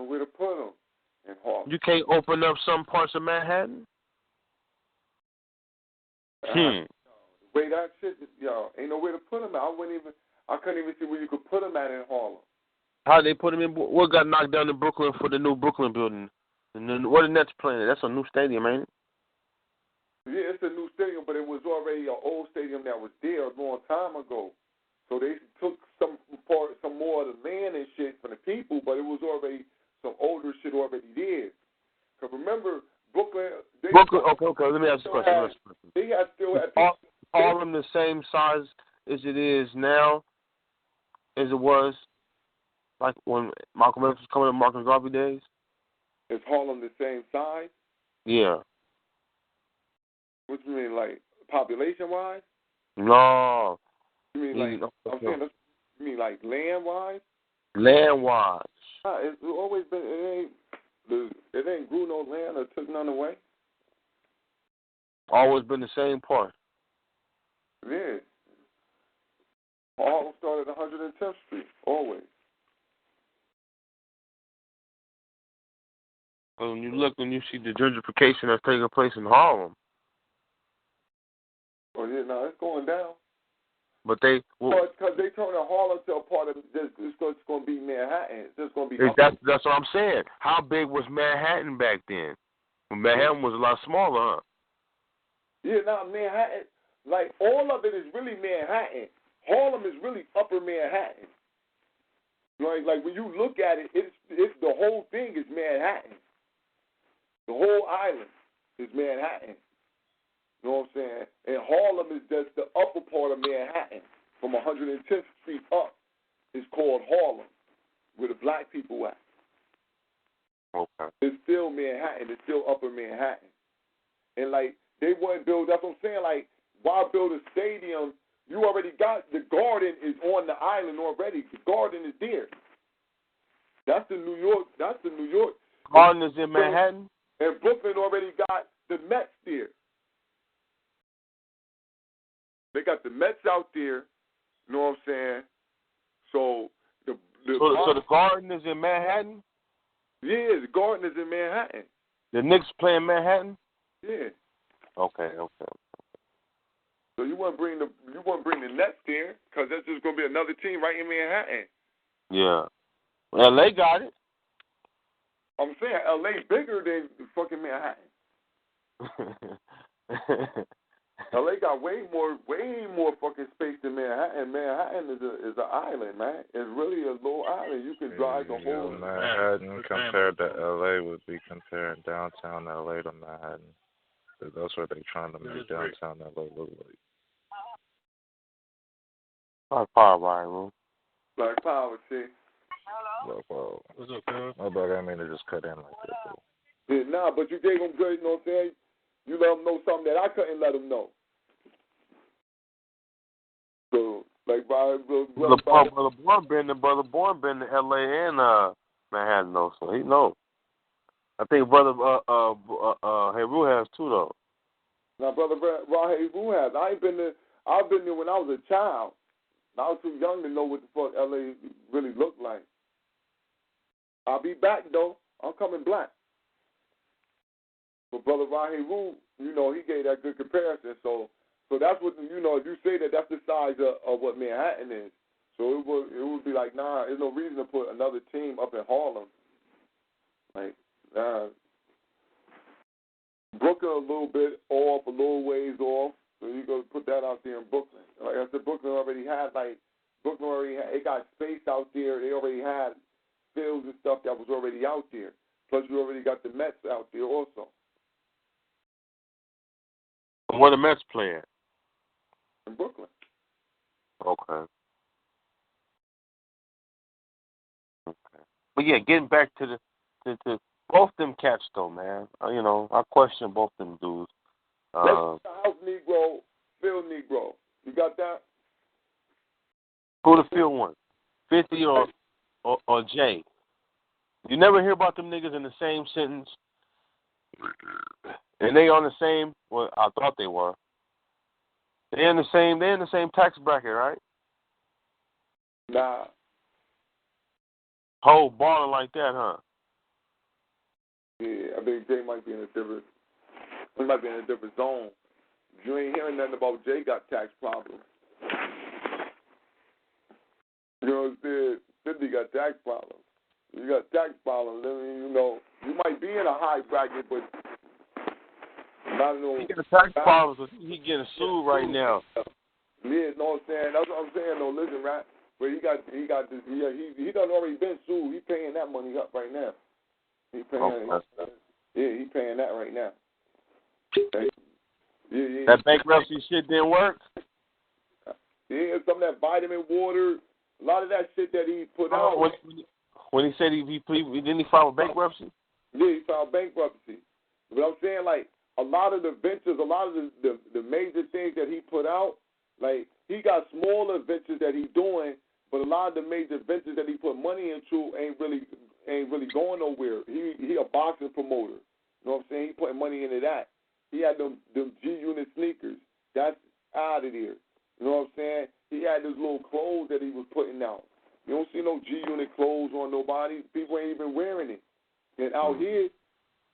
[SPEAKER 5] Harlem.
[SPEAKER 6] You can't open up some parts of Manhattan?
[SPEAKER 5] The way that shit, ain't nowhere to put him at. I couldn't even see where you could put him at in Harlem.
[SPEAKER 6] How they put him in? What got knocked down in Brooklyn for the new Brooklyn building? And then where the Nets playing? That's a new stadium, ain't it?
[SPEAKER 5] Yeah, it's a new stadium, but it was already an old stadium that was there a long time ago. So they took some more of the land and shit from the people, but it was already some older shit already there. Because remember, Brooklyn. Okay. Let me ask you a question. They still had
[SPEAKER 6] Harlem the same size as it is now, as it was, like when Malcolm X was coming to Marcus Garvey days.
[SPEAKER 5] Is Harlem the same size?
[SPEAKER 6] Yeah.
[SPEAKER 5] What you mean, like population-wise?
[SPEAKER 6] No.
[SPEAKER 5] You mean you mean like land-wise?
[SPEAKER 6] Land-wise.
[SPEAKER 5] It's always been. It ain't grew no land or took none away.
[SPEAKER 6] Always been the same part.
[SPEAKER 5] Yeah. Harlem started 110th Street. Always.
[SPEAKER 6] When you look and you see the gentrification that's taking place in Harlem.
[SPEAKER 5] Oh yeah, no, it's going down.
[SPEAKER 6] But
[SPEAKER 5] because they turn Harlem to a part of this, it's going to be Manhattan. It's just going to be.
[SPEAKER 6] That's what I'm saying. How big was Manhattan back then? When Manhattan was a lot smaller, huh?
[SPEAKER 5] Yeah, now Manhattan, like all of it is really Manhattan. Harlem is really Upper Manhattan. Like when you look at it, it's the whole thing is Manhattan. The whole island is Manhattan. You know what I'm saying? And Harlem is just the upper part of Manhattan. From 110th Street up is called Harlem, where the black people at.
[SPEAKER 6] Okay.
[SPEAKER 5] It's still Manhattan. It's still Upper Manhattan. And, like, they wouldn't build, that's what I'm saying, like, why build a stadium? You already got, the Garden is on the island already. The Garden is there. That's the New York.
[SPEAKER 6] Garden is in Manhattan?
[SPEAKER 5] And Brooklyn already got the Mets there. They got the Mets out there, you know what I'm saying? So the
[SPEAKER 6] Garden is in Manhattan?
[SPEAKER 5] Yeah, the Garden is in Manhattan.
[SPEAKER 6] The Knicks play in Manhattan?
[SPEAKER 5] Yeah.
[SPEAKER 6] Okay.
[SPEAKER 5] So you want to bring the Nets there because that's just going to be another team right in Manhattan.
[SPEAKER 6] Yeah. LA got it.
[SPEAKER 5] I'm saying LA bigger than fucking Manhattan. LA got way more fucking space than Manhattan. Manhattan is an island, man. It's really a little island. You can drive the whole.
[SPEAKER 11] Manhattan compared to LA would be comparing downtown LA to Manhattan. That's what they're trying to make downtown LA look like.
[SPEAKER 6] Black Power, Byron.
[SPEAKER 5] Black Power, see.
[SPEAKER 11] Black Power. What's up, man? I bet I mean to just cut in like that, though.
[SPEAKER 5] Yeah, nah, but you gave them good, you know what I'm saying? You let them know something that I couldn't let them know. So, like, brother
[SPEAKER 6] Born been to LA and Manhattan, though, so he knows. I think brother Heru has too, though.
[SPEAKER 5] Now, brother Heru has. I've been there when I was a child. I was too young to know what the fuck LA really looked like. I'll be back, though. I'm coming black. But brother Heru, you know, he gave that good comparison. So that's what, you know, if you say that, that's the size of what Manhattan is. So it would be like, nah, there's no reason to put another team up in Harlem. Like, Brooklyn a little bit off, a little ways off. So you go put that out there in Brooklyn. Like I said, Brooklyn already got space out there. They already had fields and stuff that was already out there. Plus you already got the Mets out there also.
[SPEAKER 6] Where the Mets play at?
[SPEAKER 5] In Brooklyn.
[SPEAKER 6] Okay. But yeah, getting back to both them cats though, man. You know, I question both them dudes.
[SPEAKER 5] House Negro, Field Negro. You got that?
[SPEAKER 6] Who the field one? 50 or Jay? You never hear about them niggas in the same sentence. And they on the same. Well, I thought they were. They're in the same tax bracket, right?
[SPEAKER 5] Nah.
[SPEAKER 6] Whole balling like that, huh?
[SPEAKER 5] Yeah, I think Jay might be in a different. He might be in a different zone. You ain't hearing nothing about Jay got tax problems. You know what I'm saying? 50 got tax problems. You got tax problems. I mean, you know, you might be in a high bracket, but not no.
[SPEAKER 6] He got tax problems. He getting sued right now.
[SPEAKER 5] Yeah, know what I'm saying? That's what I'm saying. No, listen, right? But he done already been sued. He paying that money up right now. He paying that right now. Yeah.
[SPEAKER 6] That bankruptcy shit didn't work?
[SPEAKER 5] Yeah, some of that vitamin water, a lot of that shit that he put out.
[SPEAKER 6] When he said didn't he file bankruptcy?
[SPEAKER 5] Yeah, he filed bankruptcy. But I'm saying, like, a lot of the ventures, a lot of the major things that he put out, like, he got smaller ventures that he's doing, but a lot of the major ventures that he put money into ain't really going nowhere. He a boxing promoter. You know what I'm saying? He putting money into that. He had them G-Unit sneakers. That's out of there. You know what I'm saying? He had those little clothes that he was putting out. You don't see no G-Unit clothes on nobody. People ain't even wearing it. And out here,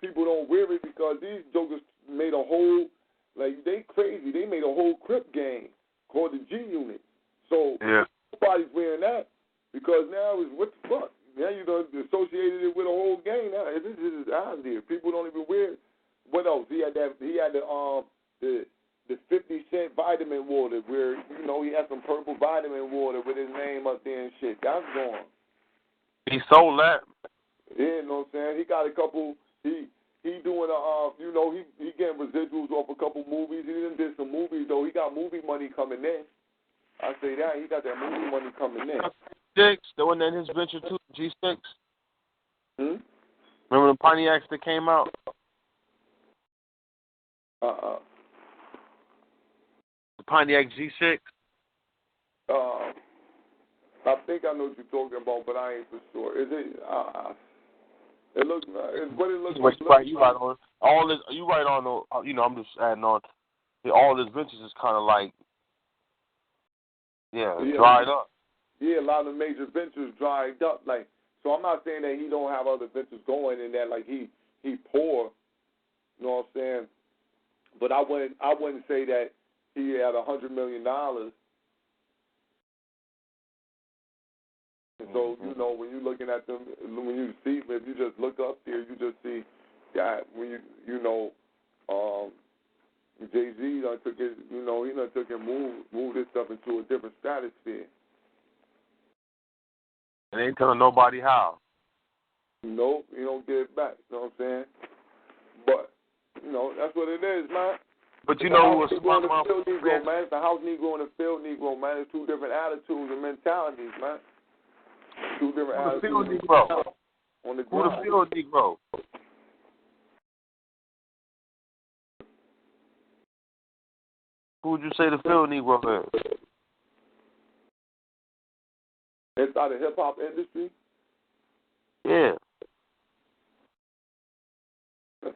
[SPEAKER 5] people don't wear it because these jokers made a whole, like, they crazy. They made a whole Crip gang called the G-Unit. So nobody's wearing that because now it's what the fuck? Now you done associated it with a whole gang. Now this is out there. People don't even wear it. What else? He had the 50-cent vitamin water where, you know, he had some purple vitamin water with his name up there and shit. That's gone.
[SPEAKER 6] He sold that.
[SPEAKER 5] Yeah, you know what I'm saying? He got a couple. He doing you know, he getting residuals off a couple movies. He done did some movies though. He got movie money coming in. I say that he got that movie money coming in.
[SPEAKER 6] G6, the one that his venture too, G6. Remember the Pontiacs that came out? The Pontiac G6.
[SPEAKER 5] I think I know what you're talking about, but I ain't for sure. Is it? It looks. It's what it looks like.
[SPEAKER 6] Right, you right on all this. You right on. You know, I'm just adding on. All this ventures is kind of like, dried up. Yeah, a lot of major ventures dried up. Like, so I'm not saying that he don't have other ventures going and that like he poor. You know what I'm saying? But I wouldn't say that he had $100 million. And so, you know, when you're looking at them, when you see, if you just look up there, you just see that when
[SPEAKER 5] Jay-Z done took his, he done took and moved this stuff into a different stratosphere.
[SPEAKER 6] And ain't telling nobody how.
[SPEAKER 5] Nope, he don't get it back. You know what I'm saying? But, that's what it is, man.
[SPEAKER 6] But you know who was smart,
[SPEAKER 5] Negro, man. It's the house Negro and the field Negro, man. It's two different attitudes and mentalities, man. Two different attitudes.
[SPEAKER 6] The field Negro.
[SPEAKER 5] On the
[SPEAKER 6] Who the field Negro? Who would you say the field Negro is?
[SPEAKER 5] Inside the hip-hop industry?
[SPEAKER 6] Yeah.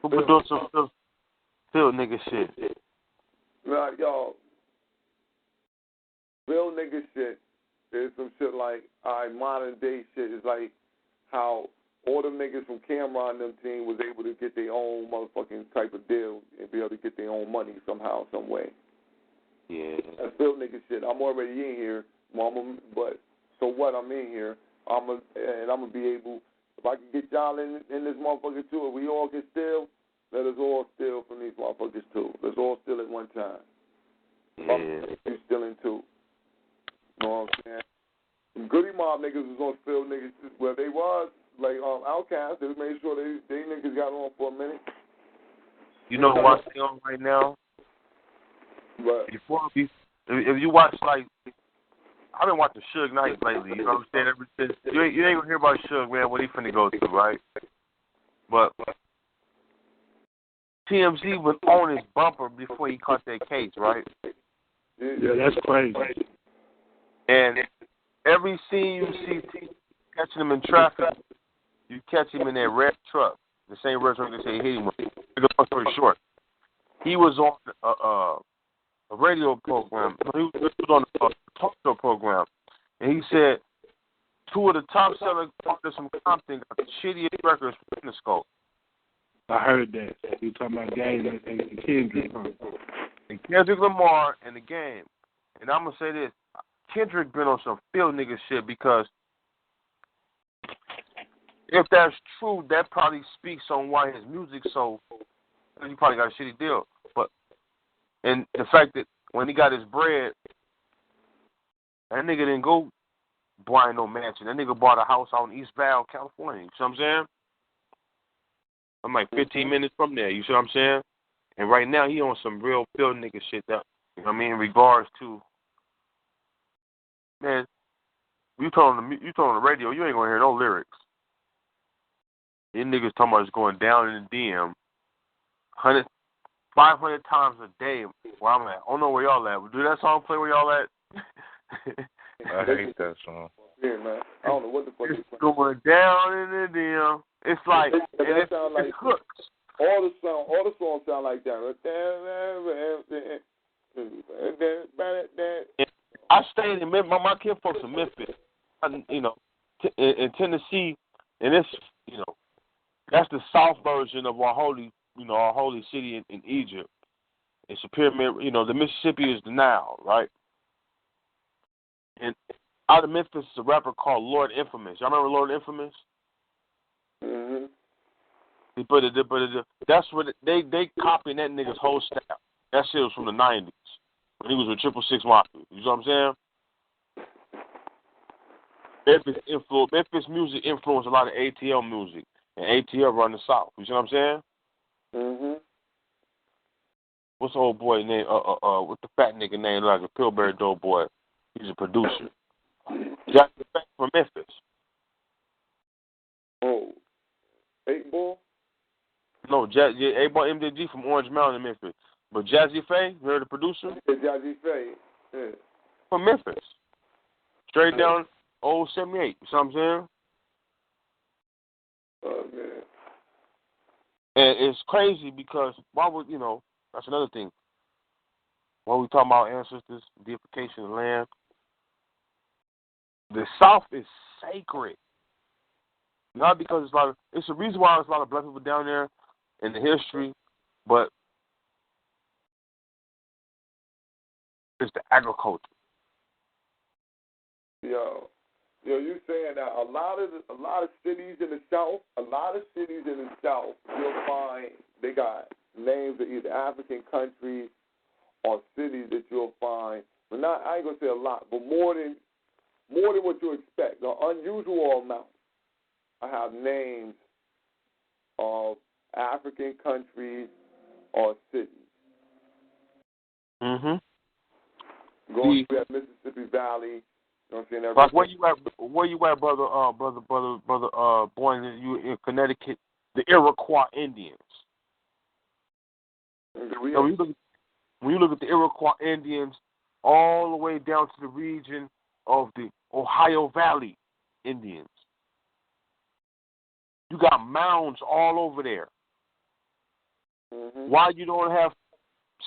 [SPEAKER 6] Who been doing some field nigga shit?
[SPEAKER 5] Like, y'all, field nigga shit is some shit like, modern day shit is like how all the niggas from Cameron and them team was able to get their own motherfucking type of deal and be able to get their own money somehow, some way.
[SPEAKER 6] Yeah.
[SPEAKER 5] That's field nigga shit. I'm already in here, mama, but so what? I'm in here. I'm gonna be able, if I can get y'all in this motherfucker too, if we all can steal, let us all steal from these motherfuckers too. Let's all steal at one time.
[SPEAKER 6] Yeah.
[SPEAKER 5] You stealing too. You know what I'm saying? Some Goody Mob niggas was on field niggas where they was like Outcasts. They made sure they niggas got on for a minute.
[SPEAKER 6] You know who I see on right now?
[SPEAKER 5] But
[SPEAKER 6] if you watch, like, I've been watching Suge Knight lately. You know what I'm saying? Ever since you ain't gonna hear about Suge, man. What he finna go through, right? But TMZ was on his bumper before he caught that case, right?
[SPEAKER 7] Yeah, that's crazy.
[SPEAKER 6] And every scene you see catching him in traffic, you catch him in that red truck, the same red truck they say he hit him with. Long story short, he was on a radio program. He was on a talk show program, and he said two of the top selling artists from Compton got the shittiest records from Interscope.
[SPEAKER 7] I heard that. You talking about Game and Kendrick, huh?
[SPEAKER 6] And Kendrick Lamar and The Game. And I'm gonna say this: Kendrick been on some field nigga shit, because if that's true, that probably speaks on why his music so. He probably got a shitty deal, and the fact that when he got his bread, that nigga didn't go buying no mansion. That nigga bought a house out in East Val, California. You see what I'm saying? I'm like 15 minutes from there. You see what I'm saying? And right now he on some real field nigga shit. That, you know what I mean? In regards to, man, you turn on the radio, you ain't gonna hear no lyrics. These niggas talking about it's going down in the DM 500 times a day where I'm at. I don't know where y'all at. Do that song play where y'all at?
[SPEAKER 11] I hate that song.
[SPEAKER 5] Yeah, man. I don't know what the fuck
[SPEAKER 6] it's going down in the DM. It's like, it's
[SPEAKER 5] like
[SPEAKER 6] hooks.
[SPEAKER 5] All the songs sound like that.
[SPEAKER 6] I stayed in Memphis. My kid folks in Memphis, in Tennessee, and it's, that's the South version of our holy city in Egypt. It's a pyramid. The Mississippi is the Nile, right? And out of Memphis is a rapper called Lord Infamous. Y'all remember Lord Infamous?
[SPEAKER 5] Mhm.
[SPEAKER 6] That's what they copying that nigga's whole style. That shit was from the 90s when he was with 666 Mafia. You know what I'm saying? Memphis music influenced a lot of ATL music, and ATL run the South. You see what I'm saying?
[SPEAKER 5] Mhm.
[SPEAKER 6] What's the old boy name? What's the fat nigga name? Like a Pillsbury Doughboy. He's a producer. Jack the Fact from Memphis.
[SPEAKER 5] Oh, 8 Ball?
[SPEAKER 6] No, 8 Ball MJG from Orange Mountain in Memphis. But Jazzy Faye, you heard the producer?
[SPEAKER 5] Yeah, Jazzy Faye. Yeah.
[SPEAKER 6] From Memphis. Straight down old 78. You see what I'm saying?
[SPEAKER 5] Oh, man.
[SPEAKER 6] And it's crazy because why would, that's another thing. When we talking about ancestors, deification of land, the South is sacred. Not because it's a reason why there's a lot of black people down there in the history, but it's the agriculture.
[SPEAKER 5] Yo, you saying that a lot of cities in the South, you'll find they got names to either African countries or cities that you'll find, but not, I ain't gonna say a lot, but more than what you expect, the unusual amount. I have names of African countries or cities.
[SPEAKER 6] Mhm.
[SPEAKER 5] Going through that Mississippi Valley, you know what I'm saying?
[SPEAKER 6] Like where you at, brother, born in Connecticut, the Iroquois Indians. When you look at the Iroquois Indians, all the way down to the region of the Ohio Valley Indians, you got mounds all over there.
[SPEAKER 5] Mm-hmm.
[SPEAKER 6] Why you don't have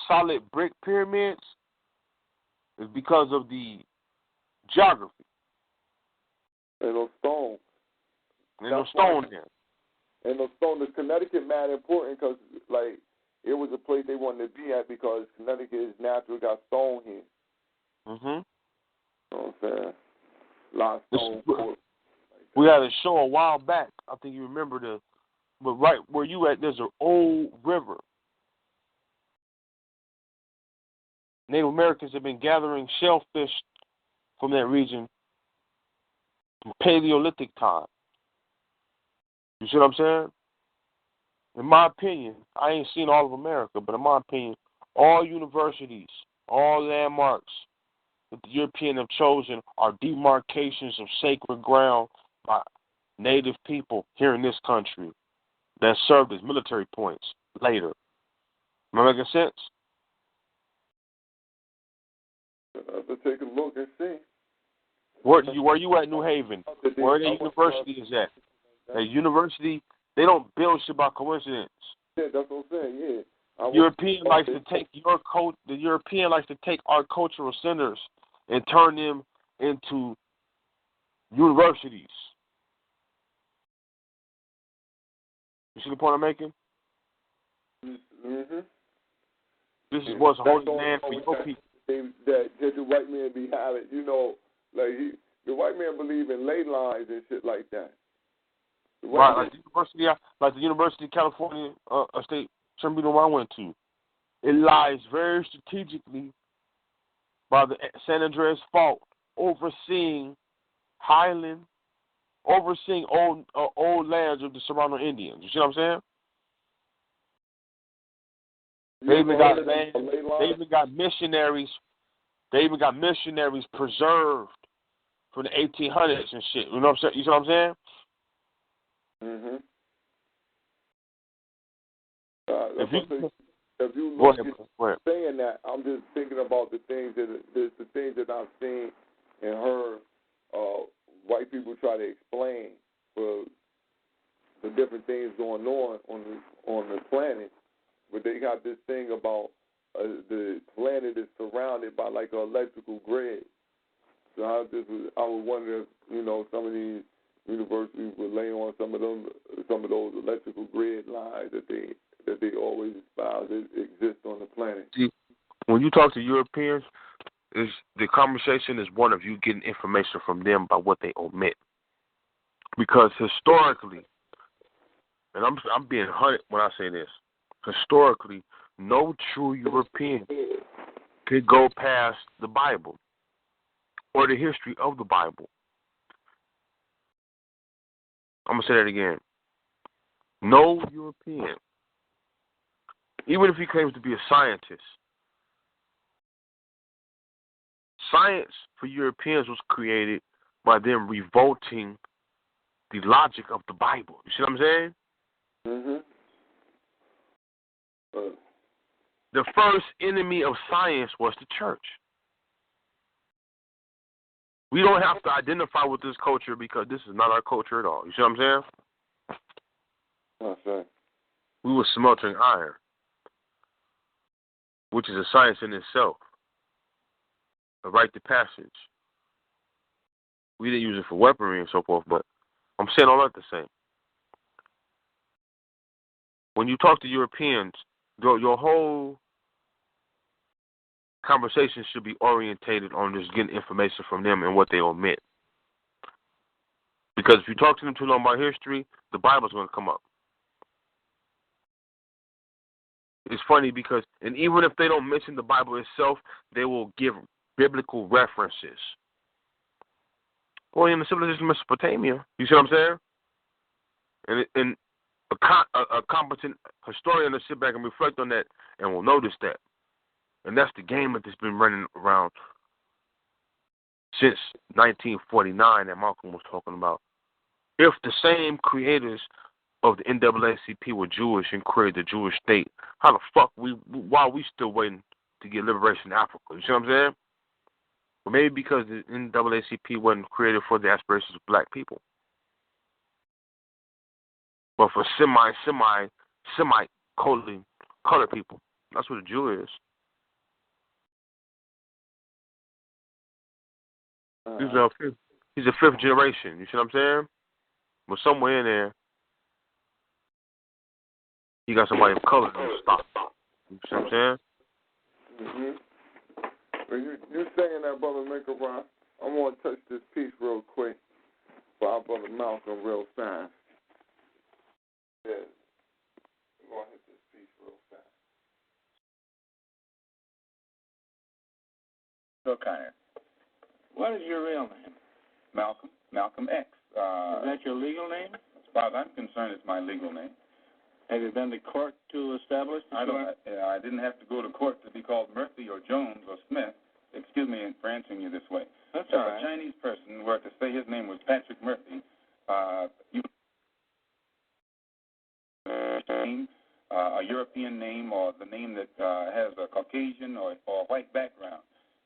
[SPEAKER 6] solid brick pyramids is because of the geography.
[SPEAKER 5] Ain't no stone.
[SPEAKER 6] Ain't no stone there.
[SPEAKER 5] Ain't no stone. The Connecticut mad important because, like, it was a place they wanted to be at because Connecticut is natural, got stone here.
[SPEAKER 6] Mhm.
[SPEAKER 5] You know what I'm saying? A lot of stone.
[SPEAKER 6] We had a show a while back. I think you remember but right where you at, there's an old river. Native Americans have been gathering shellfish from that region from Paleolithic time. You see what I'm saying? In my opinion, I ain't seen all of America, but in my opinion, all universities, all landmarks that the European have chosen are demarcations of sacred ground by native people here in this country that served as military points later. Am I making sense?
[SPEAKER 5] I have to take a look and see.
[SPEAKER 6] Where you at, New Haven? Where the university is at? The university, they don't build shit by coincidence.
[SPEAKER 5] Yeah, that's what I'm saying. Yeah. The
[SPEAKER 6] European likes to take our cultural centers and turn them into universities. You see the point I'm making?
[SPEAKER 5] Mm-hmm.
[SPEAKER 6] This is what's holy land for your people.
[SPEAKER 5] That the white man be having, you know, like the white man believe in ley lines and shit like that.
[SPEAKER 6] Right, like the University of California State Tribunal I went to. It lies very strategically by the San Andreas Fault, overseeing old lands of the surrounding Indians. You see what I'm saying? They even got land. They even got missionaries. They even got missionaries preserved from the 1800s and shit. You know what I'm saying? You see what I'm saying?
[SPEAKER 5] Mhm. If you look at saying that, I'm just thinking about the things that I've seen and heard white people try to explain for the different things going on the planet, but they got this thing about the planet is surrounded by like an electrical grid. So I would wonder if, you know, some of these universities would lay on some of those electrical grid lines that they always espouse that exist on the planet.
[SPEAKER 6] See, when you talk to Europeans, the conversation is one of you getting information from them by what they omit. Because historically, and I'm being hunted when I say this, historically, no true European could go past the Bible or the history of the Bible. I'm going to say that again. No European, even if he claims to be a scientist, science for Europeans was created by them revolting the logic of the Bible. You see what I'm saying?
[SPEAKER 5] Mhm.
[SPEAKER 6] The first enemy of science was the church. We don't have to identify with this culture because this is not our culture at all. You see what I'm saying?
[SPEAKER 5] That's right.
[SPEAKER 6] We were smelting iron, which is a science in itself, a rite of passage. We didn't use it for weaponry and so forth, but I'm saying all that the same. When you talk to Europeans, your whole conversation should be orientated on just getting information from them and what they omit. Because if you talk to them too long about history, the Bible's going to come up. It's funny because, and even if they don't mention the Bible itself, they will give biblical references. Well, in the civilization of Mesopotamia, you see what I'm saying? And a competent historian will sit back and reflect on that and will notice that. And that's the game that's been running around since 1949 that Malcolm was talking about. If the same creators of the NAACP were Jewish and created the Jewish state, how the fuck why are we still waiting to get liberation in Africa? You see what I'm saying? But maybe because the NAACP wasn't created for the aspirations of black people, but for colored people. That's what a Jew is. He's a fifth generation. You see what I'm saying? But somewhere in there, you got somebody of color to stop. You see what I'm saying?
[SPEAKER 5] Mm-hmm. When you saying that, Brother Minkaron, I want to touch this piece real quick for our Brother Malcolm real fast. Yeah. I'm going to hit this piece real fast.
[SPEAKER 10] So, Connor, what is your real name? Malcolm X.
[SPEAKER 12] Is that your legal name?
[SPEAKER 10] As far as I'm concerned, it's my legal name.
[SPEAKER 12] Have you been to court to establish the
[SPEAKER 10] I didn't have to go to court to be called Murphy or Jones or Smith. Excuse me for answering you this way.
[SPEAKER 12] That's
[SPEAKER 10] if
[SPEAKER 12] all right.
[SPEAKER 10] a Chinese person were to say his name was Patrick Murphy, a European name or the name that has a Caucasian or white background.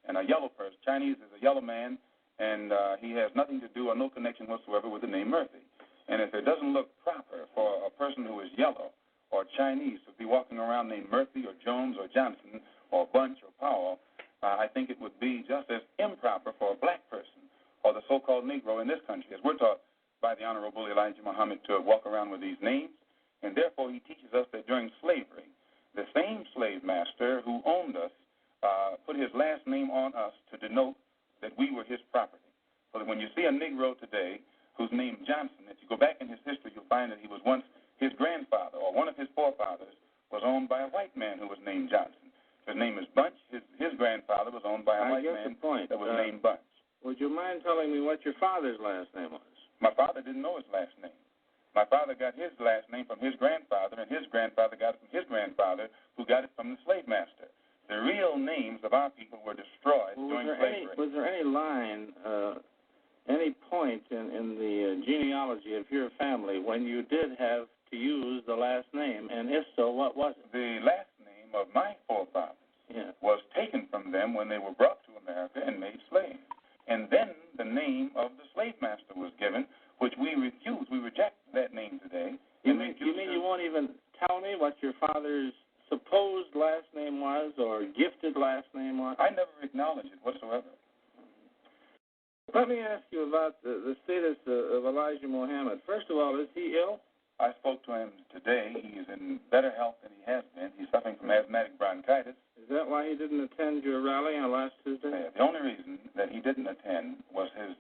[SPEAKER 10] And a yellow person, Chinese is a yellow man, and he has nothing to do or no connection whatsoever with the name Murphy. And if it doesn't look proper for a person who is yellow or Chinese to be walking around named Murphy or Jones or Johnson or Bunch or Powell, I think it would be just as improper for a black person or the so-called Negro in this country, as we're taught by the Honorable Elijah Muhammad to walk around with these names. And therefore, he teaches us that during slavery, the same slave master who owned us put his last name on us to denote that we were his property. So that when you see a Negro today who's named Johnson, if you go back in his history, you'll find that he was once his grandfather or one of his forefathers was owned by a white man who was named Johnson. His name is Bunch. His grandfather was owned by a white man that was named Bunch.
[SPEAKER 12] Would you mind telling me what your father's last name was?
[SPEAKER 10] My father didn't know his last name. My father got his last name from his grandfather, and his grandfather got it from his grandfather, who got it from the slave master. The real names of our people were destroyed during slavery.
[SPEAKER 12] Was there any line, any point in the genealogy of your family when you did have to use the last name? And if so, what was it?
[SPEAKER 10] The last name of my forefathers was taken from them when they were brought to America and made slaves. And then the name of the slave master was given, which we refuse. We reject that name today.
[SPEAKER 12] You mean you won't even tell me what your father's supposed last name was or gifted last name was?
[SPEAKER 10] I never acknowledge it whatsoever.
[SPEAKER 12] Let me ask you about the status of Elijah Muhammad. First of all, is he ill?
[SPEAKER 10] I spoke to him today. He is in better health than he has been. He's suffering from asthmatic bronchitis.
[SPEAKER 12] Is that why he didn't attend your rally on last Tuesday?
[SPEAKER 10] The only reason that he didn't attend was his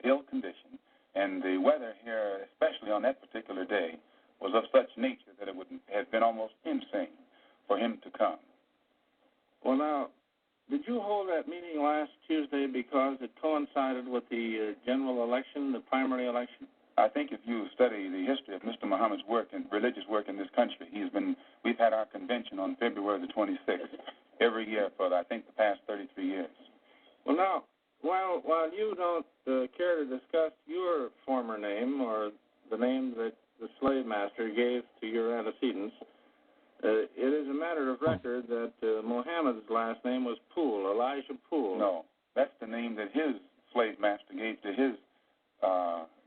[SPEAKER 10] ill condition, and the weather here, especially on that particular day, was of such nature that it would have been almost insane for him to come.
[SPEAKER 12] Well, now, did you hold that meeting last Tuesday because it coincided with the general election, the primary election?
[SPEAKER 10] I think if you study the history of Mr. Muhammad's work and religious work in this country, we've had our convention on February the 26th every year for, I think, the past 33 years.
[SPEAKER 12] Well, now, while you don't care to discuss your former name or the name that the slave master gave to your antecedents, it is a matter of record that Muhammad's last name was Poole, Elijah Poole.
[SPEAKER 10] No, that's the name that his slave master gave to his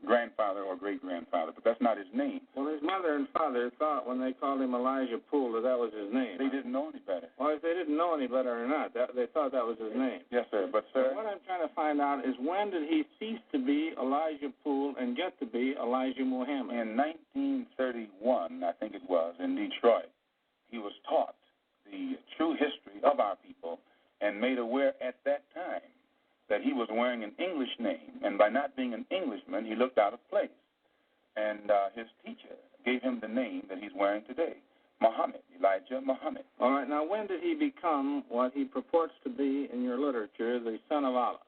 [SPEAKER 10] grandfather or great-grandfather, but that's not his name.
[SPEAKER 12] Well, his mother and father thought when they called him Elijah Poole that was his name.
[SPEAKER 10] They didn't know any better.
[SPEAKER 12] Well, if they didn't know any better or not, they thought that was his name.
[SPEAKER 10] Yes, sir, but, sir...
[SPEAKER 12] What I'm trying to find out is when did he cease to be Elijah Poole and get to be Elijah Muhammad?
[SPEAKER 10] In 1931, I think it was, in Detroit, he was taught the true history of our people and made aware at that time that he was wearing an English name, and by not being an Englishman, he looked out of place. And his teacher gave him the name that he's wearing today. Muhammad, Elijah Muhammad.
[SPEAKER 12] All right. Now, when did he become what he purports to be in your literature, the son of Allah?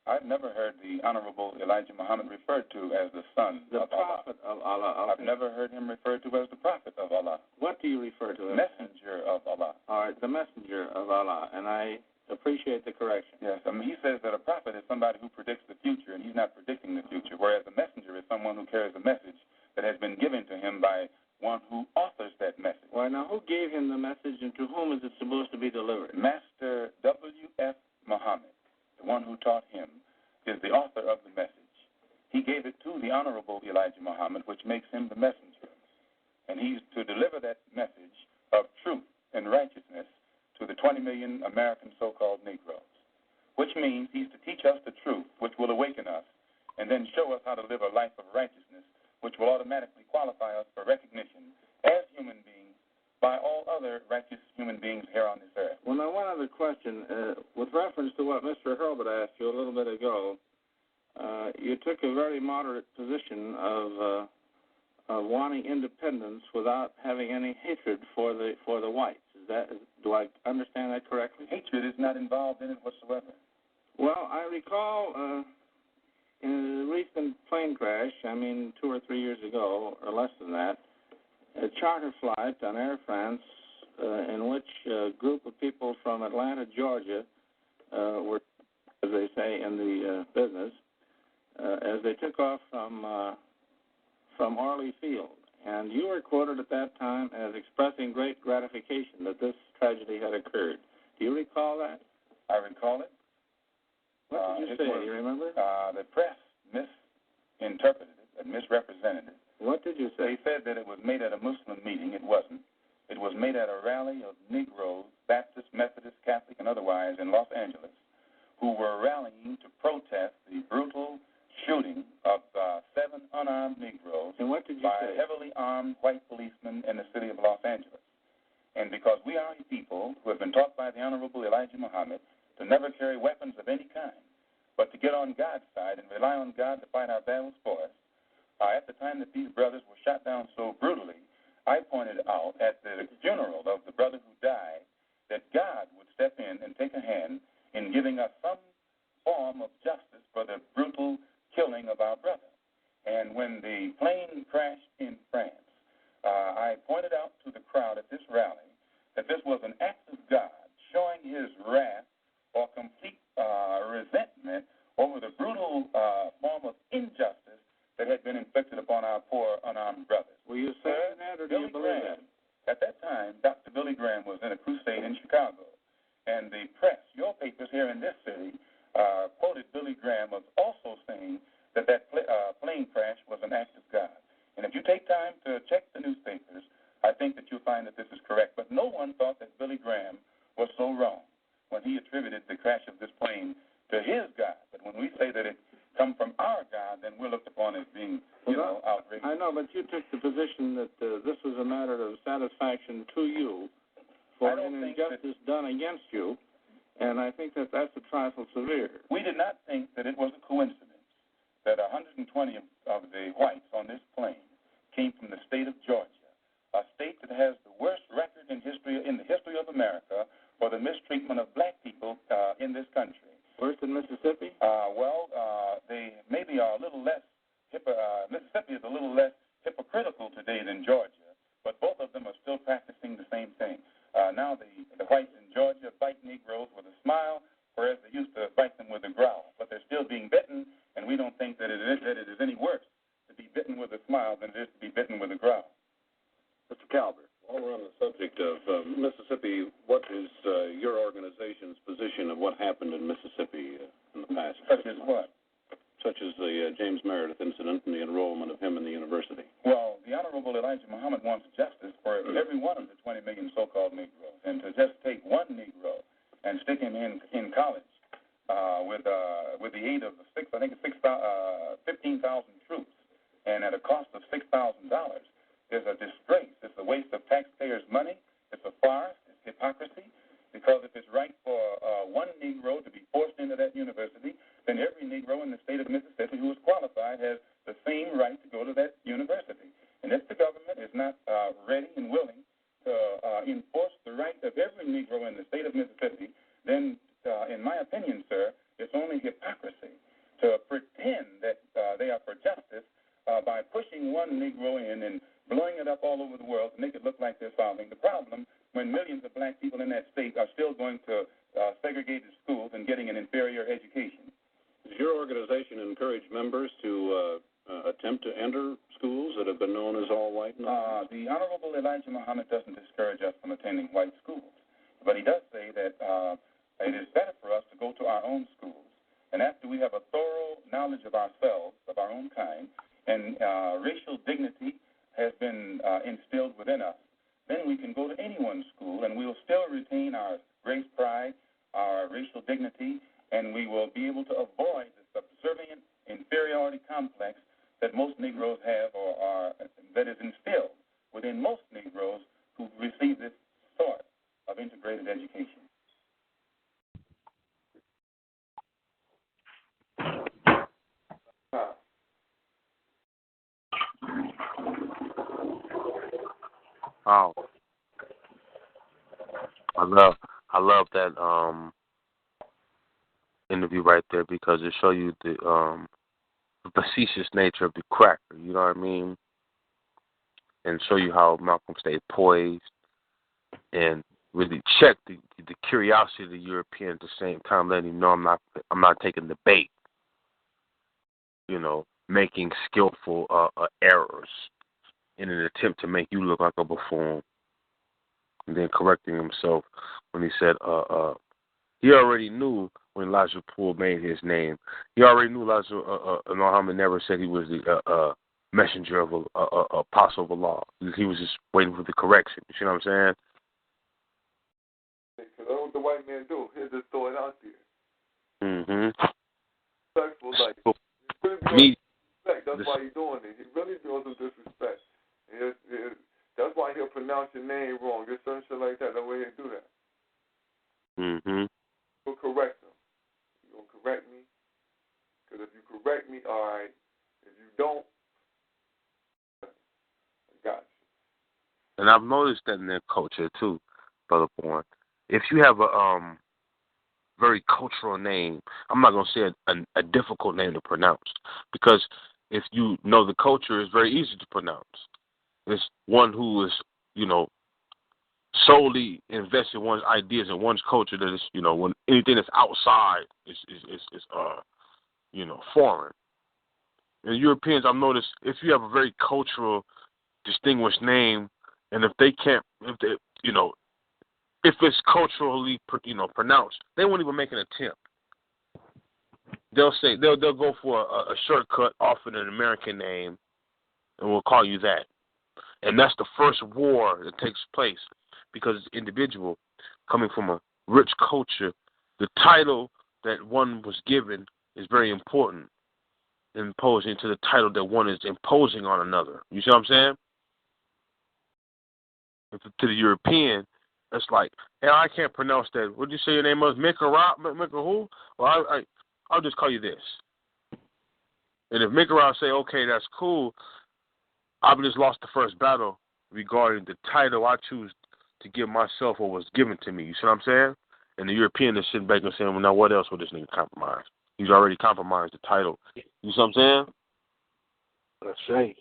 [SPEAKER 10] I've never heard the Honorable Elijah Muhammad referred to as the son of Allah.
[SPEAKER 12] The prophet of Allah.
[SPEAKER 10] I've never heard him referred to as the prophet of Allah.
[SPEAKER 12] What do you refer to as?
[SPEAKER 10] Messenger of Allah.
[SPEAKER 12] All right, the messenger of Allah, and I appreciate the correction.
[SPEAKER 10] Yes, he says that a prophet is somebody who predicts the future, and he's not predicting the future, whereas a messenger is someone who carries a message that has been given to him by one who authors that message.
[SPEAKER 12] Well, now, who gave him the message, and to whom is it supposed to be delivered?
[SPEAKER 10] Master W.F. Muhammad, the one who taught him, is the author of the message. He gave it to the Honorable Elijah Muhammad, which makes him the messenger. And he's to deliver that message of truth and righteousness to the 20 million American so-called Negroes, which means he's to teach us the truth, which will awaken us, and then show us how to live a life of righteousness, which will automatically qualify us for recognition as human beings by all other righteous human beings here on this earth.
[SPEAKER 12] Well, now, one other question. With reference to what Mr. Hurlbut asked you a little bit ago, you took a very moderate position of wanting independence without having any hatred for the whites. Do I understand that correctly?
[SPEAKER 10] Hatred is not involved in it whatsoever.
[SPEAKER 12] Well, I recall in a recent plane crash, 2 or 3 years ago, or less than that, a charter flight on Air France in which a group of people from Atlanta, Georgia, were, as they say in the business, as they took off from Orly Field. And you were quoted at that time as expressing great gratification that this tragedy had occurred. Do you recall that?
[SPEAKER 10] I recall it.
[SPEAKER 12] What did you say? Do you remember?
[SPEAKER 10] The press misinterpreted it and misrepresented it.
[SPEAKER 12] What did you say?
[SPEAKER 10] They said that it was made at a Muslim meeting. It wasn't. It was made at a rally of Negroes, Baptist, Methodist, Catholic, and otherwise in Los Angeles, who were rallying to protest the brutal shooting of 7 unarmed Negroes by heavily armed white policemen in the city of Los Angeles. And because we are a people who have been taught by the Honorable Elijah Muhammad to never carry weapons of any kind, but to get on God's side and rely on God to fight our battles for us, at the time that these brothers were shot down so brutally, I pointed out at the funeral of the brother who died that God would step in and take a hand in giving us some form of justice for the brutal killing of our brother. And when the plane crashed in France, I pointed out to the crowd at this rally that this was an act of God showing his wrath or complete resentment over the brutal form of injustice that had been inflicted upon our poor unarmed brothers.
[SPEAKER 12] Were you saying that, or do you believe that?
[SPEAKER 10] At that time, Dr. Billy Graham was in a crusade in Chicago, and the press, your papers here in this city, quoted Billy Graham as also saying that plane crash was an act of God. And if you take time to check the newspapers, I think that you'll find that this is correct. But no one thought that Billy Graham was so wrong when he attributed the crash of this plane to his God. But when we say that it come from our God, then we're looked upon as being, outrageous.
[SPEAKER 12] I know, but you took the position that this was a matter of satisfaction to you for an injustice done against you, and I think that that's a trifle severe.
[SPEAKER 10] We did not think that it was a coincidence that 120 of the whites on this plane came from the state of Georgia, a state that has the worst record in the history of America for the mistreatment of black people in this country.
[SPEAKER 12] Worse than Mississippi?
[SPEAKER 10] They maybe are a little less. Mississippi is a little less hypocritical today than Georgia, but both of them are still practicing the same thing. Now the whites in Georgia bite Negroes with a smile, whereas they used to bite them with a growl. But they're still being bitten, and we don't think that it is any worse to be bitten with a smile than it is to be bitten with a growl.
[SPEAKER 13] Mr. Calvert, while we're on the subject of Mississippi, what is your organization's position of what happened in Mississippi in the past?
[SPEAKER 10] Such as what?
[SPEAKER 13] Such as the James Meredith incident and the enrollment of him in the university.
[SPEAKER 10] Well, the Honorable Elijah Muhammad wants justice for every one of the 20 million so-called Negroes, and to just take one Negro and stick him in college with the aid of 15,000 troops, and at a cost of $6,000, is a disgrace. It's a waste of taxpayers' money. It's a farce. It's hypocrisy. Because if it's right for one Negro to be forced into that university, then every Negro in the state of Mississippi who is qualified has the same right to go to that university. And if the government is not ready and willing to
[SPEAKER 12] to enforce the right of every Negro in the state of Mississippi, then, in my opinion, sir, it's only hypocrisy to pretend that they are for justice by pushing one Negro in and blowing it up all over the world to make it look like they're solving the problem when millions of black people in that state are still going to segregated schools and getting an inferior education.
[SPEAKER 13] Does your organization encourage members to attempt to enter schools that have been known as all white?
[SPEAKER 12] The Honorable Elijah Muhammad doesn't discourage us from attending white schools, but he does say that it is better for us to go to our own schools. And after we have a thorough knowledge of ourselves, of our own kind, and racial dignity has been instilled within us, then we can go to anyone's school and we'll still retain our race pride, our racial dignity, and we will be able to avoid the subservient inferiority complex that most Negroes have or that is instilled within most Negroes who receive this sort of integrated education.
[SPEAKER 6] Wow. I love that interview right there because it shows you the facetious nature of the cracker, you know what I mean? And show you how Malcolm stayed poised and really check the curiosity of the European at the same time, letting him know I'm not taking the bait. You know, making skillful errors in an attempt to make you look like a buffoon, and then correcting himself when he said he already knew when Elijah Poole made his name. He already knew Elijah Muhammad never said he was the messenger of a apostle of Allah. He was just waiting for the correction. You see what I'm saying?
[SPEAKER 5] Because that's what the white man do. He'll just throw it out there.
[SPEAKER 6] Mm-hmm.
[SPEAKER 5] Respectful, like, that's why he's doing it. He really doing some disrespect. That's why he'll pronounce your name wrong. Just certain shit like that. That way he'll do that.
[SPEAKER 6] Mm-hmm.
[SPEAKER 5] You'll correct him. You're going to correct me? Because if you correct me, all right. If you don't, I got you.
[SPEAKER 6] And I've noticed that in their culture too, Brother Bourne. If you have a very cultural name, I'm not going to say a difficult name to pronounce, because if you know the culture, it's very easy to pronounce. It's one who is, solely invested in one's ideas and one's culture that is, when anything that's outside is foreign. And Europeans, I've noticed, if you have a very cultural, distinguished name, and if it's culturally, pronounced, they won't even make an attempt. They'll say they'll go for a shortcut off of an American name, and we'll call you that. And that's the first war that takes place, because it's individual coming from a rich culture. The title that one was given is very important, imposing to the title that one is imposing on another. You see what I'm saying? To the European, it's like, hey, I can't pronounce that. What did you say your name was? Mika who? Well, I'll just call you this. And if Mika say, okay, that's cool, I've just lost the first battle regarding the title I choose to give myself or was given to me. You see what I'm saying? And the European is sitting back and saying, well, now what else would this nigga compromise? He's already compromised the title. You see what I'm saying?
[SPEAKER 7] That's right.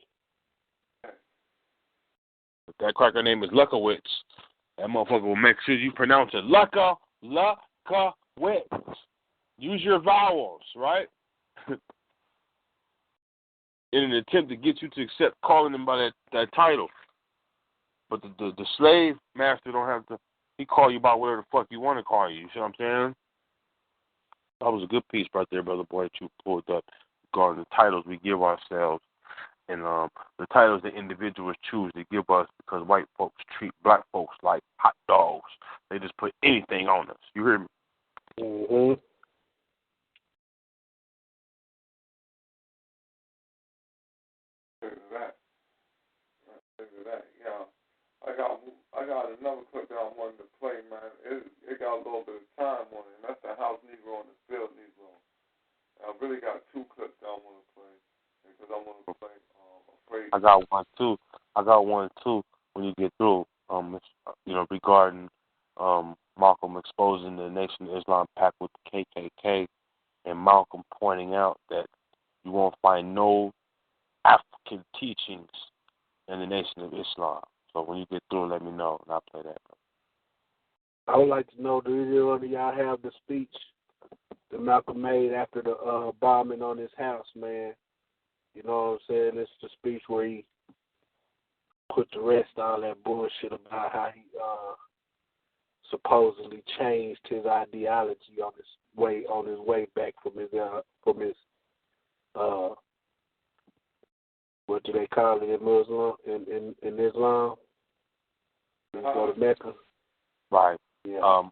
[SPEAKER 6] If that cracker name is Luckowitz, that motherfucker will make sure you pronounce it Luckowitz. Use your vowels, right? In an attempt to get you to accept calling him by that title. But the slave master don't have to, he call you by whatever the fuck you want to call you. You see what I'm saying? That was a good piece right there, Brother Boy, that you pulled up regarding the titles we give ourselves and the titles that individuals choose to give us, because white folks treat black folks like hot dogs. They just put anything on us. You hear me?
[SPEAKER 7] Mm-hmm.
[SPEAKER 5] I got another clip that I wanted to play, man. It got a little bit of time on it, and that's the House Negro and the Field Negro. And I really got two clips that I want to play, because I want to play Afraid.
[SPEAKER 6] I got one too when you get through. regarding Malcolm exposing the Nation of Islam pact with the KKK, and Malcolm pointing out that you won't find no African teachings in the Nation of Islam. So when you get through, let me know, and I'll play that.
[SPEAKER 7] I would like to know, do either one of y'all have the speech that Malcolm made after the bombing on his house, man? You know what I'm saying? It's the speech where he put to rest all that bullshit about how he supposedly changed his ideology on his way back from his what do they call it in Muslim in Islam? He go to Mecca.
[SPEAKER 6] Right.
[SPEAKER 7] Yeah.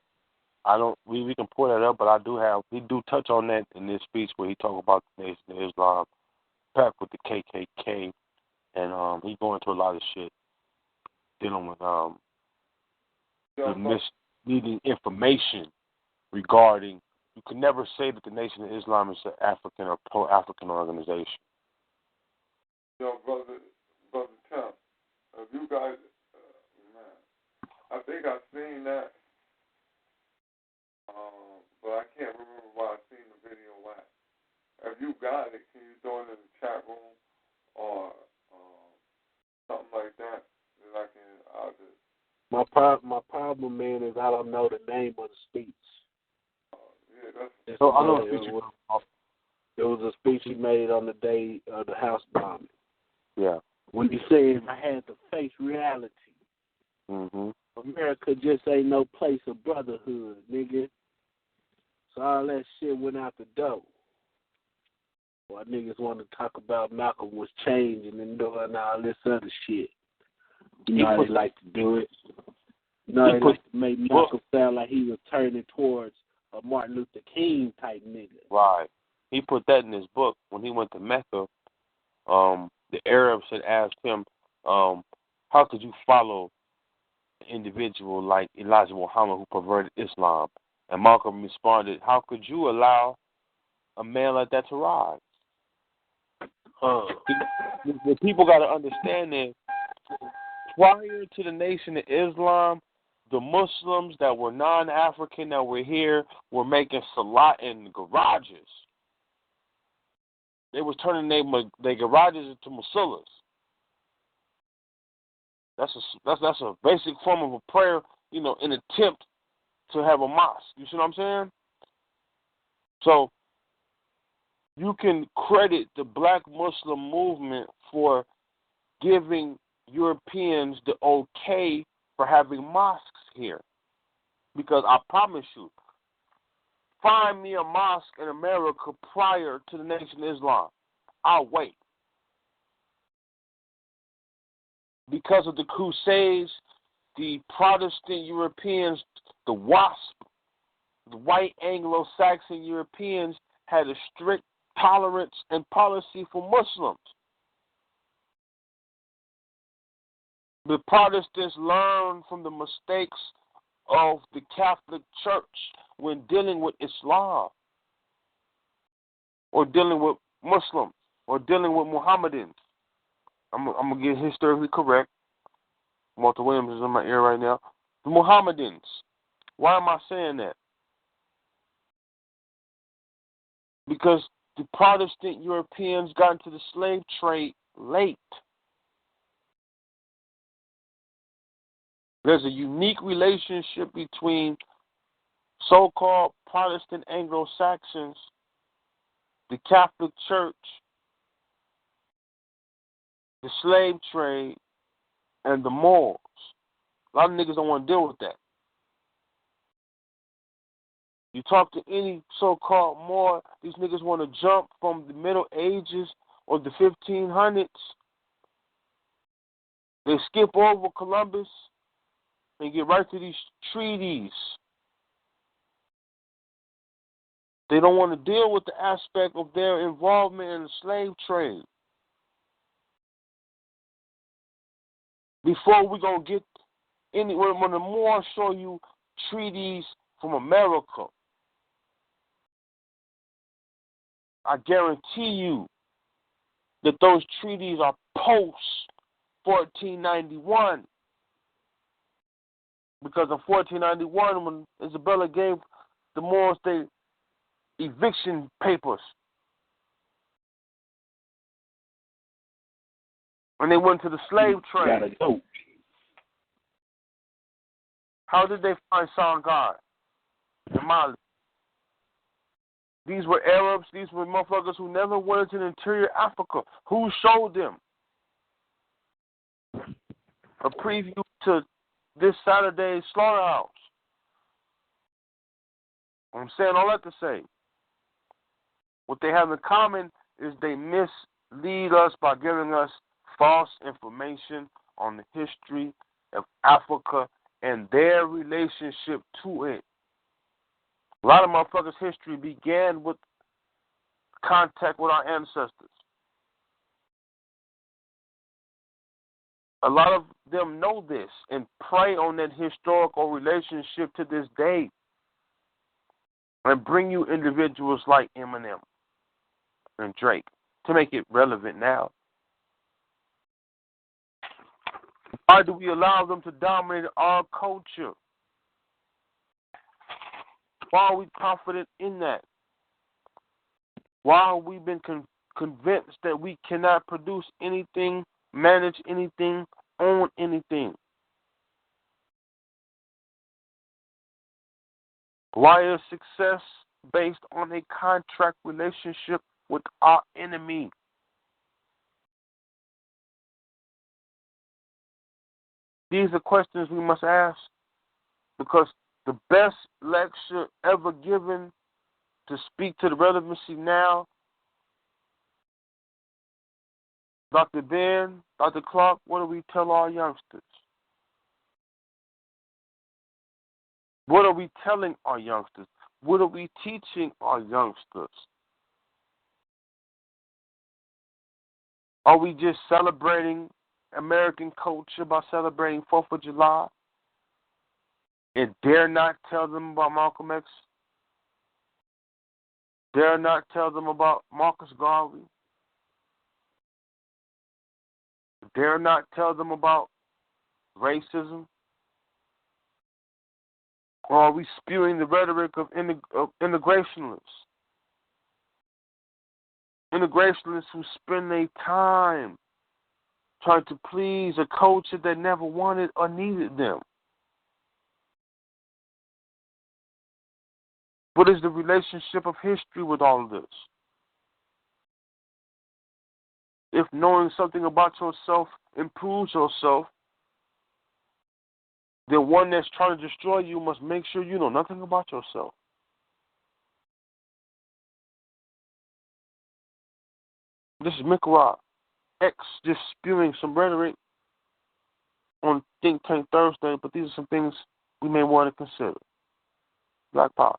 [SPEAKER 6] I don't. We can pull that up, but we do touch on that in this speech where he talk about the Nation of Islam pact with the KKK, and he go into a lot of shit dealing with the misleading information regarding. You can never say that the Nation of Islam is an African or pro-African organization.
[SPEAKER 5] Brother Tim, have you guys, man, I think I've seen that, but I can't remember where I've seen the video last. Have you got it? Can you throw it in the chat room or something like that I'll just...
[SPEAKER 7] My problem, man, is I don't know the name of the speech.
[SPEAKER 6] So I know the speech.
[SPEAKER 7] It was a speech he made on the day of the house bombing.
[SPEAKER 6] Yeah.
[SPEAKER 7] When he said, I had to face reality.
[SPEAKER 6] Mm-hmm.
[SPEAKER 7] America just ain't no place of brotherhood, nigga. So all that shit went out the door. Why niggas want to talk about Malcolm was changing and doing all this other shit. You know how they like to do it. You know they like to make Malcolm sound like he was turning towards a Martin Luther King type nigga.
[SPEAKER 6] Right. He put that in his book when he went to Mecca. The Arabs had asked him, how could you follow an individual like Elijah Muhammad who perverted Islam? And Malcolm responded, how could you allow a man like that to rise? The people got to understand that prior to the Nation of Islam, the Muslims that were non-African that were here were making salat in garages. They was turning their garages into musallas. That's a basic form of a prayer, in attempt to have a mosque. You see what I'm saying? So you can credit the Black Muslim movement for giving Europeans the okay for having mosques here. Because I promise you, find me a mosque in America prior to the Nation of Islam. I'll wait. Because of the Crusades, the Protestant Europeans, the WASP, the white Anglo-Saxon Europeans had a strict tolerance and policy for Muslims. The Protestants learned from the mistakes of the Catholic Church when dealing with Islam, or dealing with Muslims, or dealing with Mohammedans. I'm going to get historically correct. Walter Williams is in my ear right now. The Mohammedans. Why am I saying that? Because the Protestant Europeans got into the slave trade late. There's a unique relationship between so-called Protestant Anglo-Saxons, the Catholic Church, the slave trade, and the Moors. A lot of niggas don't want to deal with that. You talk to any so-called Moor, these niggas want to jump from the Middle Ages or the 1500s. They skip over Columbus and get right to these treaties. They don't want to deal with the aspect of their involvement in the slave trade. Before we gonna get anywhere, when the Moors show you treaties from America, I guarantee you that those treaties are post 1491. Because in 1491, when Isabella gave the Moors their eviction papers, and they went to the slave trade, how did they find Sangar in Mali? These were Arabs. These were motherfuckers who never went to the interior Africa. Who showed them? A preview to this Saturday's slaughterhouse. I'm saying all that to say, what they have in common is they mislead us by giving us false information on the history of Africa and their relationship to it. A lot of motherfuckers' history began with contact with our ancestors. A lot of them know this and prey on that historical relationship to this day and bring you individuals like Eminem and Drake to make it relevant now. Why do we allow them to dominate our culture? Why are we confident in that? Why have we been convinced that we cannot produce anything, manage anything, own anything? Why is success based on a contract relationship with our enemy? These are questions we must ask, because the best lecture ever given to speak to the relevancy now, Dr. Ben, Dr. Clark, what do we tell our youngsters? What are we telling our youngsters? What are we teaching our youngsters? Are we just celebrating American culture by celebrating 4th of July and dare not tell them about Malcolm X? Dare not tell them about Marcus Garvey? Dare not tell them about racism? Or are we spewing the rhetoric of integrationists? Integrationists who spend their time trying to please a culture that never wanted or needed them. What is the relationship of history with all of this? If knowing something about yourself improves yourself, then one that's trying to destroy you must make sure you know nothing about yourself. This is Mikra X just spewing some rhetoric on Think Tank Thursday, but these are some things we may want to consider. Black Power.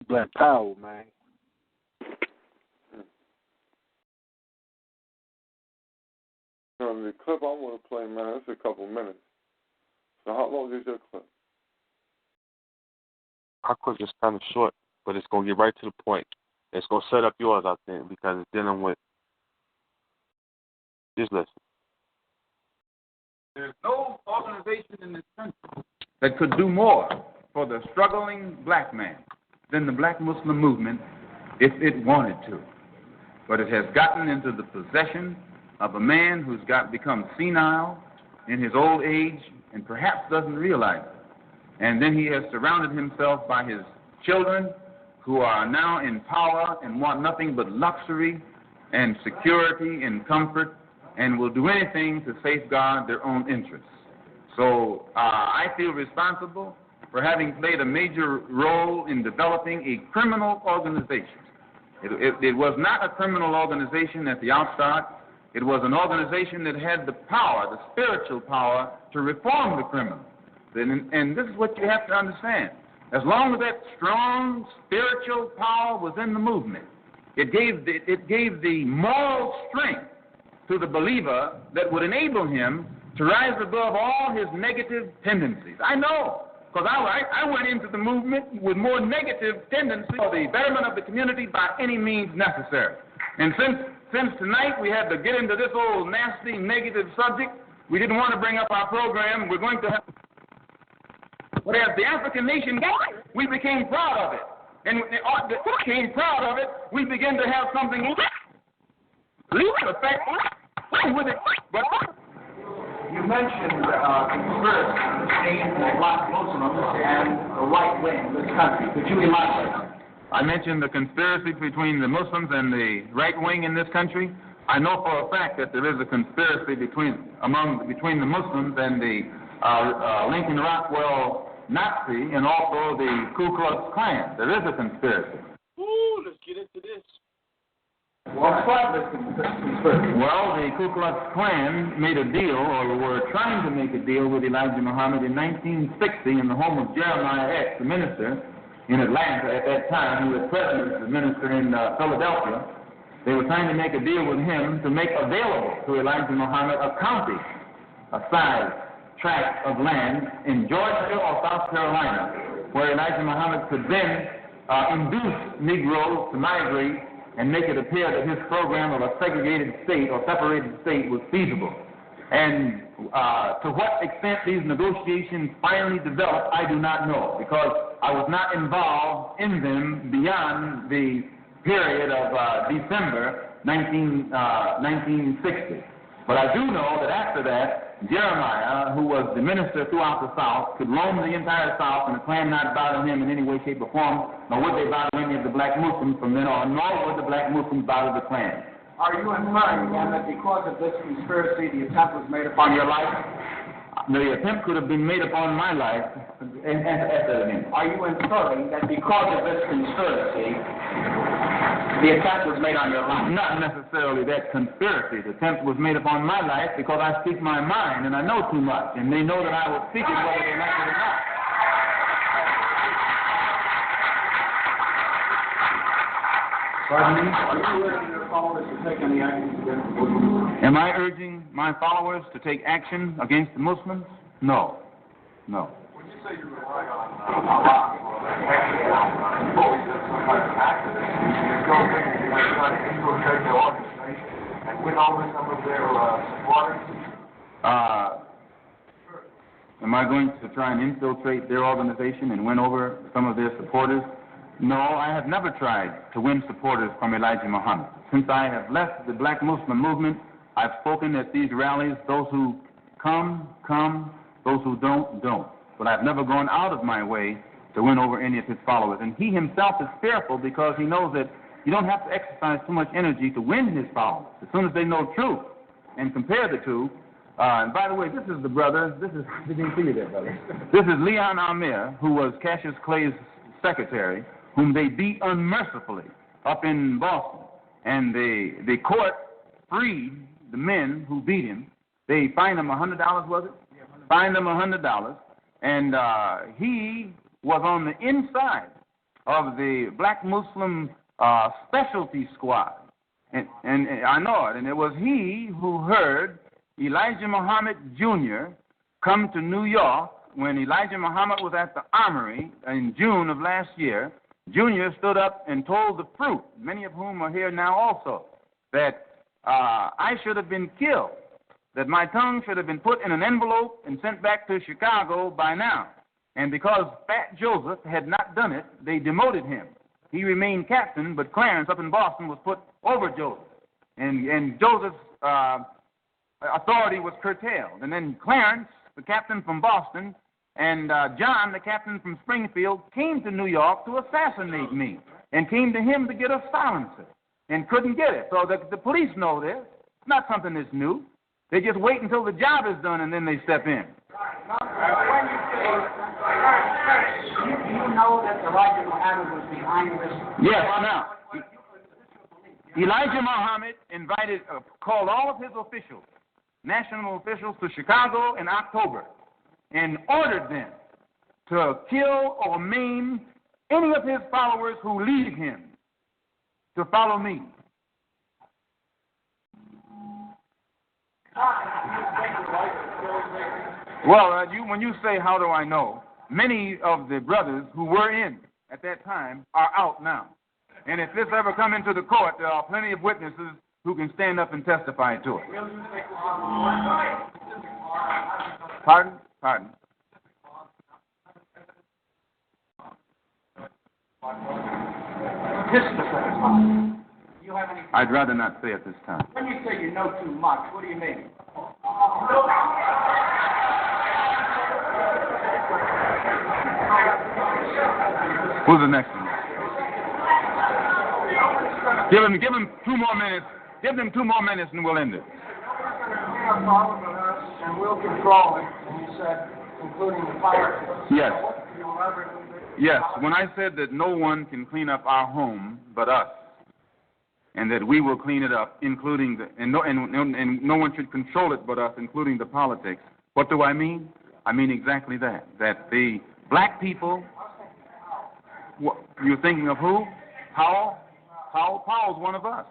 [SPEAKER 7] Black Power, man.
[SPEAKER 5] The clip I want to play, man, it's a couple minutes. So how long is your clip?
[SPEAKER 6] Our clip is kind of short, but it's going to get right to the point. It's going to set up yours, I think, because it's dealing with... Just listen.
[SPEAKER 10] There's no organization in this country that could do more for the struggling black man than the Black Muslim movement if it wanted to. But it has gotten into the possession of a man who's become senile in his old age and perhaps doesn't realize it. And then he has surrounded himself by his children who are now in power and want nothing but luxury and security and comfort and will do anything to safeguard their own interests. So I feel responsible for having played a major role in developing a criminal organization. It was not a criminal organization at the outstart. It was an organization that had the power, the spiritual power, to reform the criminal. And this is what you have to understand. As long as that strong spiritual power was in the movement, it gave the moral strength to the believer that would enable him to rise above all his negative tendencies. I know, because I went into the movement with more negative tendencies for the betterment of the community by any means necessary. And since tonight we had to get into this old nasty negative subject, we didn't want to bring up our program. We're going to have... But as the African nation got it, we became proud of it. And when they became proud of it, we began to have something effect with it. But
[SPEAKER 14] you mentioned conspiracy between the black Muslims and the right wing in this country. Could you elaborate?
[SPEAKER 10] I mentioned the conspiracy between the Muslims and the right wing in this country. I know for a fact that there is a conspiracy between the Muslims and the Lincoln Rockwell Nazi and also the Ku Klux Klan. There is a conspiracy.
[SPEAKER 7] Ooh, let's get into this.
[SPEAKER 14] Well,
[SPEAKER 10] the Ku Klux Klan made a deal, or were trying to make a deal with Elijah Muhammad in 1960 in the home of Jeremiah X, the minister in Atlanta at that time, who was president as the minister in Philadelphia. They were trying to make a deal with him to make available to Elijah Muhammad a county, a size tract of land in Georgia or South Carolina, where Elijah Muhammad could then induce Negroes to migrate and make it appear that his program of a segregated state or separated state was feasible. And to what extent these negotiations finally developed, I do not know, because I was not involved in them beyond the period of December 1960. But I do know that after that, Jeremiah, who was the minister throughout the South, could roam the entire South, and the Klan not bother him in any way, shape, or form, nor would they bother any of the black Muslims from then on, nor would the black Muslims bother the Klan.
[SPEAKER 14] Are you inferring then that because of this conspiracy, the attempt was made upon your life?
[SPEAKER 10] The attempt could have been made upon my life.
[SPEAKER 14] Are you inferring that because of this conspiracy, the attempt was made on your life?
[SPEAKER 10] Not necessarily that conspiracy. The attempt was made upon my life because I speak my mind and I know too much, and they know that I will speak it whether they like it or not.
[SPEAKER 14] Pardon me? Are you urging your followers to take any action against the Muslims?
[SPEAKER 10] Am I urging my followers to take action against the Muslims? No. No.
[SPEAKER 14] When you say you rely on Allah or some kind of activist, you don't think that you're trying to infiltrate their organization and win over some of their supporters?
[SPEAKER 10] Am I going to try and infiltrate their organization and win over some of their supporters? No, I have never tried to win supporters from Elijah Muhammad. Since I have left the black Muslim movement, I've spoken at these rallies. Those who come, come. Those who don't, don't. But I've never gone out of my way to win over any of his followers. And he himself is fearful because he knows that you don't have to exercise too much energy to win his followers. As soon as they know truth and compare the two. And by the way, this is the brother. Didn't see you there, brother. This is Leon Amir, who was Cassius Clay's secretary, whom they beat unmercifully up in Boston. And the court freed the men who beat him. They fined him $100, was it? Yeah, fined him $100. And he was on the inside of the black Muslim specialty squad. And I know it. And it was he who heard Elijah Muhammad Jr. come to New York when Elijah Muhammad was at the Armory in June of last year. Junior stood up and told the fruit, many of whom are here now also, that I should have been killed, that my tongue should have been put in an envelope and sent back to Chicago by now. And because Fat Joseph had not done it, they demoted him. He remained captain, but Clarence up in Boston was put over Joseph. And Joseph's authority was curtailed. And then Clarence, the captain from Boston, and John, the captain from Springfield, came to New York to assassinate me and came to him to get a silencer and couldn't get it. So the police know this. It's not something that's new. They just wait until the job is done and then they step in.
[SPEAKER 14] Do you know that Elijah Muhammad was behind this?
[SPEAKER 10] Yes, now, Elijah Muhammad called all of his officials, national officials, to Chicago in October and ordered them to kill or maim any of his followers who leave him to follow me. Well, when you say, how do I know, many of the brothers who were in at that time are out now. And if this ever come into the court, there are plenty of witnesses
[SPEAKER 15] who can stand up and testify to it. Pardon? Pardon. I'd rather not say at this time.
[SPEAKER 14] When you say you know too much, what do you mean?
[SPEAKER 15] Who's the next one? Give him 2 more minutes. Give them 2 more minutes and we'll end it.
[SPEAKER 14] And we'll control it. And you said, including the politics.
[SPEAKER 15] Yes. Yes. When I said that no one can clean up our home but us, and that we will clean it up, including and no one should control it but us, including the politics. What do I mean? I mean exactly that. That the black people. You're thinking of who? Powell? Powell's one of us.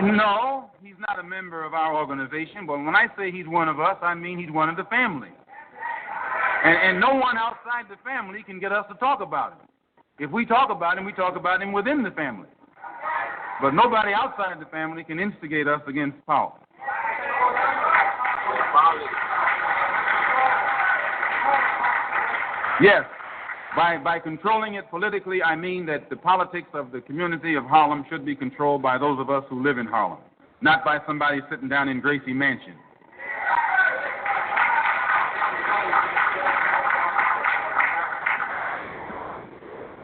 [SPEAKER 15] No, he's not a member of our organization, but when I say he's one of us, I mean he's one of the family. And no one outside the family can get us to talk about him. If we talk about him, we talk about him within the family. But nobody outside the family can instigate us against Powell. Yes. By controlling it politically, I mean that the politics of the community of Harlem should be controlled by those of us who live in Harlem, not by somebody sitting down in Gracie Mansion.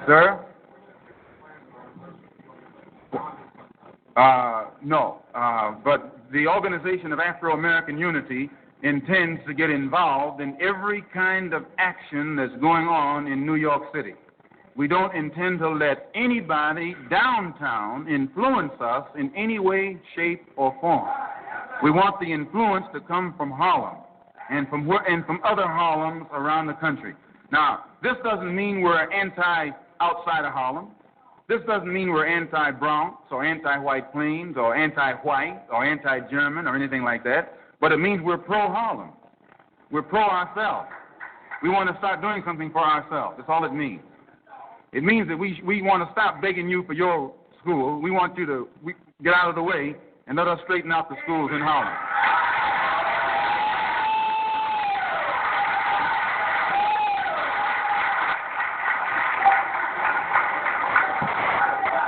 [SPEAKER 15] Sir? No. But the Organization of Afro-American Unity intends to get involved in every kind of action that's going on in New York City. We don't intend to let anybody downtown influence us in any way, shape, or form. We want the influence to come from Harlem and from other Harlems around the country. Now, this doesn't mean we're anti-outside of Harlem. This doesn't mean we're anti-Bronx or anti-White Plains or anti-white or anti-German or anything like that. But it means we're pro-Harlem. We're pro-ourselves. We want to start doing something for ourselves. That's all it means. It means that we want to stop begging you for your school. We want you to get out of the way and let us straighten out the schools in Harlem.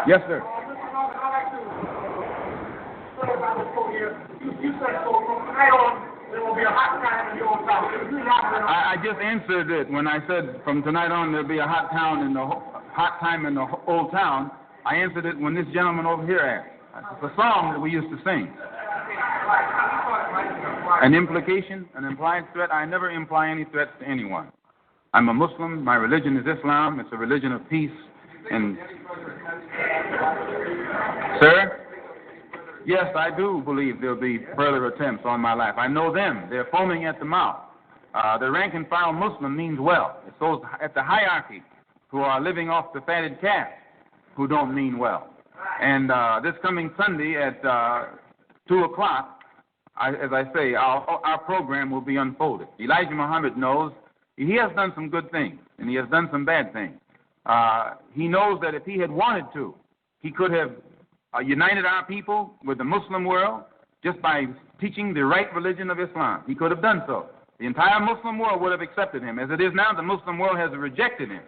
[SPEAKER 15] Yes, sir.
[SPEAKER 14] You said so from tonight on, there will be a hot time in the old town.
[SPEAKER 15] I just answered it when I said from tonight on there'll be a hot time in the old town. I answered it when this gentleman over here asked. It's a song that we used to sing. An implication, an implied threat. I never imply any threats to anyone. I'm a Muslim. My religion is Islam. It's a religion of peace. And sir? Yes, I do believe there'll be further attempts on my life. I know them. They're foaming at the mouth. The rank and file Muslim means well. It's those at the hierarchy who are living off the fatted calf who don't mean well. And this coming Sunday at 2 o'clock, as I say, our program will be unfolded. Elijah Muhammad knows he has done some good things, and he has done some bad things. He knows that if he had wanted to, he could have united our people with the Muslim world just by teaching the right religion of Islam. He could have done so. The entire Muslim world would have accepted him. As it is now, the Muslim world has rejected him.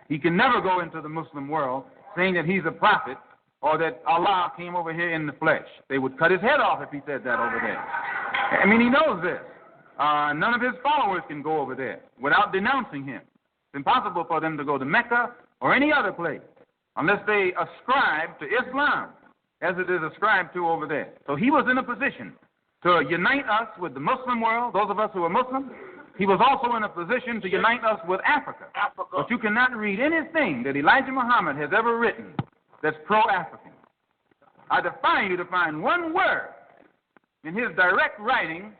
[SPEAKER 15] He can never go into the Muslim world saying that he's a prophet or that Allah came over here in the flesh. They would cut his head off if he said that over there. I mean, he knows this. None of his followers can go over there without denouncing him. It's impossible for them to go to Mecca or any other place unless they ascribe to Islam as it is ascribed to over there. So he was in a position to unite us with the Muslim world, those of us who are Muslim. He was also in a position to unite us with Africa. But you cannot read anything that Elijah Muhammad has ever written that's pro-African. I defy you to find one word in his direct writing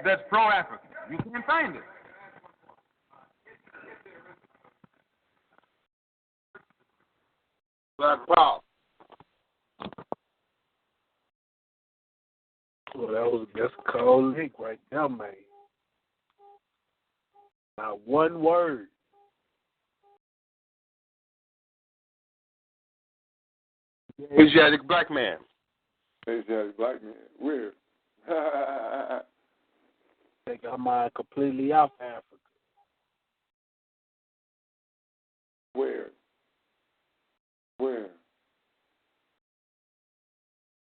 [SPEAKER 15] that's pro-African. You can't find it.
[SPEAKER 5] Black Power.
[SPEAKER 7] Well, that's a cold lick right there, man. Not one word.
[SPEAKER 6] Asiatic black man.
[SPEAKER 5] Asiatic black man. Weird.
[SPEAKER 7] Take our mind completely off Africa.
[SPEAKER 5] Where?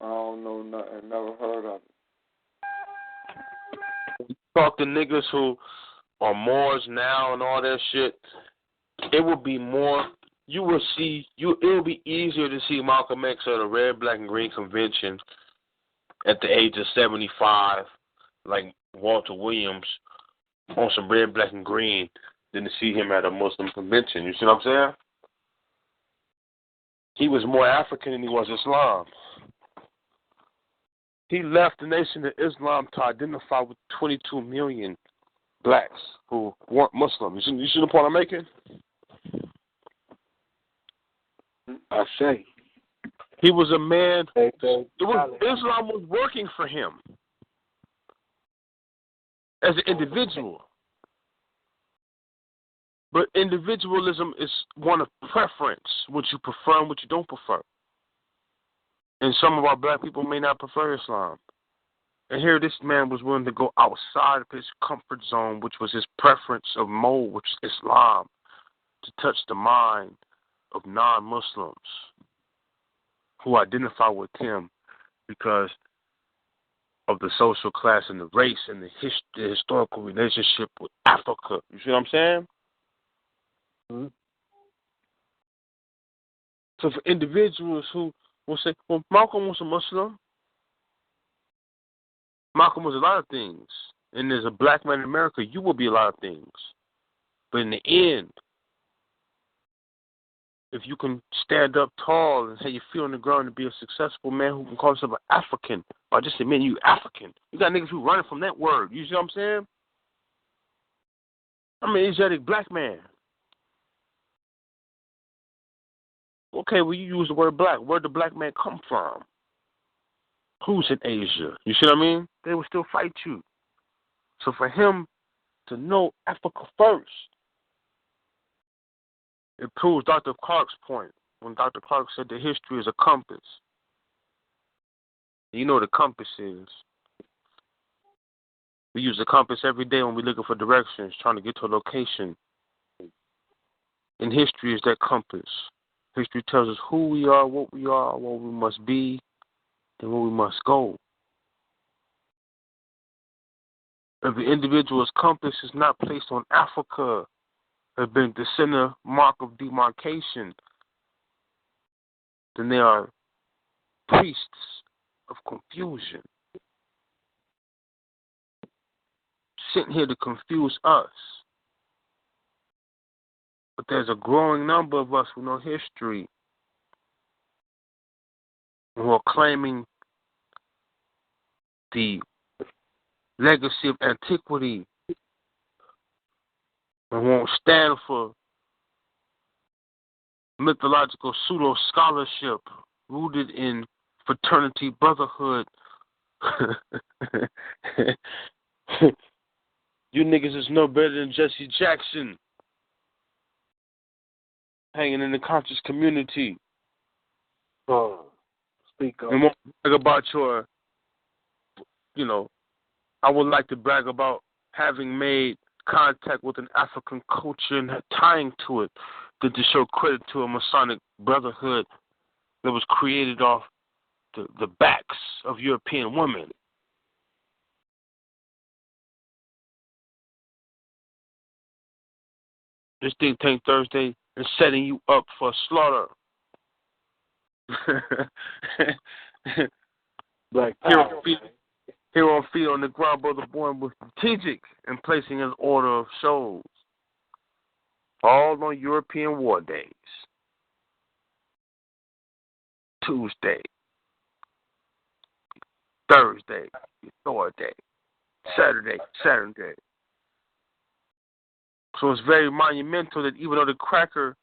[SPEAKER 5] I don't know nothing. Never heard of it.
[SPEAKER 6] Talk to niggas who are Moors now and all that shit. It would be more. You will see. It will be easier to see Malcolm X at a Red, Black, and Green convention at the age of 75, like Walter Williams, on some Red, Black, and Green, than to see him at a Muslim convention. You see what I'm saying? He was more African than he was Islam. He left the Nation of Islam to identify with 22 million blacks who weren't Muslim. You see the point I'm making?
[SPEAKER 7] I say.
[SPEAKER 6] He was a man. Islam was working for him as an individual. But individualism is one of preference, what you prefer and what you don't prefer. And some of our black people may not prefer Islam. And here this man was willing to go outside of his comfort zone, which was his preference of mode, which is Islam, to touch the mind of non-Muslims who identify with him because of the social class and the race and the historical relationship with Africa. You see what I'm saying?
[SPEAKER 7] Mm-hmm.
[SPEAKER 6] So for individuals who will say, well, Malcolm was a Muslim. Malcolm was a lot of things. And as a black man in America, you will be a lot of things. But in the end, if you can stand up tall and have your feet on the ground and be a successful man who can call himself an African, or just admit you African, you got niggas who running from that word. You see what I'm saying? I'm an Asiatic black man. Okay, well, you use the word black. Where did the black man come from? Who's in Asia? You see what I mean? They will still fight you. So for him to know Africa first, it proves Dr. Clark's point when Dr. Clark said that history is a compass. You know what a compass is. We use a compass every day when we're looking for directions, trying to get to a location. And history is that compass. History tells us who we are, what we must be, and where we must go. If the individual's compass is not placed on Africa, has been the center mark of demarcation, then they are priests of confusion, sent here to confuse us. But there's a growing number of us who know history, who are claiming the legacy of antiquity and won't stand for mythological pseudo-scholarship rooted in fraternity, brotherhood. You niggas is no better than Jesse Jackson hanging in the conscious community.
[SPEAKER 7] Speak up.
[SPEAKER 6] And won't brag about your, I would like to brag about having made contact with an African culture and tying to it than to show credit to a Masonic brotherhood that was created off the backs of European women. This Think Tank Thursday is setting you up for slaughter.
[SPEAKER 7] Black
[SPEAKER 6] Here on Feet on the Ground, Brother Bourne was strategic in placing his order of shows, all on European war days. Tuesday, Thursday, Thor Day, Saturday. So it's very monumental that even though the cracker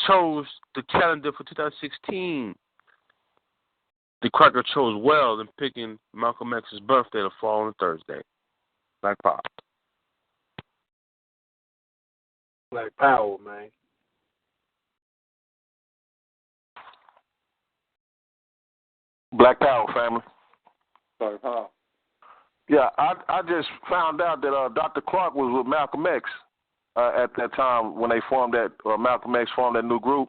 [SPEAKER 6] chose the calendar for 2016 the Cracker chose well in picking Malcolm X's birthday to fall on Thursday. Black Power.
[SPEAKER 7] Black Power, man.
[SPEAKER 16] Black Power, family.
[SPEAKER 5] Sorry, Power.
[SPEAKER 16] Yeah, I just found out that Dr. Clark was with Malcolm X at that time when they formed that, Malcolm X formed that new group.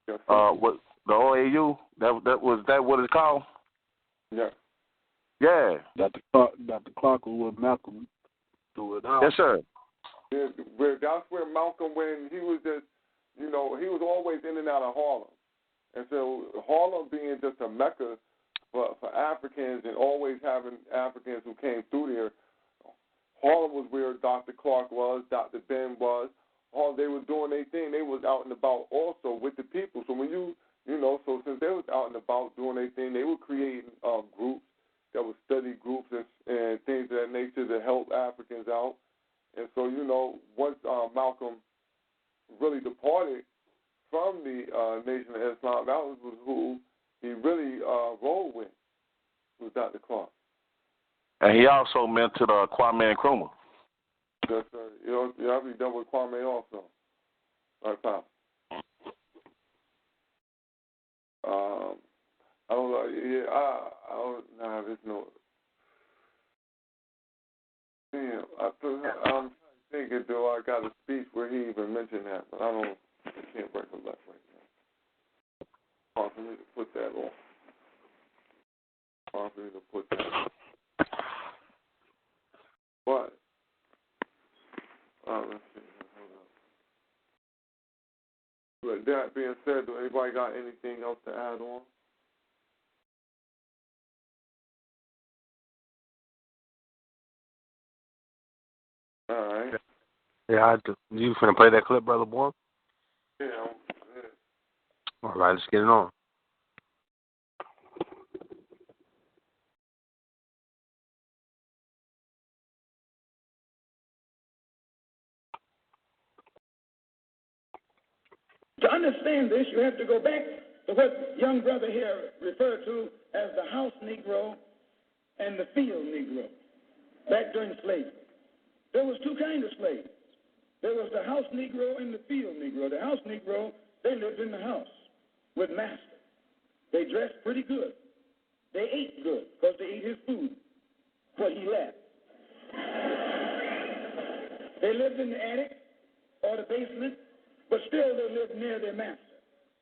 [SPEAKER 5] Yes,
[SPEAKER 16] what the OAU? That was what it's called?
[SPEAKER 5] Yeah.
[SPEAKER 16] Yeah.
[SPEAKER 7] Dr. Clark was with Malcolm through it all.
[SPEAKER 16] Yes, sir.
[SPEAKER 5] Yeah, that's where Malcolm, when he was just, he was always in and out of Harlem. And so Harlem being just a mecca for Africans and always having Africans who came through there, Harlem was where Dr. Clark was, Dr. Ben was. They were doing their thing. They was out and about also with the people. So when so since they was out and about doing their thing, they were creating groups that were study groups and things of that nature to help Africans out. And so, once Malcolm really departed from the Nation of Islam, that was who he really rolled with, was Dr. Clark.
[SPEAKER 16] And he also mentored Kwame Nkrumah.
[SPEAKER 5] Yes, sir. He dealt with Kwame also. Right, Pop. I don't know. Yeah, I don't. Nah, there's no. Damn, I'm trying to think it though. I got a speech where he even mentioned that, but I can't recollect right now. Hard for me to put that on. But let's see. Hold on. With that being said, do anybody got anything else to add on? All right.
[SPEAKER 6] Yeah, I do. You finna play that clip, Brother Boy?
[SPEAKER 5] Yeah.
[SPEAKER 6] All right, let's get it on.
[SPEAKER 3] To understand this, you have to go back to what young brother here referred to as the house Negro and the field Negro, back during slavery. There was two kinds of slaves. There was the house Negro and the field Negro. The house Negro, they lived in the house with master. They dressed pretty good. They ate good because they ate his food, what he left. They lived in the attic or the basement, but still they lived near their master.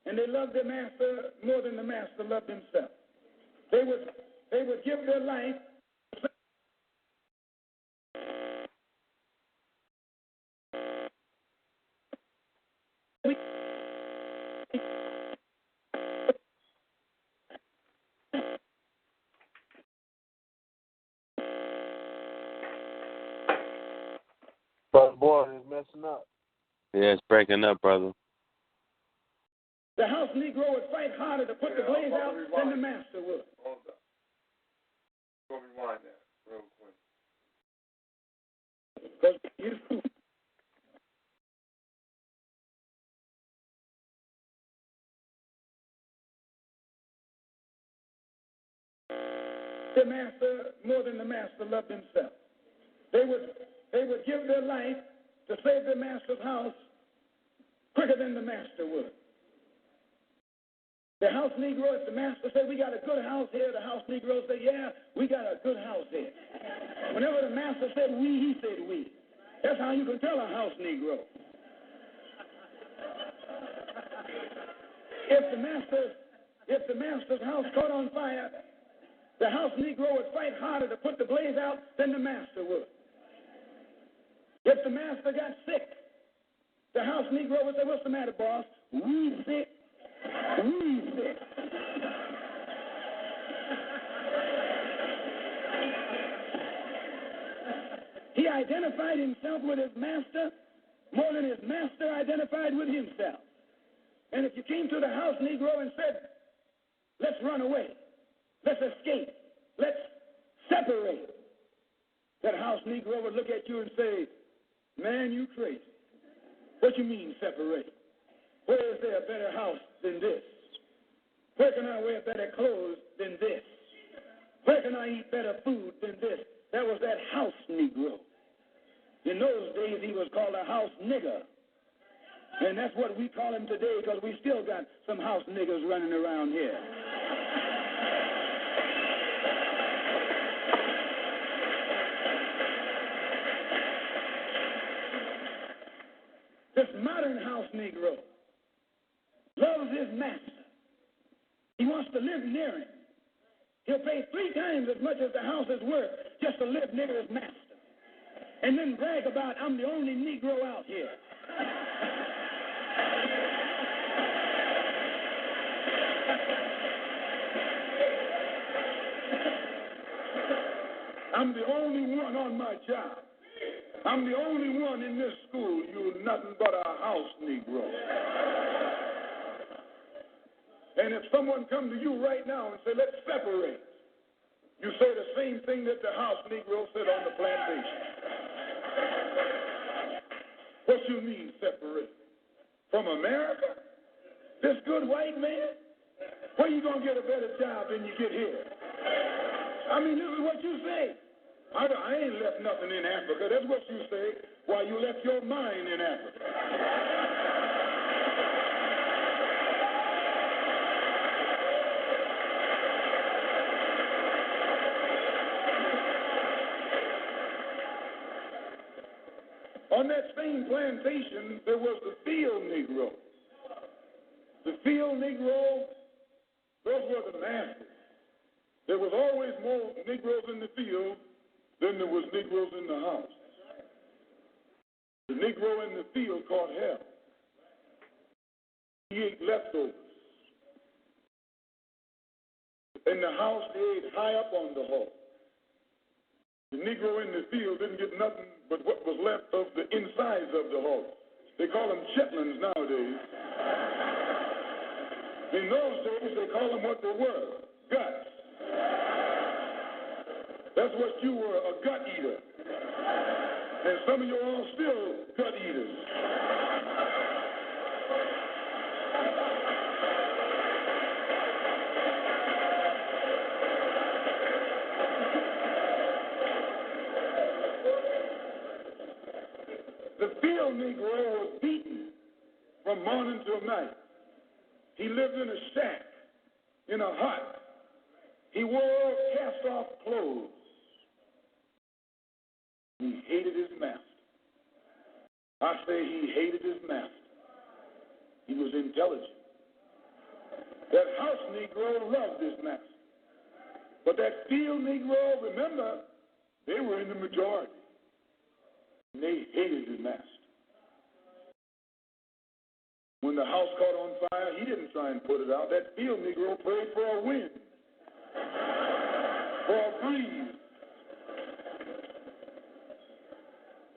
[SPEAKER 3] And they loved their master more than the master loved himself. They would give their life.
[SPEAKER 7] Brother Boy is messing up.
[SPEAKER 6] Yeah, it's breaking up, brother.
[SPEAKER 3] The house Negro would fight harder to put the blaze out than the master would.
[SPEAKER 5] Hold up. Go rewind that real quick. The master more than the master loved himself. They would give their life to save their master's house quicker than the master would. The house Negro, if the master said, we got a good house here, the house Negro said, yeah, we got a good house here. Whenever the master said we, he said we. That's how you can tell a house Negro. If the master's house caught on fire, the house Negro would fight harder to put the blaze out than the master would. If the master got sick, the house Negro would say, what's the matter, boss? We sick. We sick. He identified himself with his master more than his master identified with himself. And if you came to the house Negro and said, let's run away, let's escape, let's separate, that house Negro would look at you and say, man, you crazy. What you mean separate? Where is there a better house than this? Where can I wear better clothes than
[SPEAKER 3] I eat better food than this. That was that house Negro. In those days, he was called a house nigger. And that's what we call him today because we still got some house niggers running around here. This modern house Negro loves his master. He wants to live near him. He'll pay 3 times as much as the house is worth just to live near his master. And then brag about, I'm the only Negro out here. I'm the only one on my job. I'm the only one in this school. You're nothing but a house Negro. And if someone comes to you right now and say, let's separate, you say the same thing that the house Negro said on the plantation. What you mean separate? From America? This good white man? Where you going to get a better job than you get here? I mean, this is what you say. I ain't left nothing in Africa. That's what you say while you left your mind in Africa. On that same plantation, there was the field Negro. The field Negro, those were the masters. There was always more Negroes in the field than there was Negroes in the house. The Negro in the field caught hell. He ate leftovers. In the house, they ate high up on the hall. The Negro in the field didn't get nothing but what was left of the insides of the hall. They call them chitlins nowadays. In those days, they call them what they were, guts. That's what you were, a gut eater. And some of you all still gut eaters. The field Negro was beaten from morning till night. He lived in a shack, in a hut. He wore cast-off clothes. He hated his master. I say he hated his master. He was intelligent. That house Negro loved his master. But that field Negro, remember, they were in the majority. And they hated his master. When the house caught on fire, he didn't try and put it out. That field Negro prayed for a wind, for a breeze.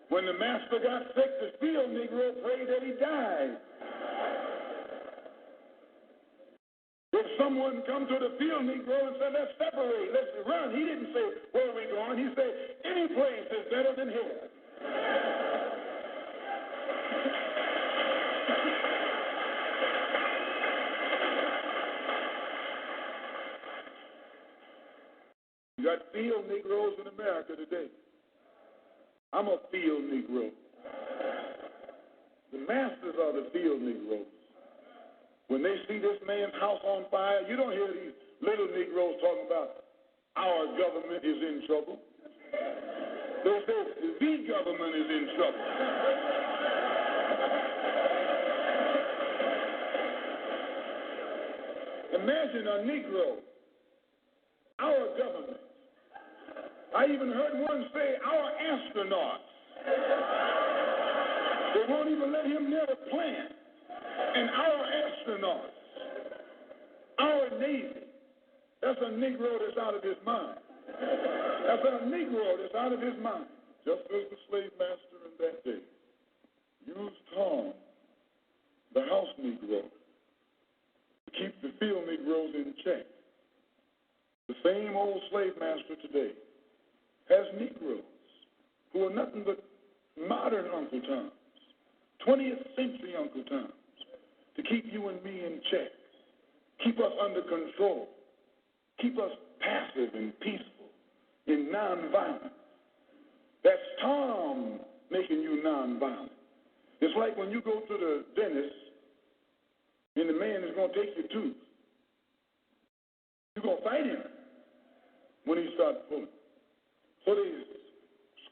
[SPEAKER 3] When the master got sick, the field Negro prayed that he died. If someone come to the field Negro and said, let's separate, let's run, he didn't say, where are we going? He said, any place is better than here. You got field Negroes in America today. I'm a field Negro. The masters are the field Negroes. When they see this man's house on fire, you don't hear these little Negroes talking about our government is in trouble. They say the government is in trouble. Imagine a Negro, our government. I even heard one say, our astronauts. They won't even let him near the plant. And our astronauts, our Navy, that's a Negro that's out of his mind. That's a Negro that's out of his mind. Just as the slave master in that day used Tom, the house Negro, to keep the field Negroes in check. The same old slave master today has Negroes who are nothing but modern Uncle Toms, 20th century Uncle Toms, to keep you and me in check, keep us under control, keep us passive and peaceful.
[SPEAKER 17] in nonviolence. That's Tom making you nonviolent. It's like when you go to the dentist and the man is going to take your tooth. You're going to fight him when he starts pulling. So they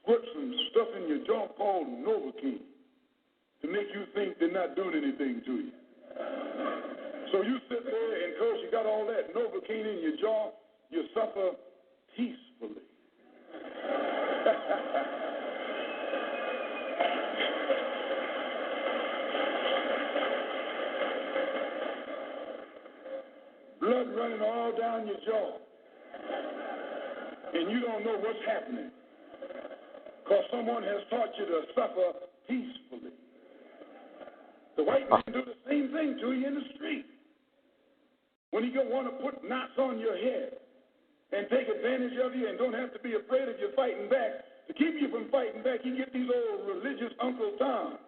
[SPEAKER 17] squirt some stuff in your jaw called Novocaine to make you think they're not doing anything to you. So you sit there and because you got all that Novocaine in your jaw, you suffer peacefully. Blood running all down your jaw. And you don't know what's happening. Because someone has taught you to suffer peacefully. The white man do the same thing to you in the street. When he want to put knots on your head and take advantage of you and don't have to be afraid of you fighting back, to keep you from fighting back, he get these old religious Uncle Toms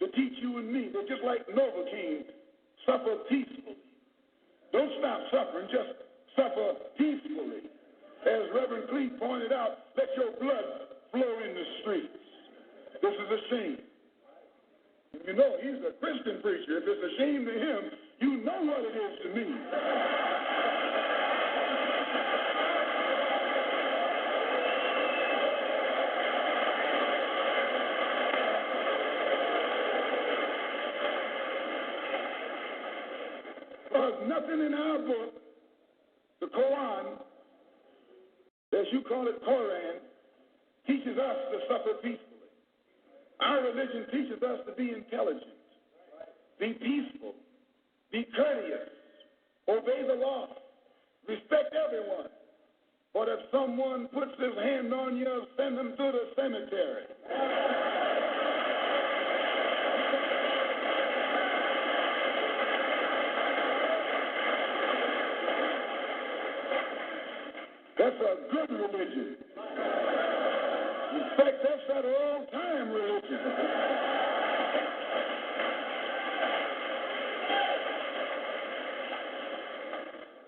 [SPEAKER 17] to teach you and me. They're just like Novocaine, suffer peacefully. Don't stop suffering, just suffer peacefully. As Reverend Cleave pointed out, let your blood flow in the streets. This is a shame. You know, he's a Christian preacher. If it's a shame to him, you know what it is to me. There's nothing in our book, the Quran, as you call it, Quran, teaches us to suffer peacefully. Our religion teaches us to be intelligent, be peaceful, be courteous, obey the law, respect everyone. But if someone puts his hand on you, send them to the cemetery. That's a good religion. In fact, that's an all-time religion.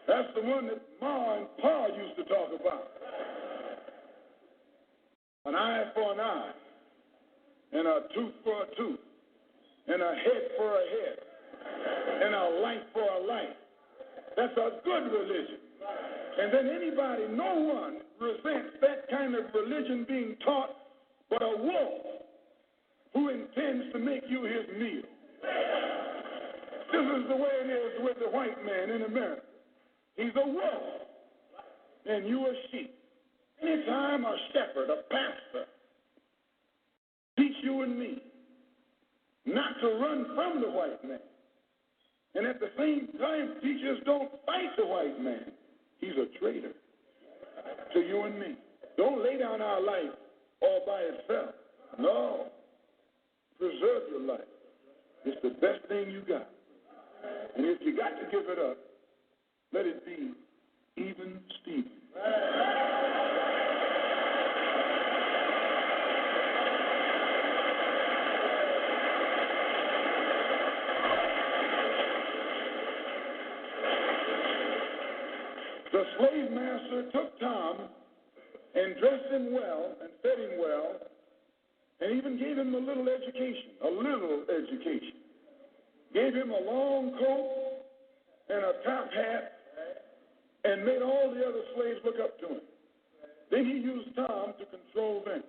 [SPEAKER 17] That's the one that Ma and Pa used to talk about. An eye for an eye, and a tooth for a tooth, and a head for a head, and a life for a life. That's a good religion. And then anybody, no one resents that kind of religion being taught but a wolf who intends to make you his meal. This is the way it is with the white man in America. He's a wolf, and you a sheep. Anytime a shepherd, a pastor, teach you and me not to run from the white man, and at the same time teach us don't fight the white man, he's a traitor to you and me. Don't lay down our life all by itself. No. Preserve your life. It's the best thing you got. And if you got to give it up, let it be even Stephen. The slave master took Tom and dressed him well and fed him well and even gave him a little education. Gave him a long coat and a top hat and made all the other slaves look up to him. Then he used Tom to control them.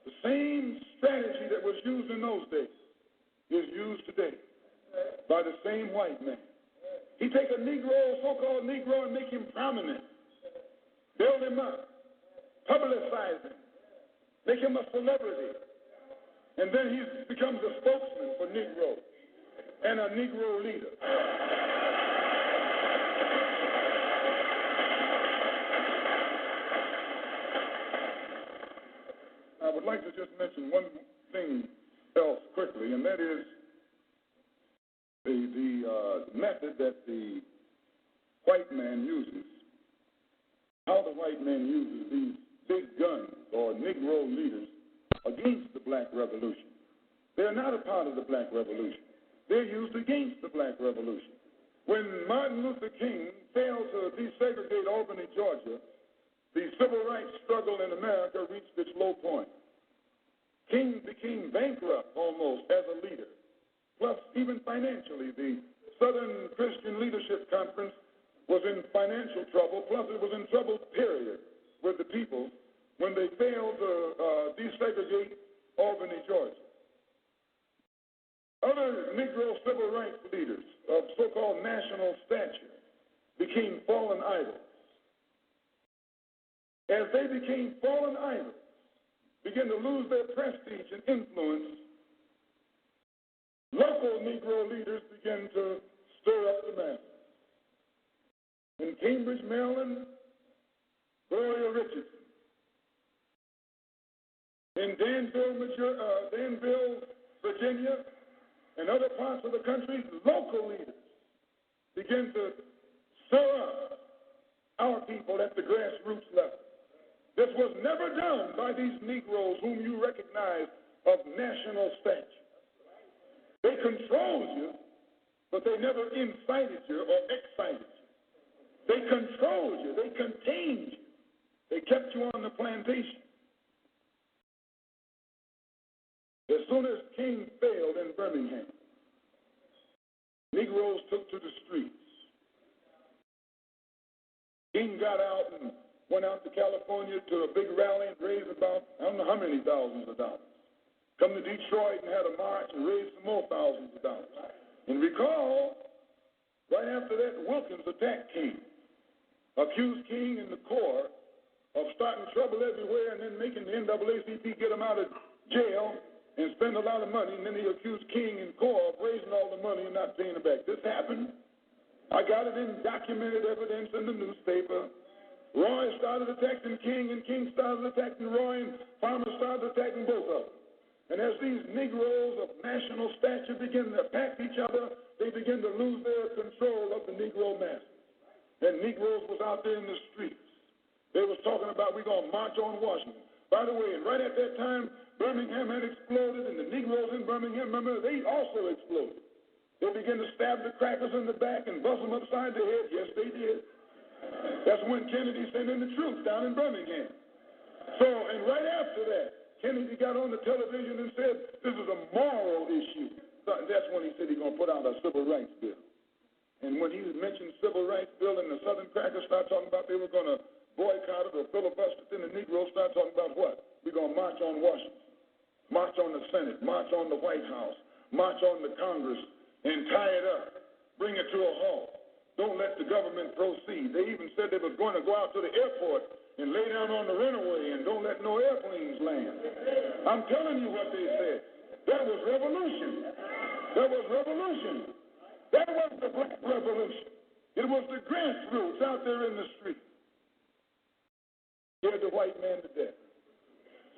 [SPEAKER 17] The same strategy that was used in those days is used today by the same white man. He take a Negro, so-called Negro, and make him prominent. Build him up. Publicize him. Make him a celebrity. And then he becomes a spokesman for Negro and a Negro leader. I would like to just mention one thing else quickly, and that is the method that the white man uses, how the white man uses these big guns or Negro leaders against the black revolution. They're not a part of the black revolution. They're used against the black revolution. When Martin Luther King failed to desegregate Albany, Georgia, the civil rights struggle in America reached its low point. King became bankrupt almost as a leader. Plus, even financially, the Southern Christian Leadership Conference was in financial trouble. Plus, it was in trouble, period, with the people when they failed to desegregate Albany, Georgia. Other Negro civil rights leaders of so-called national stature became fallen idols. As they became fallen idols, began to lose their prestige and influence, local Negro leaders began to stir up the masses. In Cambridge, Maryland, Gloria Richardson. In Danville, Virginia, and other parts of the country, local leaders began to stir up our people at the grassroots level. This was never done by these Negroes whom you recognize of national stature. They controlled you, but they never incited you or excited you. They controlled you. They contained you. They kept you on the plantation. As soon as King failed in Birmingham, Negroes took to the streets. King got out and went out to California to a big rally and raised about, I don't know how many thousands of dollars. Come to Detroit and had a march and raised some more thousands of dollars. And recall, right after that, Wilkins attacked King, accused King and the Corps of starting trouble everywhere and then making the NAACP get him out of jail and spend a lot of money, and then he accused King and Corps of raising all the money and not paying it back. This happened. I got it in documented evidence in the newspaper. Roy started attacking King, and King started attacking Roy, and Farmer started attacking both of them. And as these Negroes of national stature begin to attack each other, they begin to lose their control of the Negro masses. And Negroes was out there in the streets. They was talking about, we're going to march on Washington. By the way, and right at that time, Birmingham had exploded, and the Negroes in Birmingham, remember, they also exploded. They began to stab the crackers in the back and bust them upside the head. Yes, they did. That's when Kennedy sent in the troops down in Birmingham. So, and right after that, Kennedy got on the television and said, this is a moral issue. That's when he said he's going to put out a civil rights bill. And when he mentioned civil rights bill and the Southern crackers started talking about they were going to boycott it or filibuster it, then the Negroes started talking about what? We're going to march on Washington, march on the Senate, march on the White House, march on the Congress, and tie it up, bring it to a halt. Don't let the government proceed. They even said they was going to go out to the airport and lay down on the runway and don't let no airplanes land. I'm telling you what they said. That was revolution. That was revolution. That was the black revolution. It was the grassroots out there in the street. Scared the white man to death.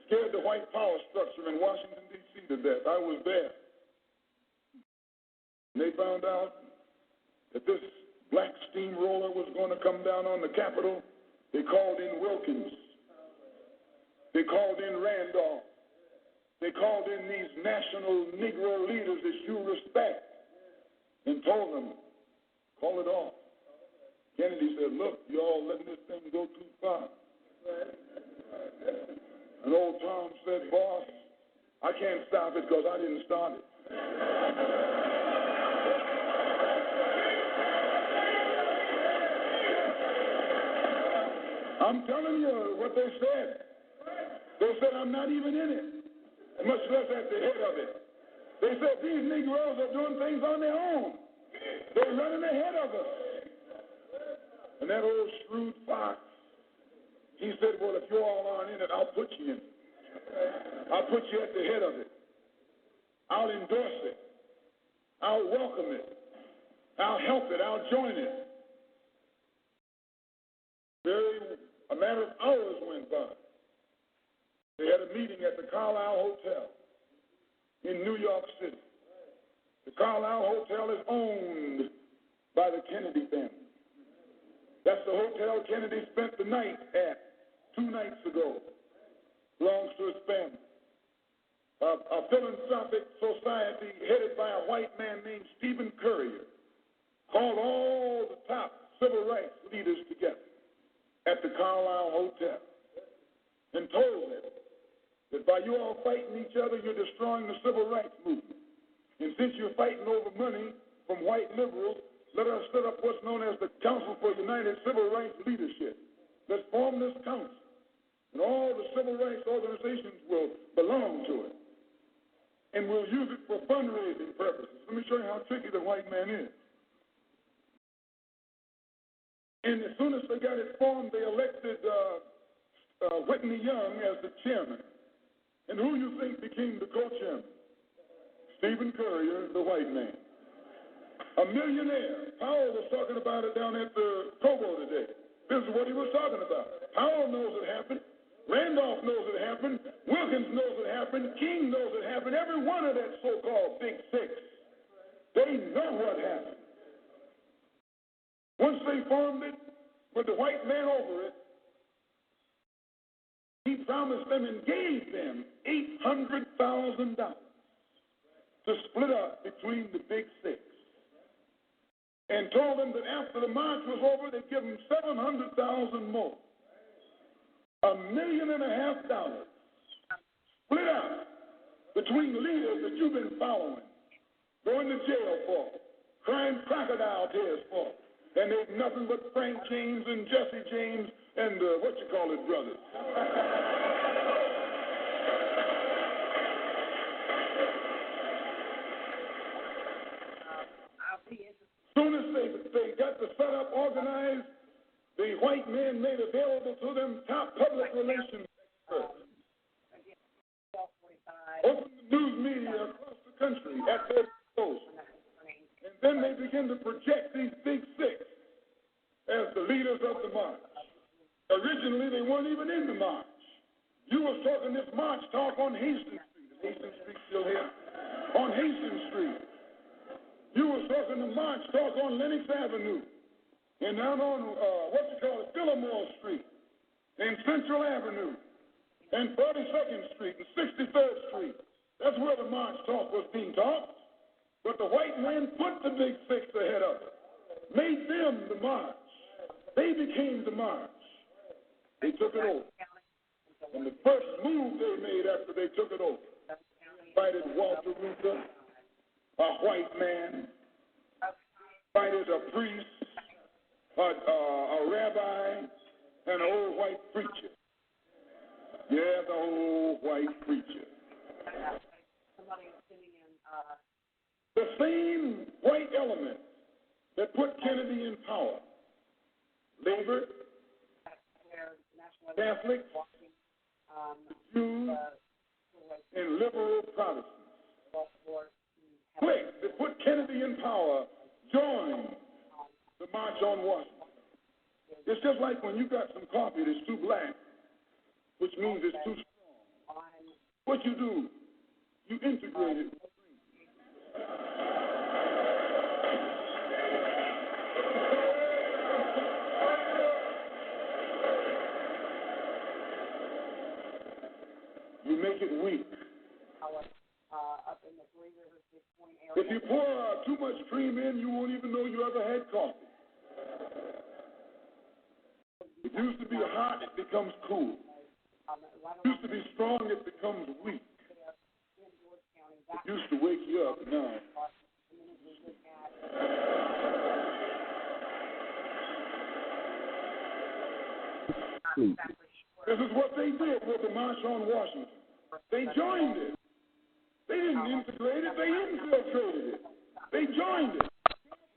[SPEAKER 17] Scared the white power structure in Washington, D.C. to death. I was there. And they found out that this black steamroller was going to come down on the Capitol. They called in Wilkins. They called in Randolph. They called in these national Negro leaders that you respect and told them, call it off. Kennedy said, look, y'all letting this thing go too far. And old Tom said, boss, I can't stop it because I didn't start it. I'm telling you what they said. They said, I'm not even in it, much less at the head of it. They said, these Negroes are doing things on their own. They're running ahead of us. And that old shrewd fox, he said, well, if you all aren't in it, I'll put you in it. I'll put you at the head of it. I'll endorse it. I'll welcome it. I'll help it. I'll join it. A matter of hours went by. They had a meeting at the Carlisle Hotel in New York City. The Carlisle Hotel is owned by the Kennedy family. That's the hotel Kennedy spent the night at 2 nights ago. Belongs to his family. A philanthropic society headed by a white man named Stephen Currier called all the top civil rights leaders together at the Carlisle Hotel and told them that by you all fighting each other, you're destroying the civil rights movement. And since you're fighting over money from white liberals, let us set up what's known as the Council for United Civil Rights Leadership. Let's form this council, and all the civil rights organizations will belong to it. And we'll use it for fundraising purposes. Let me show you how tricky the white man is. And as soon as they got it formed, they elected Whitney Young as the chairman. And who you think became the co-chairman? Stephen Currier, the white man. A millionaire. Powell was talking about it down at the Cobo today. This is what he was talking about. Powell knows it happened. Randolph knows it happened. Wilkins knows it happened. King knows it happened. Every one of that so-called Big Six, they know what happened. Once they formed it, with the white man over it, he promised them and gave them $800,000 to split up between the Big Six, and told them that after the march was over, they'd give them $700,000 more. $1.5 million split up between leaders that you've been following, going to jail for, crying crocodile tears for, and they're nothing but Frank James and Jesse James and brothers. As soon as they got the setup organized, the white men made available to them top public relations experts. Opened the news media across the country at their post. And then they begin to project these Big Six as the leaders of the march. Originally, they weren't even in the march. You was talking this march talk on Hastings Street. Is Hastings Street still here? On Hastings Street. You was talking the march talk on Lenox Avenue. And down on, Fillmore Street. And Central Avenue. And 42nd Street and 63rd Street. That's where the march talk was being taught. But the white man put the Big Six ahead of it. Made them the march. They became the march. They took it over. And the first move they made after they took it over, invited Walter Reuther, a white man, invited a priest, a rabbi, and an old white preacher. Yeah, the old white preacher. The same white element that put Kennedy in power. Labor, Catholics, Jews, and liberal Protestants. Cliques that put Kennedy in power joined the March on Washington. It's just like when you got some coffee that's too black, which means it's too strong. What you do, you integrate it. You make it weak. If you pour too much cream in, you won't even know you ever had coffee. It used to be hot, it becomes cool. It used to be strong, it becomes weak. It used to wake you up, now. This is what they did with the March on Washington. They joined it. They didn't integrate it, they infiltrated it. They joined it.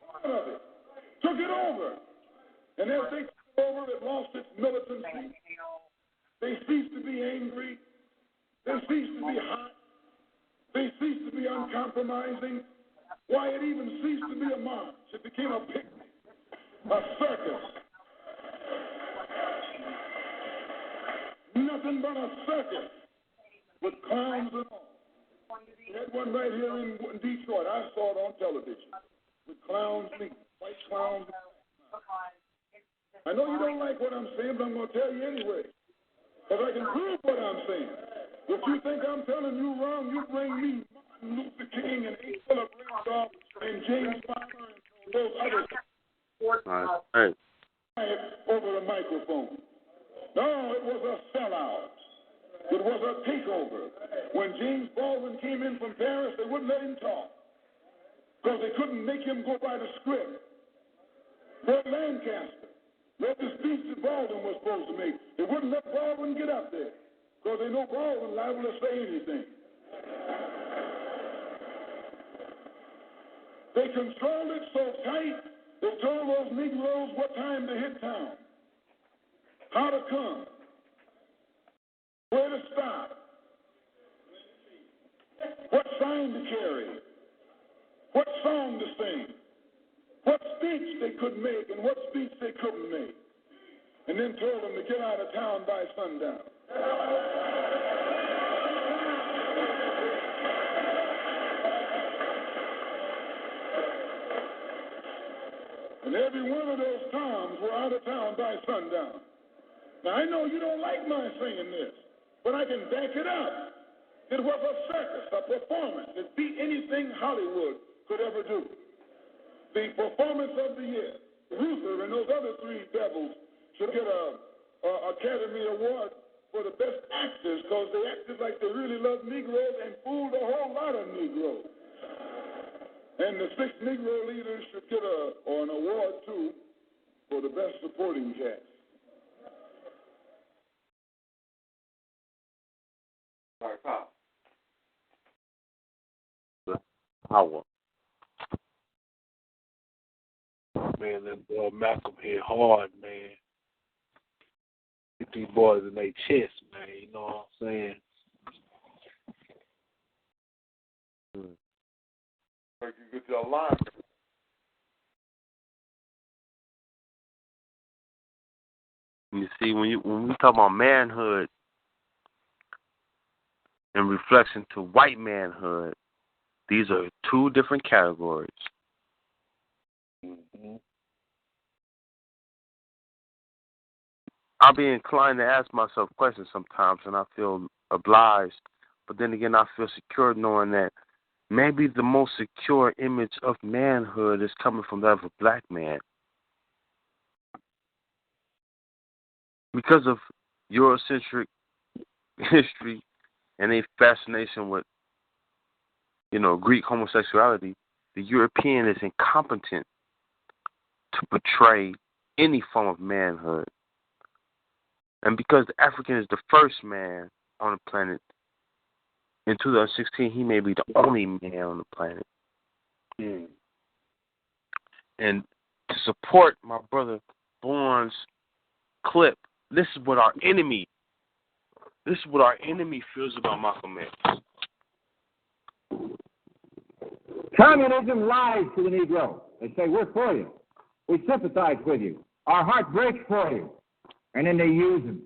[SPEAKER 17] Part of it. Took it over. And as they took it over, it lost its militancy. They ceased to be angry. They ceased to be hot. They ceased to be uncompromising. Why, it even ceased to be a march. It became a picnic, a circus. Nothing but a circus with clowns and all. We had one right here in Detroit. I saw it on television with clowns, white clowns. I know you don't like what I'm saying, but I'm going to tell you anyway. Because I can prove what I'm saying. If you think I'm telling you wrong, you bring me Martin Luther King and A. Philip Randolph and James Farmer and those others
[SPEAKER 6] Hey.
[SPEAKER 17] over the microphone. No, it was a sellout. It was a takeover. When James Baldwin came in from Paris, they wouldn't let him talk because they couldn't make him go by the script. Burt Lancaster read the speech that Baldwin was supposed to make. They wouldn't let Baldwin get up there because they know Baldwin liable to say anything. They controlled it so tight, they told those Negroes what time to hit town, how to come, where to stop, what sign to carry, what song to sing, what speech they could make and what speech they couldn't make, and then told them to get out of town by sundown. And every one of those Toms were out of town by sundown. Now, I know you don't like my saying this, but I can back it up. It was a circus, a performance that beat anything Hollywood could ever do. The performance of the year. Ruther and those other three devils should get a Academy Award for the best actors because they acted like they really loved Negroes and fooled a whole lot of Negroes. And the 6 Negro leaders should get an award, too, for the best supporting cast.
[SPEAKER 6] Sorry, Pop. Power.
[SPEAKER 7] Man, that boy Malcolm hit hard, man. Get these boys in their chest, man. You know what I'm saying?
[SPEAKER 5] Make you get your line.
[SPEAKER 6] You see, when we talk about manhood in reflection to white manhood, these are 2 different categories.
[SPEAKER 7] Mm-hmm.
[SPEAKER 6] I'll be inclined to ask myself questions sometimes, and I feel obliged. But then again, I feel secure knowing that maybe the most secure image of manhood is coming from that of a black man. Because of Eurocentric history and a fascination with, Greek homosexuality, the European is incompetent to portray any form of manhood. And because the African is the first man on the planet, in 2016, he may be the only man on the planet.
[SPEAKER 7] Mm.
[SPEAKER 6] And to support my brother Bourne's clip, this is what our enemy feels about Malcolm X.
[SPEAKER 14] Communism lies to the Negro. They say, we're for you. We sympathize with you. Our heart breaks for you. And then they use them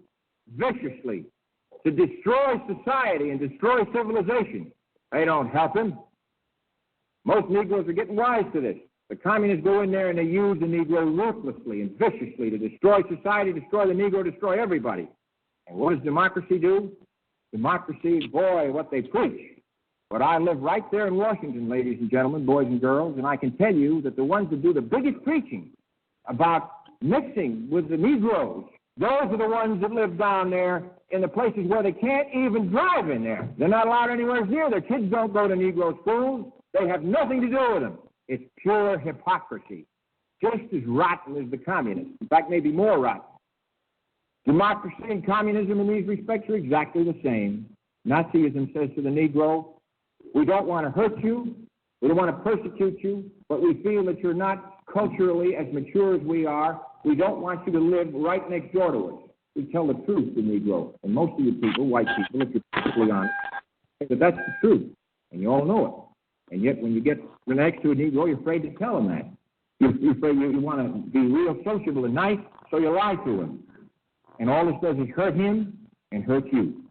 [SPEAKER 14] viciously to destroy society and destroy civilization. They don't help him. Most Negroes are getting wise to this. The communists go in there and they use the Negro ruthlessly and viciously to destroy society, destroy the Negro, destroy everybody. And what does democracy do? Democracy, boy, what they preach. But I live right there in Washington, ladies and gentlemen, boys and girls, and I can tell you that the ones that do the biggest preaching about mixing with the Negroes, those are the ones that live down there in the places where they can't even drive in there. They're not allowed anywhere near. Their kids don't go to Negro schools. They have nothing to do with them. It's pure hypocrisy, just as rotten as the communists. In fact, maybe more rotten. Democracy and communism in these respects are exactly the same. Nazism says to the Negro, we don't want to hurt you, we don't want to persecute you, but we feel that you're not culturally as mature as we are. We don't want you to live right next door to us. We tell the truth to Negro. And most of you people, white people, if you're perfectly honest, think that that's the truth. And you all know it. And yet when you get next to a Negro, you're afraid to tell him that. You're afraid you want to be real sociable and nice, so you lie to him. And all this does is hurt him and hurt you.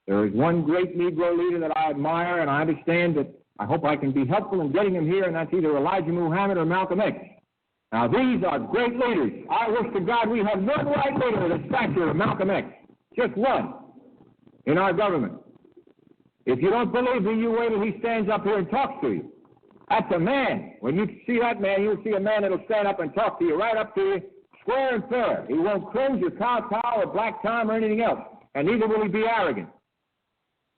[SPEAKER 14] There is one great Negro leader that I admire, and I understand that I hope I can be helpful in getting him here, and that's either Elijah Muhammad or Malcolm X. Now, these are great leaders. I wish to God we had one white leader with the stature of Malcolm X, just one, in our government. If you don't believe me, you wait till he stands up here and talks to you. That's a man. When you see that man, you'll see a man that'll stand up and talk to you, right up to you, square and fair. He won't cringe or kowtow or black time or anything else, and neither will he be arrogant.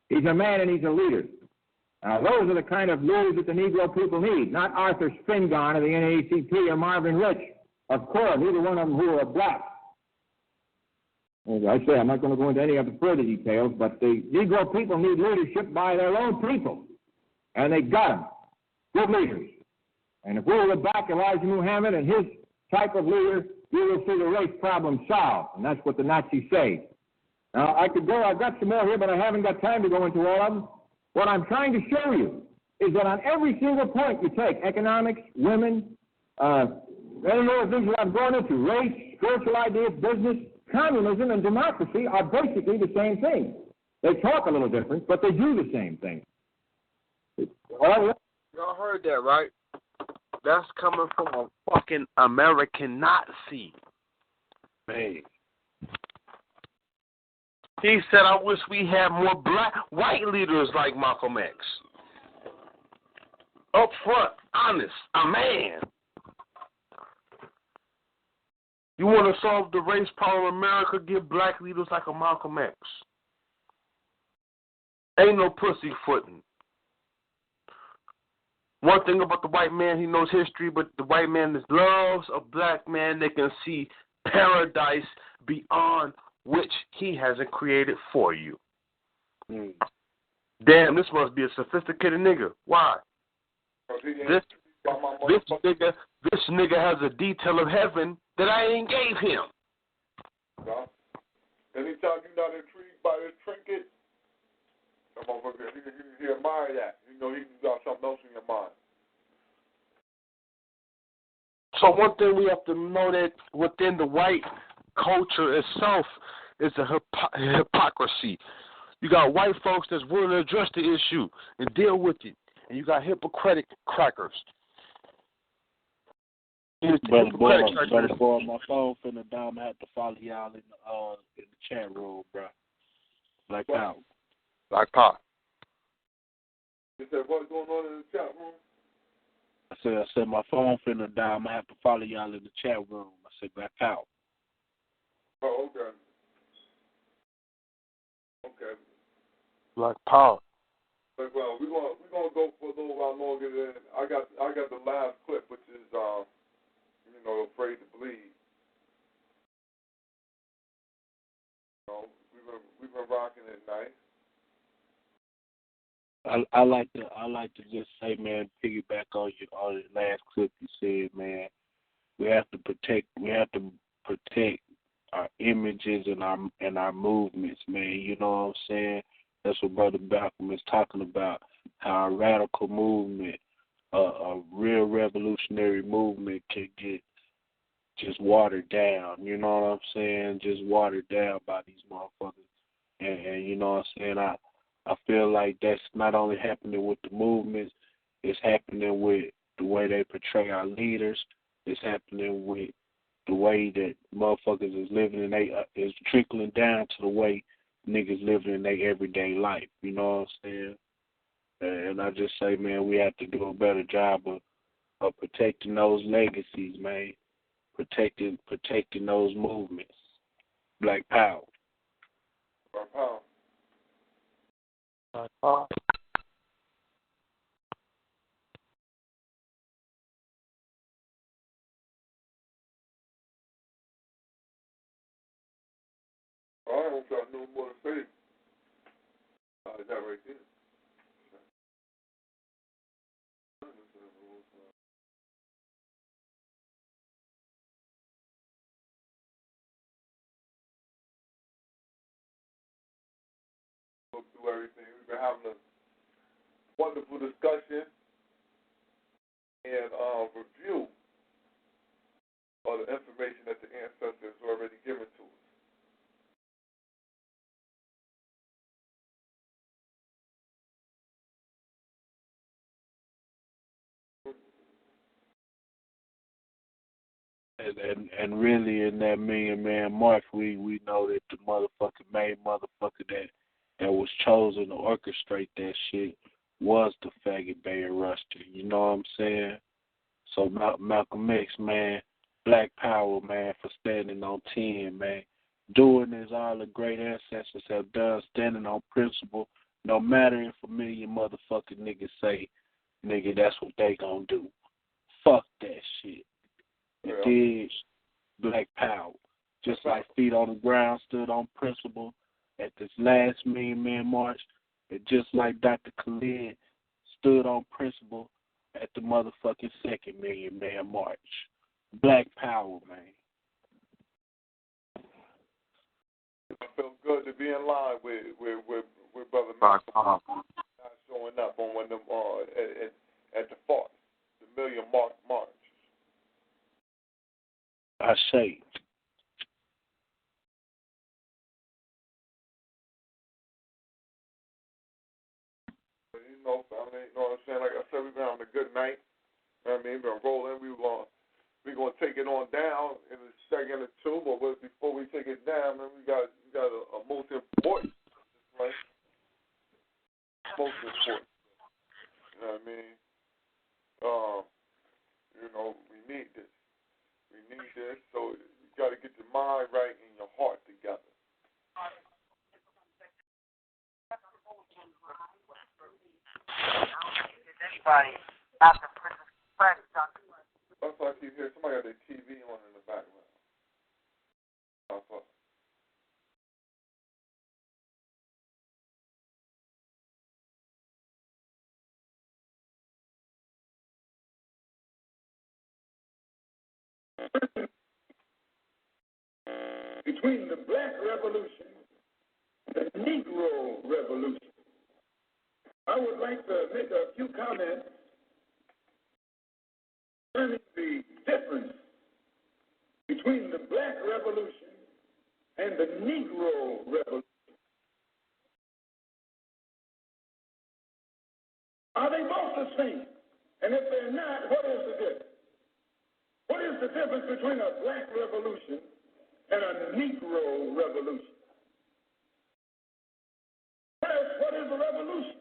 [SPEAKER 14] He's a man and he's a leader. Those are the kind of leaders that the Negro people need, not Arthur Spingarn of the NAACP or Marvin Rich of CORE, neither one of them who are black. As I say, I'm not going to go into any of the further details, but the Negro people need leadership by their own people, and they got them. Good leaders. And if we will back Elijah Muhammad and his type of leader, you will see the race problem solved, and that's what the Nazis say. Now, I could go, I've got some more here, but I haven't got time to go into all of them. What I'm trying to show you is that on every single point you take, economics, women, any other things that I'm going into, race, spiritual ideas, business, communism, and democracy are basically the same thing. They talk a little different, but they do the same thing.
[SPEAKER 6] Y'all heard that, right? That's coming from a fucking American Nazi. Man. He said, I wish we had more white leaders like Malcolm X. Up front, honest, a man. You want to solve the race problem in America, give black leaders like a Malcolm X. Ain't no pussyfooting. One thing about the white man, he knows history, but the white man loves a black man that can see paradise beyond which he hasn't created for you. Damn, this must be a sophisticated nigga. Why? This nigga has a detail of heaven that I ain't gave him.
[SPEAKER 5] Well, anytime you're not intrigued by this trinket, that motherfucker, he admire that. You know, he got something else in your mind.
[SPEAKER 6] So one thing we have to know that within the white culture itself is a hypocrisy. You got white folks that's willing to address the issue and deal with it, and you got hypocritic crackers.
[SPEAKER 7] Brother boy, my phone finna die. I'm gonna have to follow y'all in the chat room, bro. Black Power.
[SPEAKER 6] Black Power.
[SPEAKER 5] You said what's going on in the chat room?
[SPEAKER 7] I said my phone finna die. I'm gonna have to follow y'all in the chat room. I said Black Power.
[SPEAKER 5] Oh, okay. Okay.
[SPEAKER 6] Black Power.
[SPEAKER 5] But, well, we're gonna go for a little while longer. Than I got the last clip, which is Afraid to Bleed. We've been rocking it nice.
[SPEAKER 7] I like to just say, man, piggyback on the last clip you said, man. We have to protect our images and our movements, man. You know what I'm saying? That's what Brother Malcolm is talking about. How a radical movement, a real revolutionary movement can get just watered down. You know what I'm saying? Just watered down by these motherfuckers. And you know what I'm saying? I feel like that's not only happening with the movements, it's happening with the way they portray our leaders. It's happening with the way that motherfuckers is living, and is trickling down to the way niggas living in their everyday life. You know what I'm saying? And I just say, man, we have to do a better job of protecting those legacies, man. Protecting those movements. Black Power.
[SPEAKER 5] Black Power.
[SPEAKER 6] Black Power.
[SPEAKER 5] I don't got no more to say. Is that right there? Go through everything. We've been having a wonderful discussion and review of the information that the ancestors already given to us.
[SPEAKER 7] And really in that Million Man March, we know that the main motherfucker that was chosen to orchestrate that shit was the faggot Bayer Ruster. You know what I'm saying? So Malcolm X, man, Black Power, man, for standing on 10, man. Doing as all the great ancestors have done, standing on principle. No matter if a million motherfucking niggas say, nigga, that's what they gonna do. Fuck that shit. It is Black Power. Just like Feet on the Ground stood on principle at this last Million Man March, and just like Dr. Khalid stood on principle at the motherfucking second Million Man March. Black Power, man.
[SPEAKER 5] It feels good to be in line with Brother Malcolm not showing up on one of them at the farce, the Million March.
[SPEAKER 7] I say.
[SPEAKER 5] You know what I'm saying? Like I said, we've been having a good night. I mean, we've been rolling. We're gonna take it on down in a second or two, but before we take it down, man, we got a most important, right? Most important. You know what I mean? We need this. We need this. So you got to get your mind right and your heart together.
[SPEAKER 18] Anybody after prison practice,
[SPEAKER 5] That's why I keep hearing somebody got their TV on in the background. That's what.
[SPEAKER 17] Between the Black Revolution and the Negro Revolution, I would like to make a few comments concerning the difference between the Black Revolution and the Negro Revolution. Are they both the same? And if they're not, what is the difference? What is the difference between a Black Revolution and a Negro Revolution? First, what is a revolution?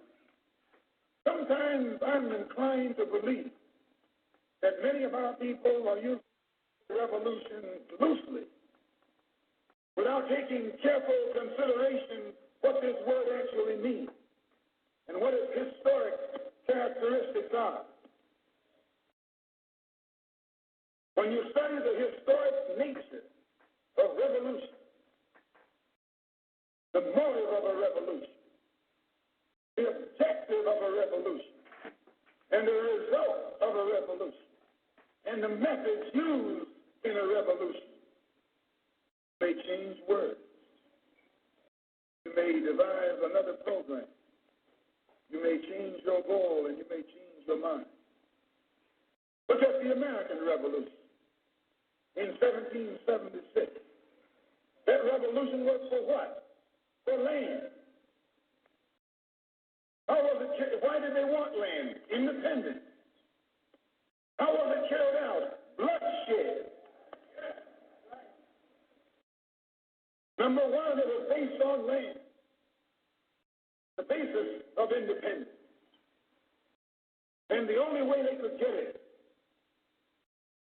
[SPEAKER 17] Sometimes I'm inclined to believe that many of our people are using revolution loosely, without taking careful consideration what this word actually means and what its historic characteristics are. When you study the historic nature of revolution, the motive of a revolution, the objective of a revolution, and the result of a revolution, and the methods used in a revolution, may change words. You may devise another program. You may change your goal and you may change your mind. Look at the American Revolution in 1776. That revolution was for what? For land. How was it? Why did they want land? Independence. How was it carried out? Bloodshed. Number one, it was based on land. The basis of independence. And the only way they could get it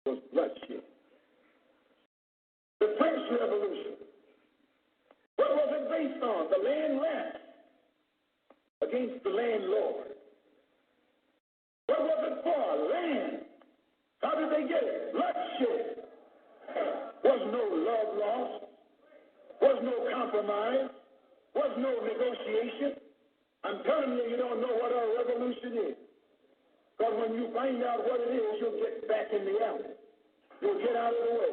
[SPEAKER 17] was bloodshed. The French Revolution. What was it based on? The land rent against the landlord. What was it for? Land. How did they get it? Bloodshed. Was no love lost. Was no compromise. Was no negotiation. I'm telling you, you don't know what our revolution is. Because when you find out what it is, you'll get back in the alley. You'll get out of the way.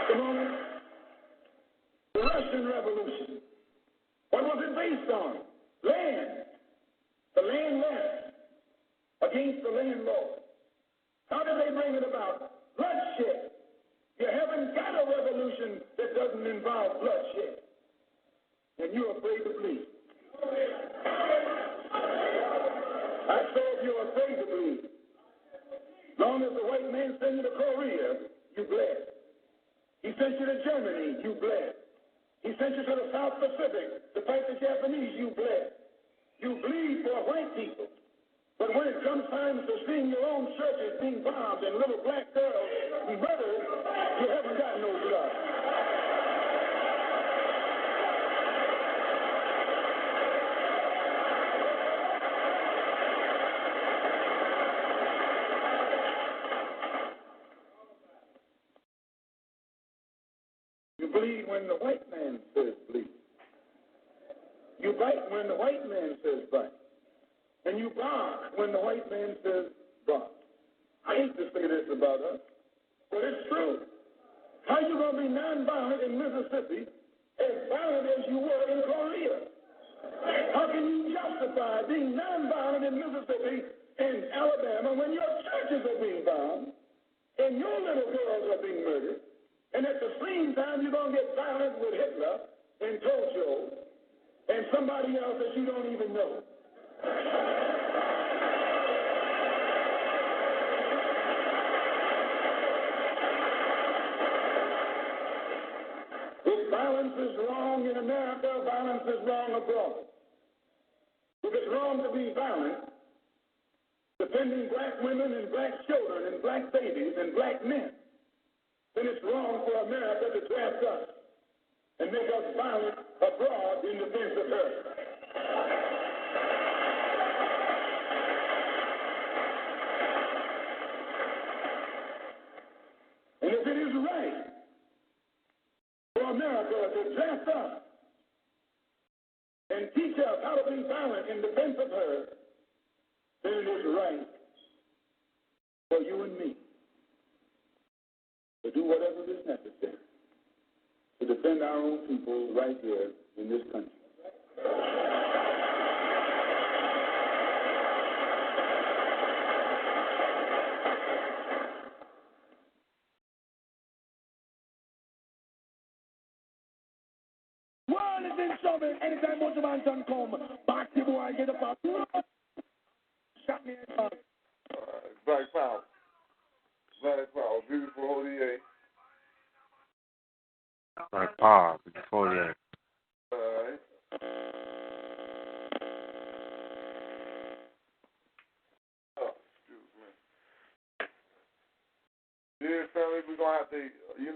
[SPEAKER 17] Come on. The Russian Revolution. What was it based on? Land. The land rent against the landlord. How did they bring it about? Bloodshed. You haven't got a revolution that doesn't involve bloodshed. And you're afraid to bleed. I said if you're afraid to bleed. Long as the white man sent you to Korea, you bled. He sent you to Germany, you bled. He sent you to the South Pacific to fight the Japanese. You bled. You bleed for white people. But when it comes time to seeing your own churches being bombed and little black girls murdered, you haven't got no blood. You bleed when the white man says bleed. You bite when the white man says bite. And you bark when the white man says bark. I hate to say this about us, but it's true. How you going to be nonviolent in Mississippi as violent as you were in Korea? How can you justify being nonviolent in Mississippi and Alabama when your churches are being bombed and your little girls are being murdered, and at the same time you're going to get violent with Hitler and Tojo and somebody else that you don't even know? If violence is wrong in America, violence is wrong abroad. If it's wrong to be violent, defending black women and black children and black babies and black men, then it's wrong for America to draft us and make us violent abroad in defense of her. And if it is right for America to draft us and teach us how to be violent in defense of her, then it is right for you and me to do whatever is necessary to defend our own people right here in this country. World is in trouble. Anytime most man can come, back the boy get up and shot me in the
[SPEAKER 5] Black Power. Black Power. Beautiful Holyday.
[SPEAKER 6] Black Power. Beautiful Holyday.
[SPEAKER 5] Alright. Oh, excuse me. Yeah, family, we're going to have to, we're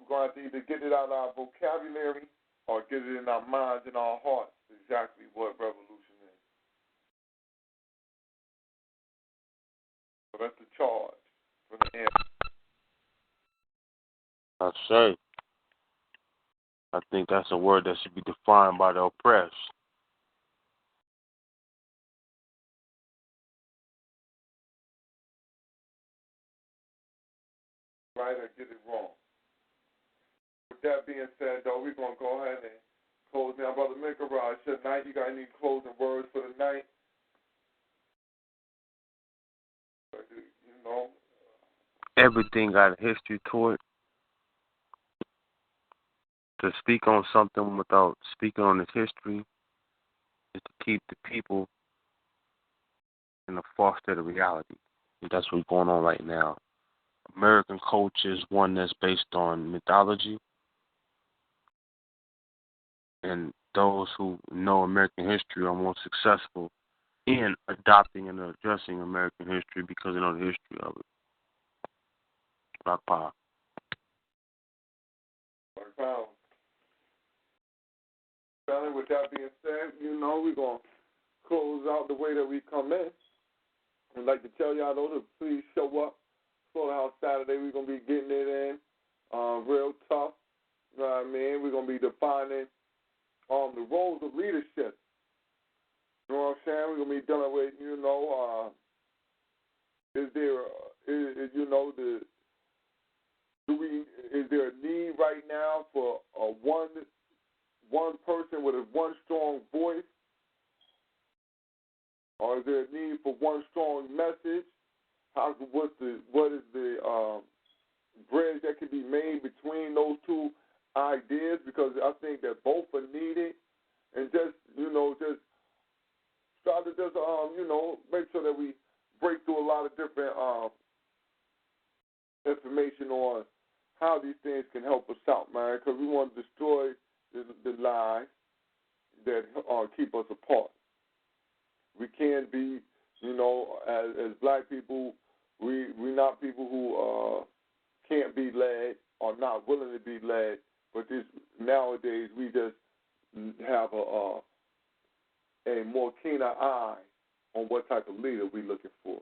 [SPEAKER 5] going to have to either get it out of our vocabulary or get it in our minds and our hearts exactly what revolution is. So that's the charge from the end.
[SPEAKER 6] I say, I think that's a word that should be defined by the oppressed.
[SPEAKER 5] Right, or get it wrong. With that being said, though, we're going to go ahead and close now. Brother Minkaraj, tonight, you got any closing words for the night?
[SPEAKER 6] Everything got a history to it. To speak on something without speaking on its history is to keep the people in a false state of reality. And that's what's going on right now. American culture is one that's based on mythology. And those who know American history are more successful in adopting and addressing American history because they know the history of it. Black Power.
[SPEAKER 5] Black Power. Family, with that being said, we're going to close out the way that we come in. I'd like to tell y'all, though, to please show up. Slaughterhouse Saturday, we're going to be getting it in real tough. You know what I mean? We're going to be defining the roles of leadership. You know what I'm saying? We're going to be dealing with, is there a need right now for one person with one strong voice? Or is there a need for one strong message? What is the bridge that can be made between those two ideas? Because I think that both are needed, and just try to make sure that we break through a lot of different information on how these things can help us out, man. Because we want to destroy as black people, we're not people who can't be led or not willing to be led, but this nowadays we just have a more keener eye on what type of leader we're looking for.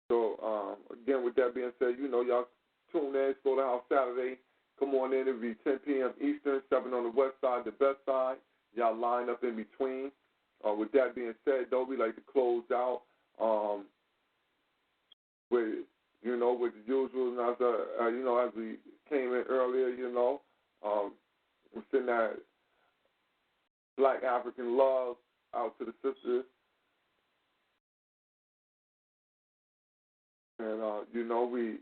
[SPEAKER 5] So, again, with that being said, y'all tune in, Slaughterhouse Saturday. Come on in, it'll be 10 p.m. Eastern, 7 on the west side, the best side. Y'all line up in between. With that being said, though, we like to close out with the usual, as we came in earlier, we're sending that Black African love out to the sisters. And, we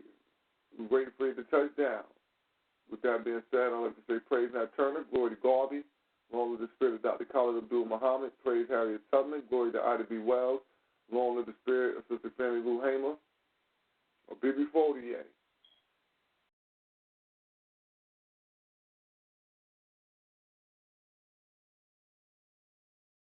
[SPEAKER 5] waiting for it to touch down. With that being said, I'd like to say praise Nat Turner, glory to Garvey, long live the spirit of Dr. Khalid Abdul Muhammad, praise Harriet Tubman, glory to Ida B. Wells, long live the spirit of Sister Fannie Lou Hamer, or Bibi Fourier.